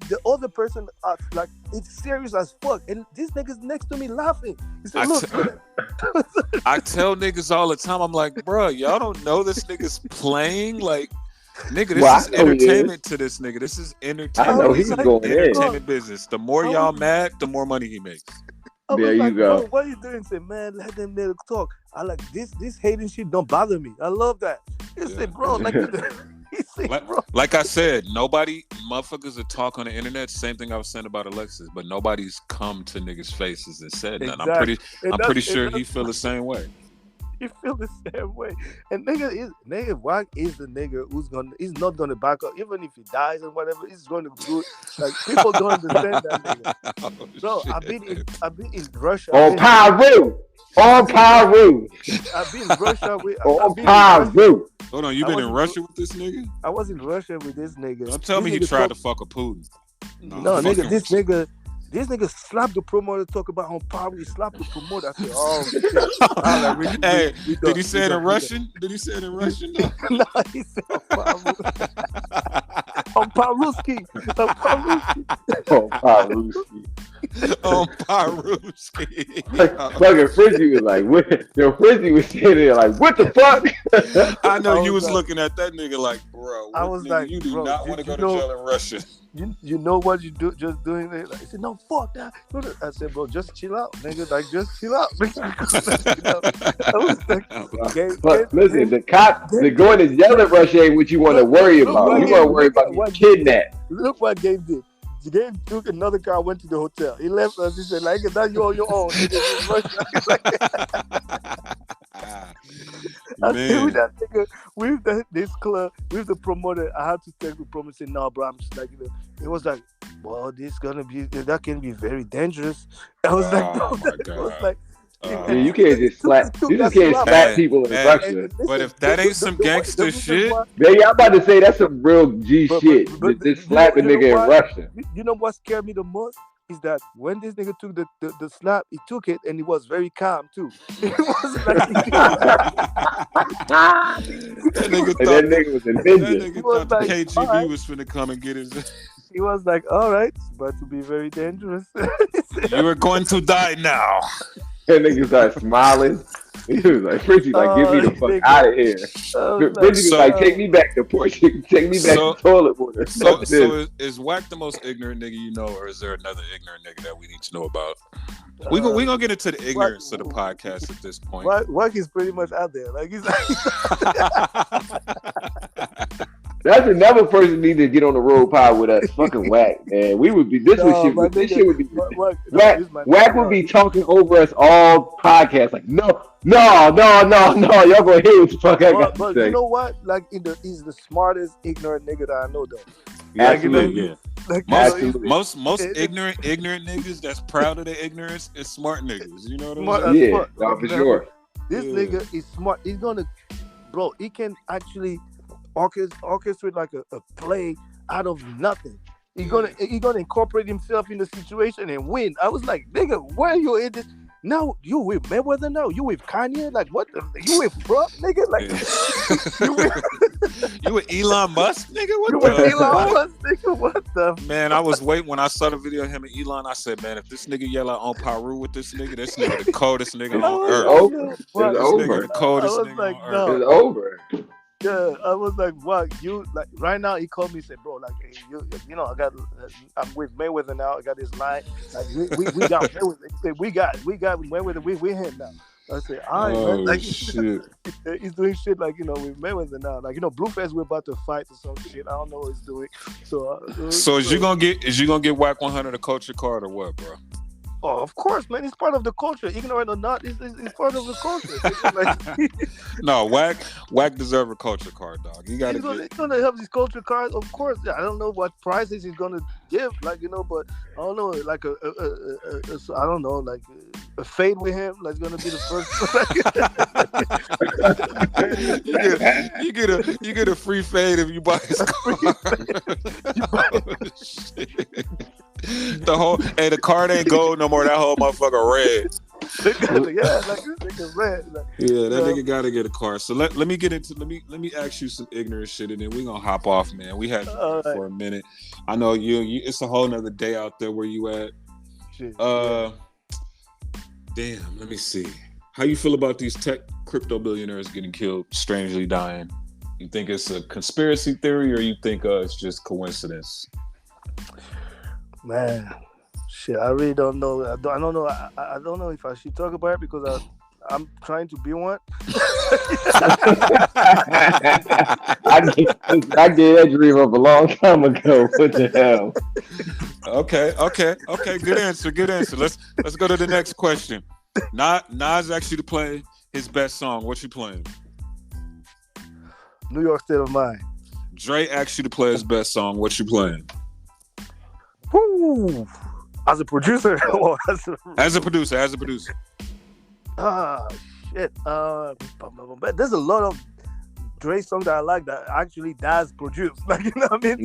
the other person like it's serious as fuck, and this nigga's next to me laughing. He said, "Look."
I tell niggas all the time, I'm like, bro, y'all don't know this nigga's playing, like, nigga, this is entertainment to this nigga. This is entertainment.
I know he's going
entertainment business. The more y'all mad, the more money he makes.
There you go.
Bro, what are you doing? Say, man, let them niggas talk. I like this hating shit don't bother me. I love that. He said, bro, like.
Like I said, nobody motherfuckers that talk on the internet. Same thing I was saying about Alexis, but nobody's come to niggas' faces and said that. I'm pretty sure he feel the same way.
He feel the same way. And nigga Wack is the nigga he's not gonna back up, even if he dies and whatever. He's gonna do it. Like people don't understand that nigga. Bro, I've been in Russia.
On Peru.
I've been in Russia with
Peru.
Hold on, you been in Russia with this nigga?
I was in Russia with this nigga.
Don't tell me he tried to fuck a Putin.
No, nigga, this nigga slapped the promoter, talk about on Peru. He slapped the promoter. I said, oh shit.
Hey, did he say it in Russian? Did he say it in Russian?
No, he said on Paruski.
On Paruski.
Fucking Frenchy was like, Frenchy was sitting there like, what the fuck?
I know you was looking at that nigga like, bro.
I was like,
you do not want to go to jail in Russia.
You know what you do? Just doing it. Like, he said, no, fuck that. I said, bro, just chill out, nigga. Like, just chill out. I was like,
listen, the cops, they're going to jail in Russia ain't what you want to worry about. You want to worry about getting kidnapped.
Look what Game did. The Game took another car, went to the hotel. He left us. He said, like, now you on your own. I stayed with that nigga, with this club, with the promoter. I had to take the promoter and say, no, bro, I'm just like, it was like, well, that can be very dangerous. I was like, no, that was like,
you can't just slap. You just can't slap people in Russia.
But if that ain't some gangster shit,
baby, I'm about to say that's some real G shit. Just slap a nigga in Russia.
You know what scared me the most is that when this nigga took the slap, he took it and he was very calm too. It was like
that nigga was a ninja.
That nigga thought the KGB was finna come and get his.
He was like, all right, it's about to be very dangerous.
You are going to die now.
That nigga started smiling. He was like, Frenchy, like, get me the fuck out of here. Frenchy was like, take me back to Portugal. Take me back to toilet water.
So is Wack the most ignorant nigga you know, or is there another ignorant nigga that we need to know about? We gonna get into the ignorance of the podcast at this point.
Wack is pretty much out there. Like, he's
that's another person need to get on the road pod with us. Fucking Wack, man. We would be. This shit would be. Wack would be talking over us all podcasts. Like, no. Y'all gonna hear what the fuck I got to say.
You know what? Like, he's the smartest ignorant nigga that I know, though.
Absolutely.
Yeah.
Like,
Absolutely.
Most ignorant niggas that's proud of their ignorance is smart niggas. You know what I'm
Smart
saying?
as
Yeah,
fuck.
no, for sure.
This nigga is smart. He's gonna, bro. He can actually orchestrate like a play out of nothing. He's gonna incorporate himself in the situation and win. I was like, nigga, where are you in this? No, you with Mayweather now? You with Kanye? Like what? You with Trump, nigga? Like
You with Elon Musk, nigga?
you
What
with
the
Elon
fuck?
Musk, nigga? What the?
Man, I was waiting when I saw the video of him and Elon. I said, man, if this nigga yell out on Paru with this nigga the coldest nigga
I
on
was
earth.
like,
over.
yo,
It's
what?
This
over.
nigga the coldest
I was
nigga
like,
on
no.
earth.
It's over.
Yeah, I was like, "What you like?" Right now, he called me and said, "Bro, like, hey, you know, I'm with Mayweather now. I got this line. Like, we got Mayweather. He said, we got Mayweather. We with him now." I said, "All right, man." Like,
Shit.
he's doing shit like with Mayweather now. Like, Blueface, we're about to fight or some shit. I don't know what he's doing.
So is you gonna get Whack 100 a culture card or what, bro?
Oh, of course, man. It's part of the culture. Ignorant or not, it's part of the culture. Like,
No, Whack deserve a culture card, dog. You gotta
he's gonna have his culture card, of course. I don't know what prizes he's gonna give, like but I don't know, like I don't know, like a fade with him, like gonna be the first.
you get a free fade if you buy his card. Shit. The card ain't gold no more. That whole motherfucker red.
Yeah, like this nigga red. Like,
Yeah, that nigga gotta get a card. So let me get into let me ask you some ignorant shit, and then we gonna hop off, man. We had you here for a minute. I know you. It's a whole nother day out there where you at.
Shit,
Damn. Let me see. How you feel about these tech crypto billionaires getting killed, strangely dying? You think it's a conspiracy theory, or you think it's just coincidence?
Man, shit, I really don't know. I don't know. I don't know if I should talk about it because I'm trying to be one.
I gave that dream up a long time ago. What the hell?
Okay. Good answer. Let's go to the next question. Nas actually to play his best song. What you playing?
New York State of Mind.
Dre actually to play his best song. What you playing?
Woo! As a producer or
as a producer.
Ah, shit. But there's a lot of Dre songs that I like that actually Daz produced. Like, you know what I mean?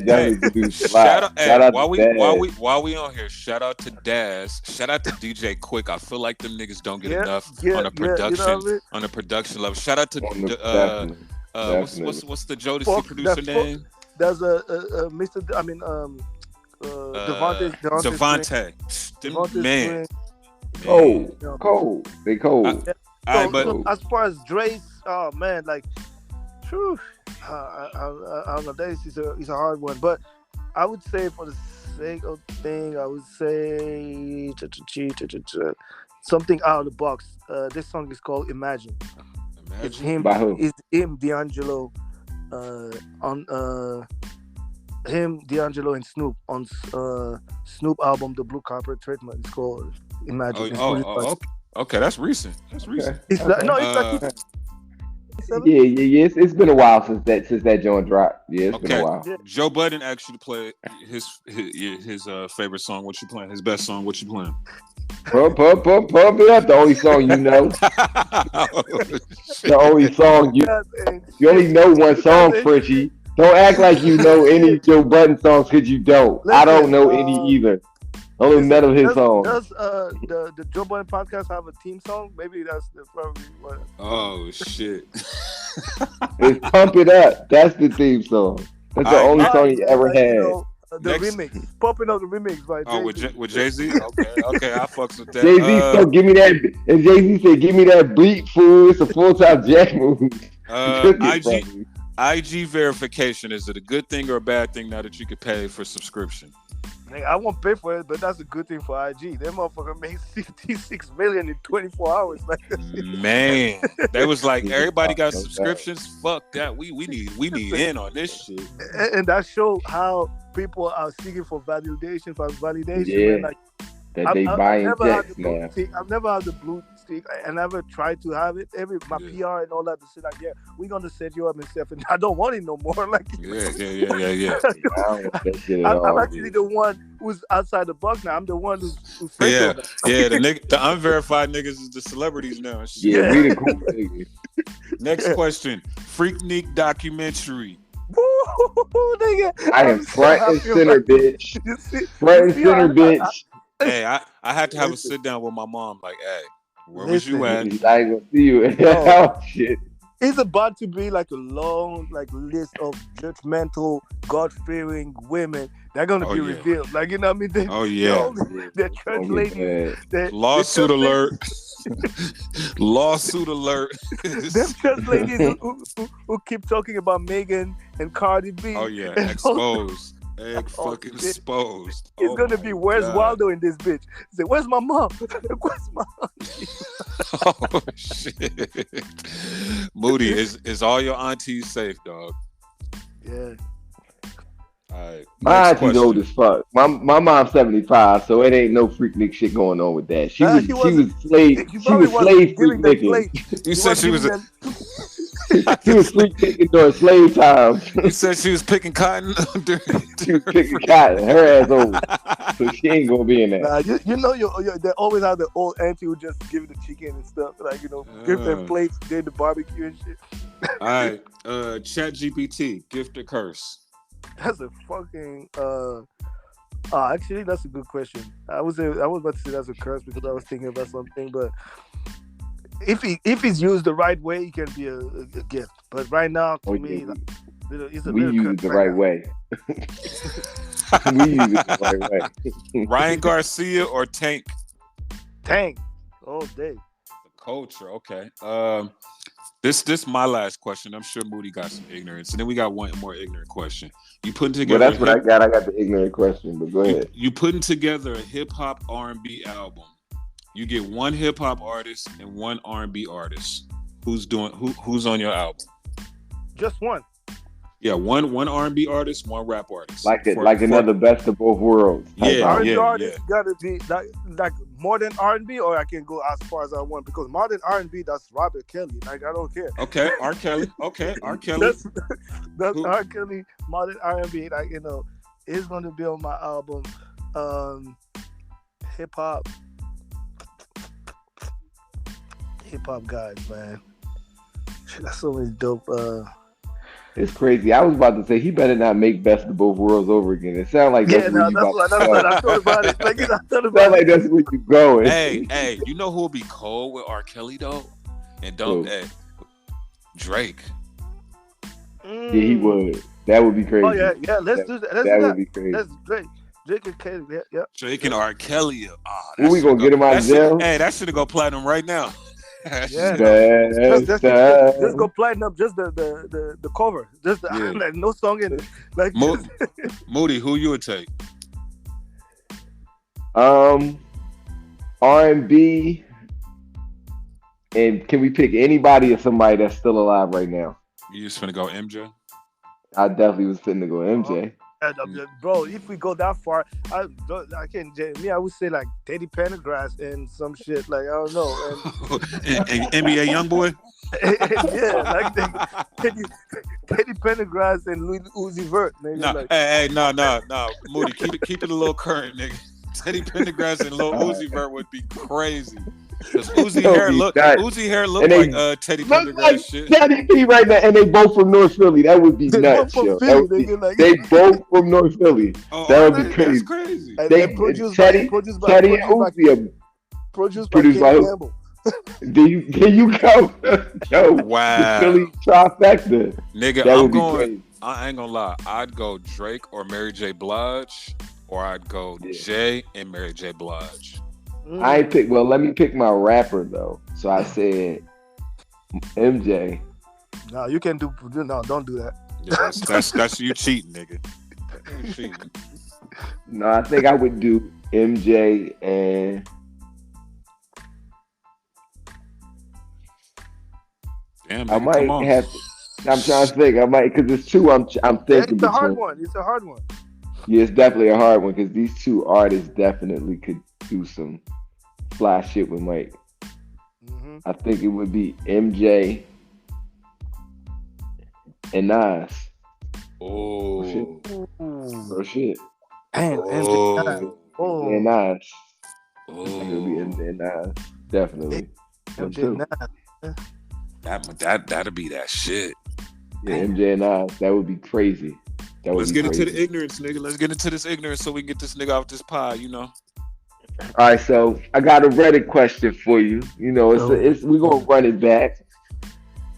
Daz produced a lot. Shout out to Daz.
While we on here, shout out to Daz. Shout out to DJ Quick. I feel like them niggas don't get enough on the production on the production level. Shout out to what's the Jodeci producer name?
There's a Mr. Devontae.
Man.
Cold. They cold.
So as far as Dre's, oh man, like, whew, I don't know. That is a hard one, but I would say for the sake of thing, I would say something out of the box. This song is called Imagine. It's him. It's him, D'Angelo, D'Angelo and Snoop on Snoop album, The Blue Carpet Treatment. It's called Imagine.
Okay, that's recent. It's like
Yeah. It's been a while since that joint dropped. Yeah, it's been a while.
Yeah.
Joe Budden actually played his favorite song. What you playing? His best song. What you playing?
Pump it up. The only song you know. The only song you only know one song, Frenchy. Don't act like you know any Joe Budden songs because you don't. I don't know any either. I don't know none of his songs.
Does the Joe Budden podcast have a theme song? Maybe that's probably what.
Oh shit!
It's Pump It Up. That's the theme song. That's the only song he ever had.
The remix, popping up the remix by Jay-Z.
With Jay-Z. Okay, I fucks with that.
Jay-Z so give me that, and Jay-Z said, "Give me that beat, fool. It's a full-time jack movie."
IG verification, is it a good thing or a bad thing now that you could pay for subscription?
I won't pay for it, but that's a good thing for IG. That motherfucker made 56 million in 24 hours.
Man, they was like, everybody got subscriptions. Fuck that. We need in on this shit.
And that showed how people are seeking for validation.
Yeah. That they buying jets now.
I've never had the blue See, I never tried to have it. My
Yeah.
PR and all that shit. Like, yeah, we're gonna set you up and stuff, and I don't want it no more. Like,
Yeah.
I don't want that shit at
I'm
all.
actually the one who's outside the box now. I'm the one who's
Yeah,
now.
yeah. The unverified niggas is the celebrities now. Shit.
Yeah, we the cool niggas.
Next question: Freaknik documentary.
Woo, nigga!
I am front and center, bitch.
You see,
Front and center, bitch.
Hey, I had to have a
Listen.
sit down with my mom. Like, hey, where was you
Listen.
at?
I ain't gonna see you.
No.
Oh shit.
It's about to be like a long list of judgmental, God-fearing women. They're gonna be revealed. Like, you know what I mean? They're church ladies.
Lawsuit alert. Lawsuit alert.
Them church ladies who keep talking about Megan and Cardi B.
Oh yeah, exposed. Fucking exposed.
It's gonna be where's Waldo in this bitch? Say, where's my mom? Where's my
Oh shit. Moody, is all your aunties safe, dog?
Yeah.
All right.
My auntie's old as fuck. My mom's 75, so it ain't no Freaknik shit going on with that. She was slave freak nigga.
You said she was
she was freak nigga during slave time.
You said she was picking cotton.
She was picking cotton. Her ass old, so she ain't gonna be in that.
Nah, you know, they always have the old auntie who just give the chicken and stuff, like, you know, give them plates, did the barbecue and shit.
All right, Chat GPT, gift or curse?
That's a fucking actually that's a good question. I was about to say that's a curse because I was thinking about something, but if it's used the right way, it can be a gift. But right now, to me, it's a
we use it the right way. We use it the right way.
Ryan Garcia or Tank?
Tank, all day.
The culture, okay. This my last question. I'm sure Moody got some ignorance, and then we got one more ignorant question. You putting together?
Well, that's what I got. I got the ignorant question, but go ahead.
You putting together a hip hop R&B album. You get one hip hop artist and one R&B artist. Who's on your album?
Just one.
Yeah, one R&B artist, one rap artist.
Another best of both worlds.
R&B artist gotta be like more than R&B, or I can go as far as I want because more than R&B, that's Robert Kelly. Like, I don't care.
Okay, R. Kelly. Okay, R. Kelly.
That's R. Kelly. More than R&B, like, you know, it's gonna be on my album. Hip hop guys, man. That's so many dope.
It's crazy. I was about to say he better not make best of both worlds over again. It sounds like that's where you about to go.
I thought about it. Like, I thought about
sound like that's where you going.
Hey, you know who will be cold with R. Kelly though? And Drake.
Yeah, he would. That would be crazy.
Oh yeah. Let's do that.
That would be crazy.
That's Drake and Kelly. Yeah.
Drake and R. Kelly.
We gonna get him out of jail?
Hey, that should go platinum right now.
Yeah, just go platinum. Just the cover. Just like no song in it. Like
Moody, who you would take?
R&B, and can we pick anybody or somebody that's still alive right now?
You just finna go MJ?
I definitely was finna go MJ.
Bro, if we go that far, I can't. I would say like Teddy Pendergrass and some shit. Like, I don't know.
And NBA YoungBoy.
Yeah, like Teddy Pendergrass and Louis Uzi Vert.
No, Moody, keep it a little current, nigga. Teddy Pendergrass and Lil Uzi Vert would be crazy. Because Uzi hair look like Teddy Pendergrass shit.
Teddy P right now, and they both from North Philly. That would be nuts, yo. They both from North Philly. That would be crazy.
That's crazy.
They produced Teddy and Uzi
produced by Campbell.
There you go. Yo,
wow.
The Philly trifecta.
Nigga, I ain't gonna lie. I'd go Drake or Mary J. Blige, or I'd go Jay and Mary J. Blige.
I ain't pick. Well, let me pick my rapper though. So I said MJ.
No, you can do. No, don't do that.
Yeah, that's you cheating, nigga. You cheating.
No, I think I would do MJ and.
Damn,
I might have. I'm trying to think. I might because it's two. I'm thinking.
It's a hard one. It's a hard one.
Yeah, it's definitely a hard one because these two artists definitely could do some fly shit with Mike. I think it would be MJ and Nas.
Oh
shit. Oh shit.
Damn,
Oh.
MJ and Nas. I
Oh.
think it would be MJ and Nas. Definitely. Them
MJ
too.
Nas.
That'd be that shit.
Yeah, MJ and Nas. That would be crazy. That would
Let's
be
get
crazy.
into the ignorance, nigga. Let's get into this ignorance so we can get this nigga off this pod, you know.
All right, so I got a Reddit question for you. You know, it's we're gonna run it back.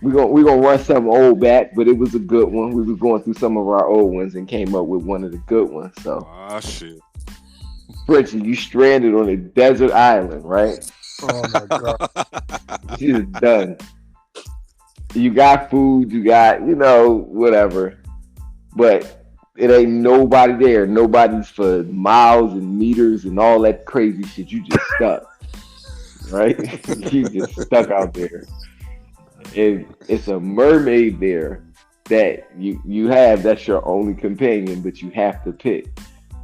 We're gonna run something old back, but it was a good one. We was going through some of our old ones and came up with one of the good ones. So,
Shit.
Frenchy, you stranded on a desert island, right?
Oh my god.
You're done. You got food, you got, whatever. But it ain't nobody there. Nobody's for miles and meters and all that crazy shit. You just stuck. Right? You just stuck out there. And it's a mermaid there that you have, that's your only companion, but you have to pick.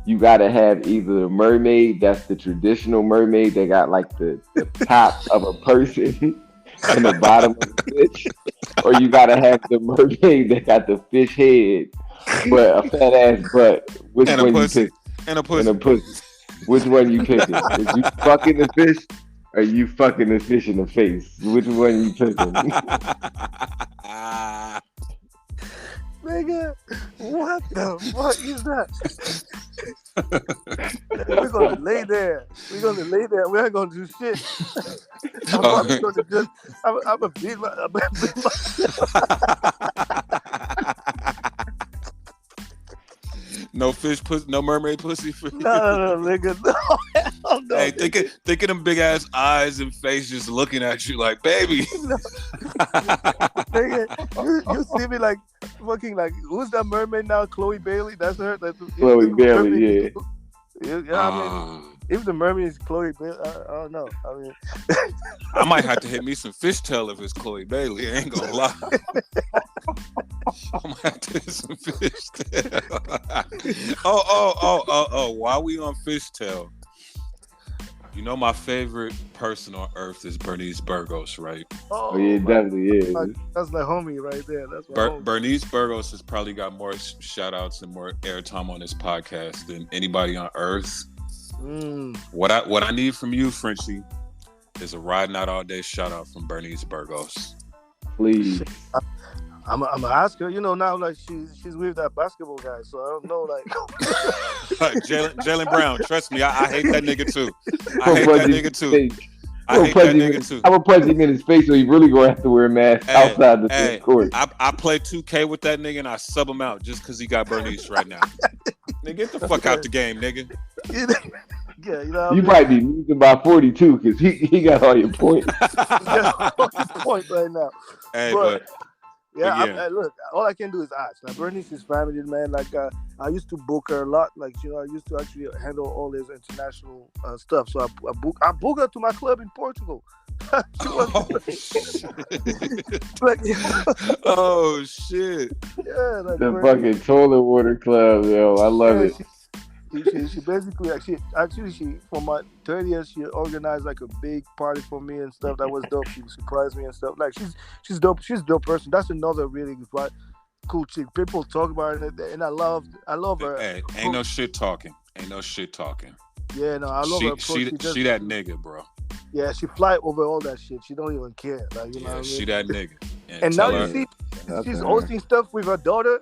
You gotta have either a mermaid that's the traditional mermaid that got like the top of a person and the bottom of a fish, or you gotta have the mermaid that got the fish head but a fat ass butt. Which
and
one
a
you
pussy.
pick?
And a pussy.
And a pussy. Which one you picking? Is you fucking the fish or you fucking the fish in the face? Which one you picking?
Nigga, what the fuck is that? We're gonna lay there. We're gonna lay there. We ain't gonna do shit. I'm probably gonna just. I'm a beat myself.
No fish pussy, no mermaid pussy for you.
No, nigga, no.
Hey, think of them big ass eyes and face just looking at you like, baby.
No. Nigga, you see me like fucking like, who's that mermaid now? Chloe Bailey. That's her.
Chloe Bailey, yeah.
I mean, if the mermaid is Chloe Bailey, I don't know. I mean,
I might have to hit me some fishtail if it's Chloe Bailey. I ain't gonna lie. I might have to hit some fishtail. Oh. While we on fishtail, you know my favorite person on earth is Bernice Burgos, right?
Oh yeah, definitely is.
That's the homie right there. That's my homie.
Bernice Burgos has probably got more shout outs and more airtime on this podcast than anybody on earth. What I need from you, Frenchy, is a Riding Out All Day shout out from Bernice Burgos.
Please.
I'm gonna ask her. You know, now like she's with that basketball guy, so I don't know like.
Jaylen Brown, trust me, I hate that nigga too. I hate that nigga too.
I'm gonna punch him in his face, so he really gonna have to wear a mask outside the court.
I play 2K with that nigga and I sub him out just because he got Bernice right now. Nigga, get the fuck out the game, nigga.
Yeah, you know.
You might be losing by 42 because he got all your points.
Points right now.
Hey,
but
yeah.
Look, all I can do is ask. Like Bernice is family, man. Like I used to book her a lot. Like I used to actually handle all this international stuff. So I book her to my club in Portugal.
Oh shit!
Yeah, like
the fucking toilet water club, yo. I love it.
She basically she for my 30th she organized like a big party for me and stuff. That was dope. She surprised me and stuff. Like she's dope. She's a dope person. That's another really cool chick. People talk about it and I love her.
Hey, ain't no shit talking.
Yeah, no, I love her.
She that nigga, bro.
Yeah, she fly over all that shit. She don't even care. Like, you know what I mean?
She that nigga.
And now you see she's hosting stuff with her daughter.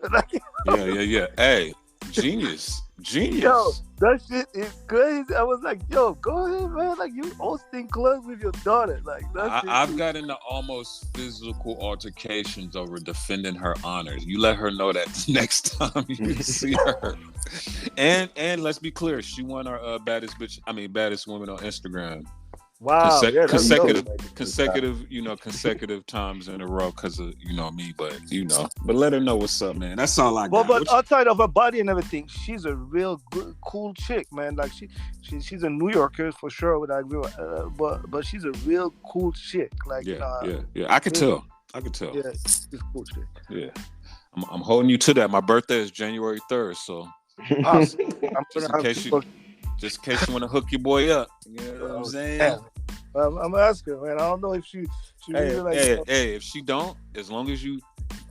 Yeah. Hey, genius.
Yo, that shit is crazy. I was like, yo, go ahead, man. Like, you hosting clubs with your daughter. Like,
I've got into almost physical altercations over defending her honor. You let her know that next time you see her. And let's be clear, she won our baddest woman on Instagram.
Wow,
consecutive, consecutive times in a row because of me, but let her know what's up, man. That's all I got.
But outside of her body and everything, she's a real good, cool chick, man. Like she's a New Yorker for sure. But she's a real cool chick. Like
yeah. I could tell.
Yeah, she's a cool chick.
Yeah, I'm holding you to that. My birthday is January 3rd, so
awesome.
Just in case you want to hook your boy up. You know what I'm saying?
I'm asking, man. I don't know if she really like.
Hey, if she don't, as long as you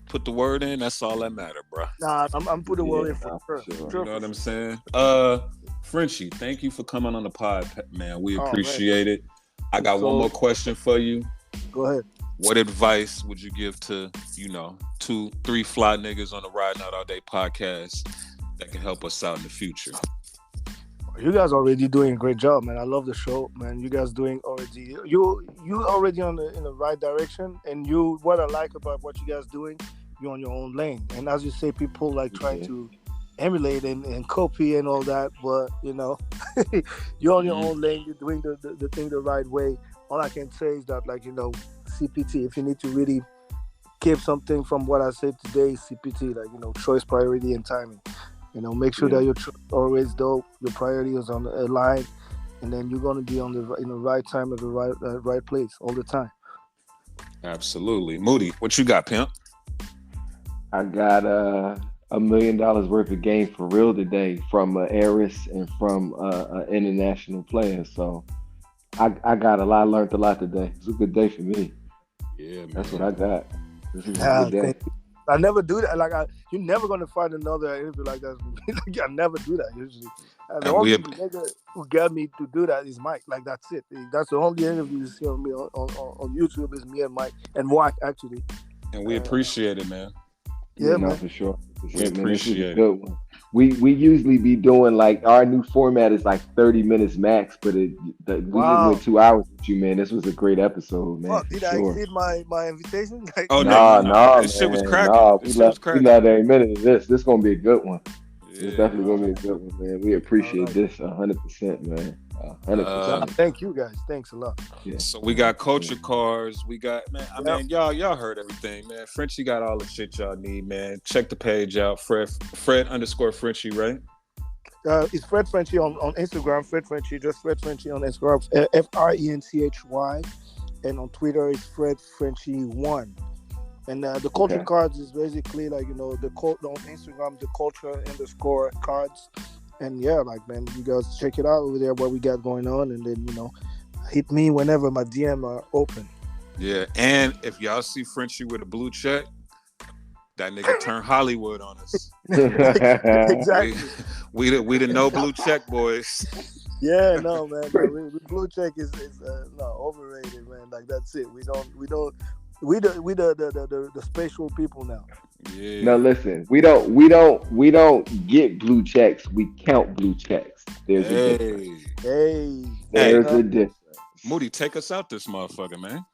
put the word in, that's all that matter, bro.
Nah, I'm putting the word in for her.
Sure.
You know what I'm saying? Frenchy, thank you for coming on the pod, man. We appreciate it. I got one more question for you.
Go ahead.
What advice would you give to, 2-3 fly niggas on the Riding Out All Day podcast that can help us out in the future?
You guys already doing a great job, man. I love the show, man. You guys doing already. You already in the right direction, and what I like about what you guys doing, you're on your own lane. And as you say, people like trying to emulate and copy and all that, but you're on your own lane. You're doing the thing the right way. All I can say is that, CPT. If you need to really keep something from what I said today, CPT, choice, priority, and timing. Make sure that you're always dope. Your priority is on a line, and then you're gonna be in the right time at the right place all the time.
Absolutely, Moody. What you got, pimp?
I got $1 million worth of game for real today from Eris and from an international player. So I got a lot. I learned a lot today. It's a good day for me.
Yeah, man.
That's what I got. This is a good day.
I never do that. You're never gonna find another interview like that. I never do that usually. The only nigga who got me to do that is Mike. That's it. That's the only interview you see on me on YouTube is me and Mike and Wack actually.
And we appreciate it, man.
Yeah, man.
For sure.
We appreciate it.
Good one. We usually be doing our new format is 30 minutes max, but we just went 2 hours with you, man. This was a great episode, man.
Did I exceed my invitation?
No,
this shit was cracking.
No, we left every minute of this. This gonna be a good one. Yeah. It's definitely gonna be a good one, man. We appreciate this 100%, man. 100%.
Thank you guys. Thanks a lot.
Yeah. So we got culture cars. We got man. Y'all heard everything, man. Frenchy got all the shit y'all need, man. Check the page out. Fred_Frenchy, right?
It's Fred Frenchy on Instagram. Fred Frenchy, just Fred Frenchy on Instagram. FRENCHY, and on Twitter it's Fred Frenchy1. And the culture cards is basically the on Instagram, the culture_cards. And man, you guys check it out over there, what we got going on, and then hit me whenever my DM are open.
Yeah, and if y'all see Frenchy with a blue check, that nigga turn Hollywood on us.
Exactly.
We the no blue check boys.
Yeah, no, man. The blue check is overrated, man. That's it. We the spatial people now.
Yeah.
Now listen, we don't get blue checks. We count blue checks. There's a difference. There's a difference.
Moody, take us out this motherfucker, man.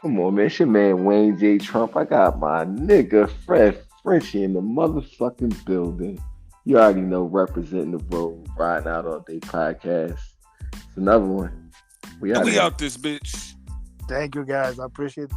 Come on, man. It's your man Wayne J. Trump. I got my nigga Fred Frenchy in the motherfucking building. You already know, representing the road, Riding Out All Day podcast. It's another one. We out
this bitch.
Thank you, guys. I appreciate it.